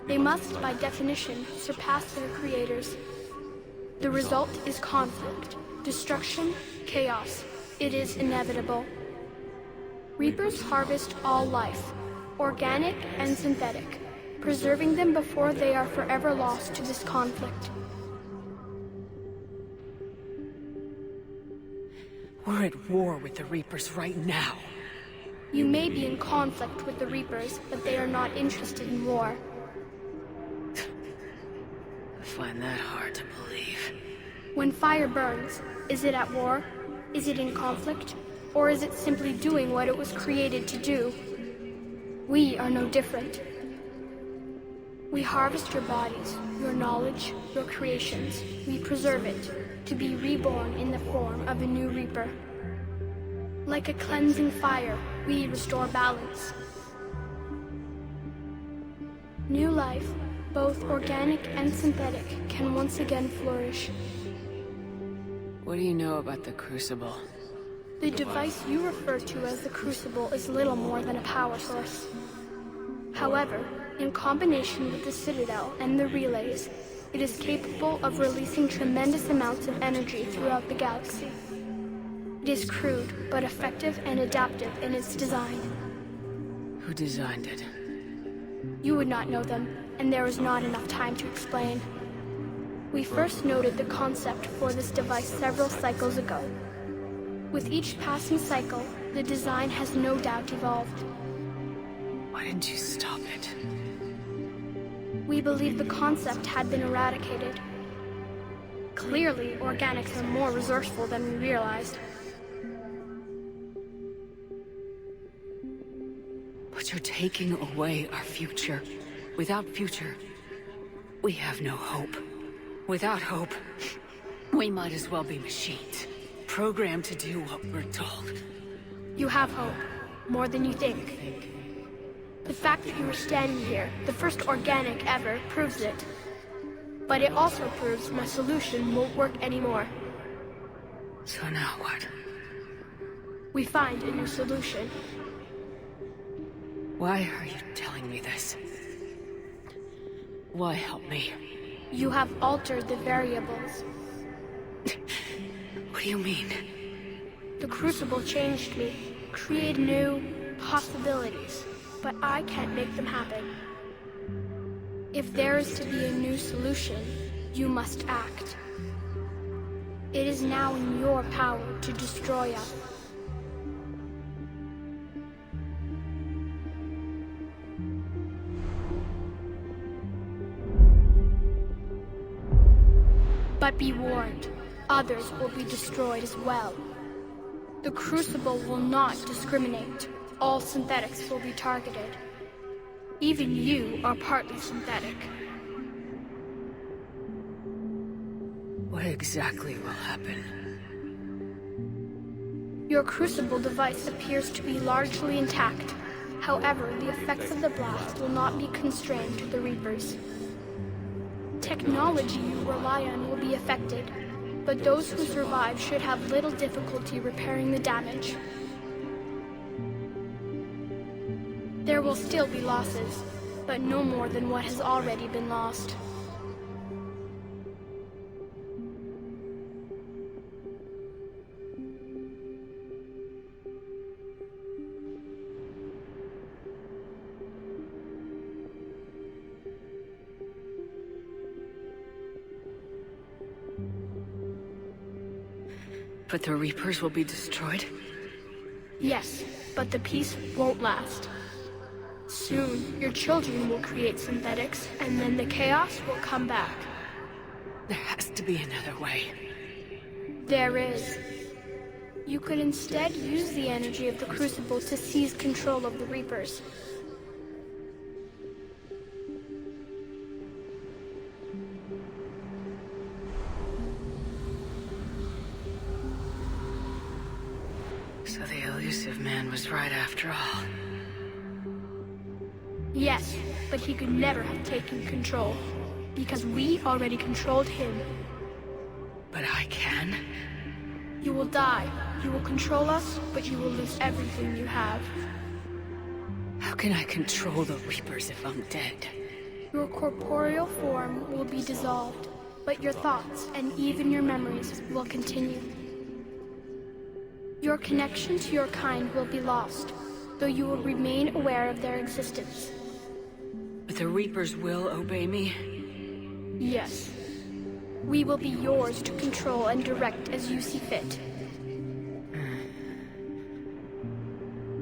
[SPEAKER 13] They must, by definition, surpass their creators. The result is conflict, destruction, chaos. It is inevitable. Reapers harvest all life, organic and synthetic, preserving them before they are forever lost to this conflict.
[SPEAKER 2] We're at war with the Reapers right now.
[SPEAKER 13] You may be in conflict with the Reapers, but they are not interested in war.
[SPEAKER 2] I find that hard to believe.
[SPEAKER 13] When fire burns, is it at war? Is it in conflict? Or is it simply doing what it was created to do? We are no different. We harvest your bodies, your knowledge, your creations. We preserve it, to be reborn in the form of a new Reaper. Like a cleansing fire, we restore balance. New life, both organic and synthetic, can once again flourish.
[SPEAKER 2] What do you know about the Crucible?
[SPEAKER 13] The device you refer to as the Crucible is little more than a power source. However, in combination with the Citadel and the relays, it is capable of releasing tremendous amounts of energy throughout the galaxy. It is crude, but effective and adaptive in its design.
[SPEAKER 2] Who designed it?
[SPEAKER 13] You would not know them, and there is not enough time to explain. We first noted the concept for this device several cycles ago. With each passing cycle, the design has no doubt evolved.
[SPEAKER 2] Why didn't you stop it?
[SPEAKER 13] We believed the concept had been eradicated. Clearly, organics are more resourceful than we realized.
[SPEAKER 2] But you're taking away our future. Without future, we have no hope. Without hope, we might as well be machines, programmed to do what we're told.
[SPEAKER 13] You have hope, more than you think. The fact that you are standing here, the first organic ever, proves it. But it also proves my solution won't work anymore.
[SPEAKER 2] So now what?
[SPEAKER 13] We find a new solution.
[SPEAKER 2] Why are you telling me this? Why help me?
[SPEAKER 13] You have altered the variables.
[SPEAKER 2] What do you mean?
[SPEAKER 13] The Crucible changed me, created new possibilities, but I can't make them happen. If there is to be a new solution, you must act. It is now in your power to destroy us. But be warned, others will be destroyed as well. The Crucible will not discriminate. All synthetics will be targeted. Even you are partly synthetic.
[SPEAKER 2] What exactly will happen?
[SPEAKER 13] Your Crucible device appears to be largely intact. However, the effects of the blast will not be constrained to the Reapers. Technology you rely on will be affected, but those who survive should have little difficulty repairing the damage. There will still be losses, but no more than what has already been lost.
[SPEAKER 2] But the Reapers will be destroyed?
[SPEAKER 13] Yes, but the peace won't last. Soon, your children will create synthetics, and then the chaos will come back.
[SPEAKER 2] There has to be another way.
[SPEAKER 13] There is. You could instead use the energy of the Crucible to seize control of the Reapers.
[SPEAKER 2] So the elusive man was right after all.
[SPEAKER 13] Yes, but he could never have taken control, because we already controlled him.
[SPEAKER 2] But I can?
[SPEAKER 13] You will die. You will control us, but you will lose everything you have.
[SPEAKER 2] How can I control the Reapers if I'm dead?
[SPEAKER 13] Your corporeal form will be dissolved, but your thoughts and even your memories will continue. Your connection to your kind will be lost, though you will remain aware of their existence.
[SPEAKER 2] But the Reapers will obey me?
[SPEAKER 13] Yes. We will be yours to control and direct as you see fit.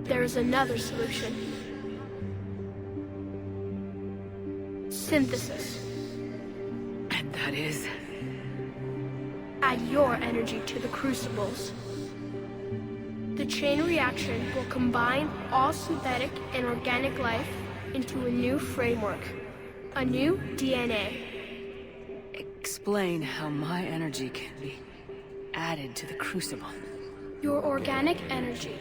[SPEAKER 13] There is another solution. Synthesis.
[SPEAKER 2] And that is?
[SPEAKER 13] Add your energy to the Crucibles. The chain reaction will combine all synthetic and organic life into a new framework, a new DNA.
[SPEAKER 2] Explain how my energy can be added to the Crucible.
[SPEAKER 13] Your organic energy,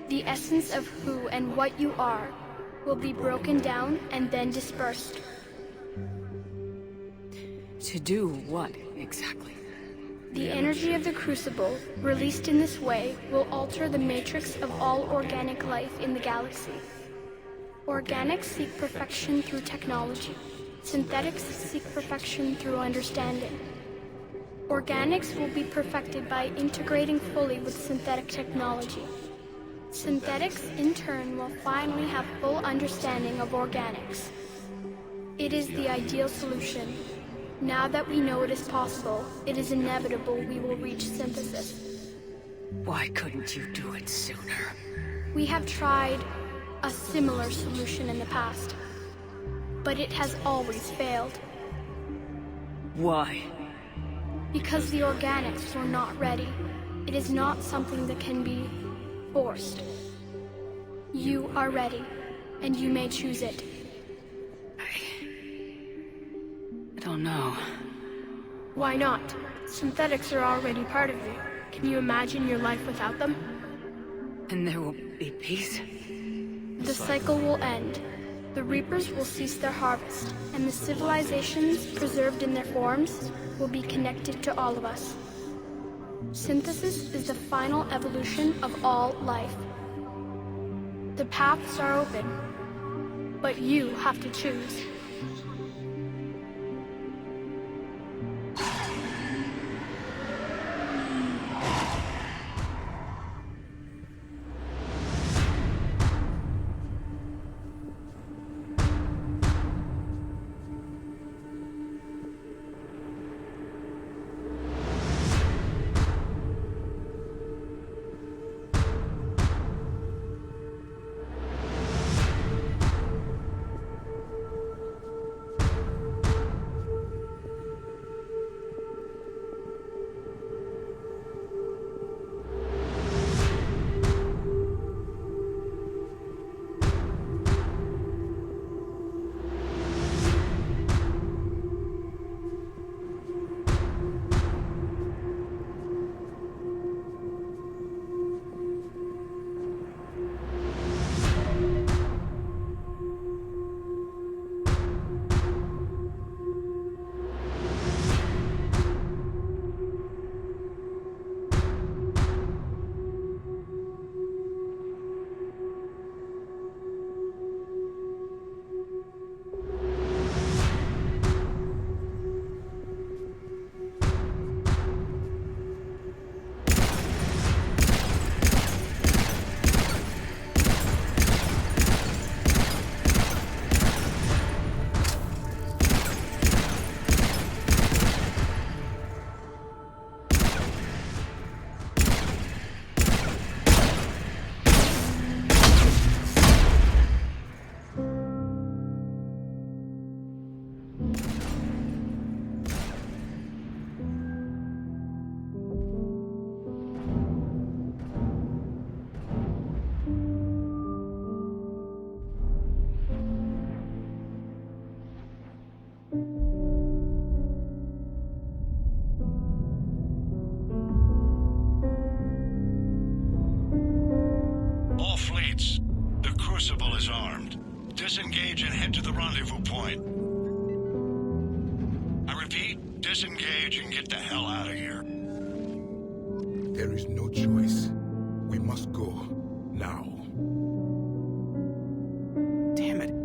[SPEAKER 13] the essence of who and what you are, will be broken down and then dispersed.
[SPEAKER 2] To do what, exactly?
[SPEAKER 13] The energy of the Crucible, released in this way, will alter the matrix of all organic life in the galaxy. Organics seek perfection through technology. Synthetics seek perfection through understanding. Organics will be perfected by integrating fully with synthetic technology. Synthetics, in turn, will finally have full understanding of organics. It is the ideal solution. Now that we know it is possible, it is inevitable we will reach synthesis.
[SPEAKER 2] Why couldn't you do it sooner?
[SPEAKER 13] We have tried a similar solution in the past, but it has always failed.
[SPEAKER 2] Why?
[SPEAKER 13] Because the organics were not ready. It is not something that can be forced. You are ready, and you may choose it.
[SPEAKER 2] I don't know.
[SPEAKER 13] Why not? Synthetics are already part of you. Can you imagine your life without them?
[SPEAKER 2] And there will be peace?
[SPEAKER 13] The cycle will end. The Reapers will cease their harvest, and the civilizations preserved in their forms will be connected to all of us. Synthesis is the final evolution of all life. The paths are open, but you have to choose.
[SPEAKER 1] a point. I repeat, disengage and get the hell out of here.
[SPEAKER 22] There is no choice. We must go. Now.
[SPEAKER 3] Damn it.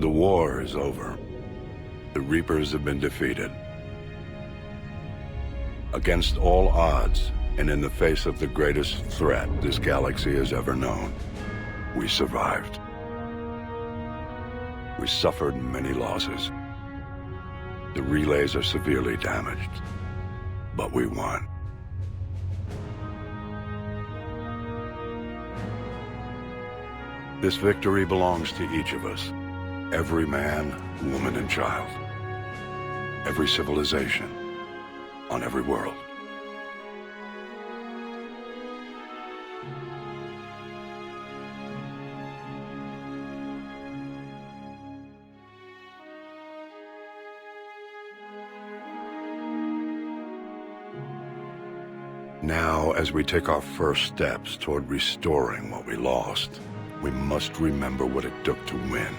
[SPEAKER 3] The war is over. The Reapers have been defeated. Against all odds, and in the face of the greatest threat this galaxy has ever known, we survived. We suffered many losses. The relays are severely damaged, but we won. This victory belongs to each of us. Every man, woman, and child. Every civilization. On every world. Now, as we take our first steps toward restoring what we lost, we must remember what it took to win.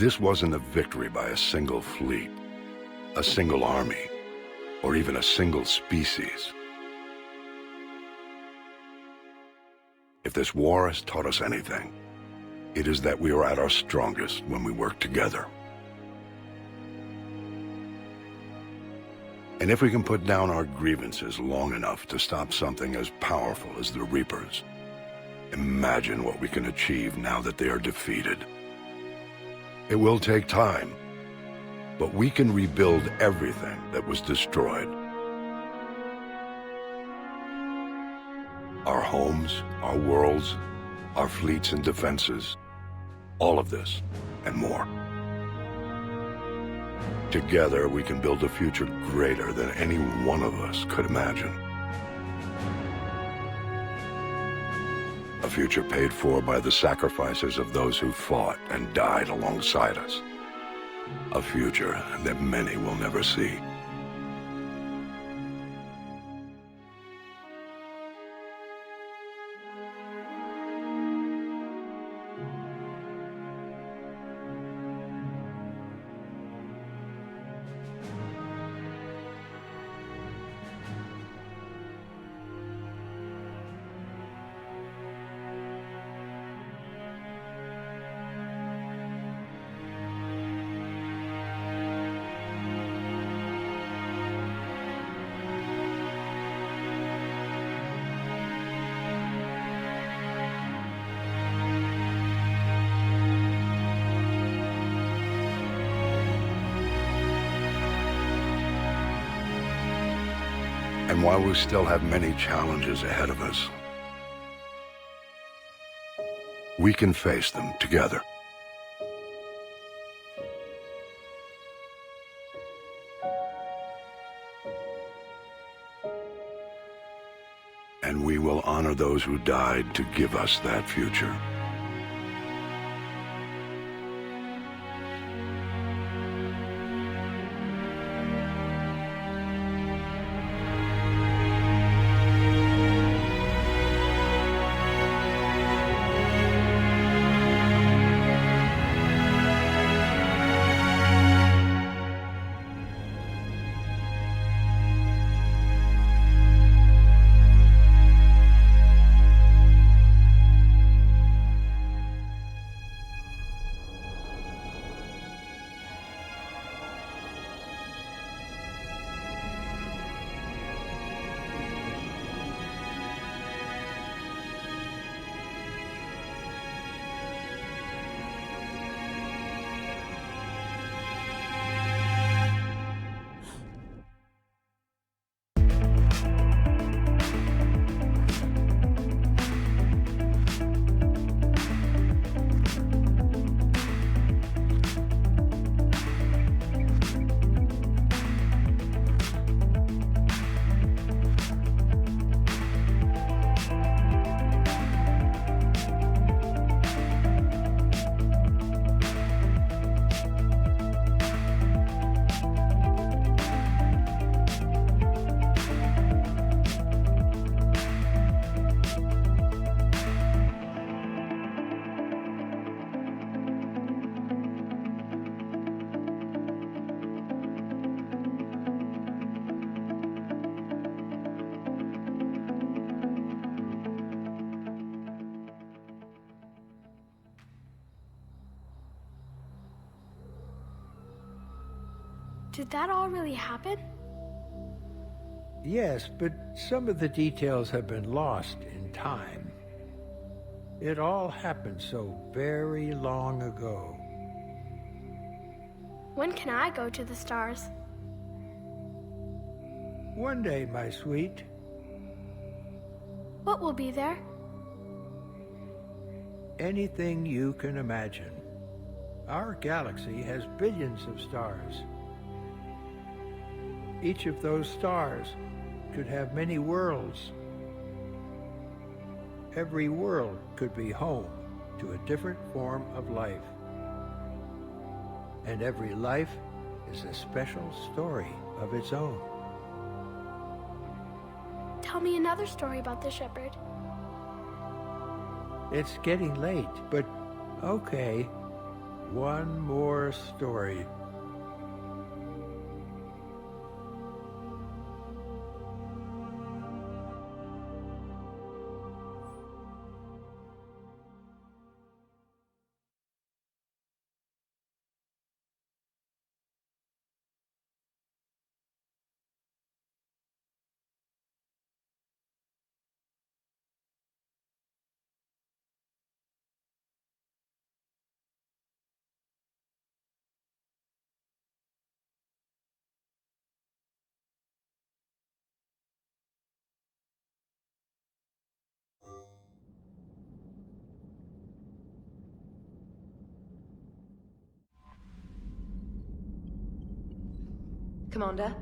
[SPEAKER 3] This wasn't a victory by a single fleet, a single army, or even a single species. If this war has taught us anything, it is that we are at our strongest when we work together. And if we can put down our grievances long enough to stop something as powerful as the Reapers, imagine what we can achieve now that they are defeated. It will take time, but we can rebuild everything that was destroyed. Our homes, our worlds, our fleets and defenses, all of this and more. Together, we can build a future greater than any one of us could imagine. A future paid for by the sacrifices of those who fought and died alongside us. A future that many will never see. And while we still have many challenges ahead of us, we can face them together. And we will honor those who died to give us that future.
[SPEAKER 13] Did that all really happen?
[SPEAKER 12] Yes, but some of the details have been lost in time. It all happened so very long ago.
[SPEAKER 13] When can I go to the stars?
[SPEAKER 12] One day, my sweet.
[SPEAKER 13] What will be there?
[SPEAKER 12] Anything you can imagine. Our galaxy has billions of stars. Each of those stars could have many worlds. Every world could be home to a different form of life. And every life is a special story of its own.
[SPEAKER 13] Tell me another story about the Shepard.
[SPEAKER 12] It's getting late, but okay. One more story.
[SPEAKER 16] Commander?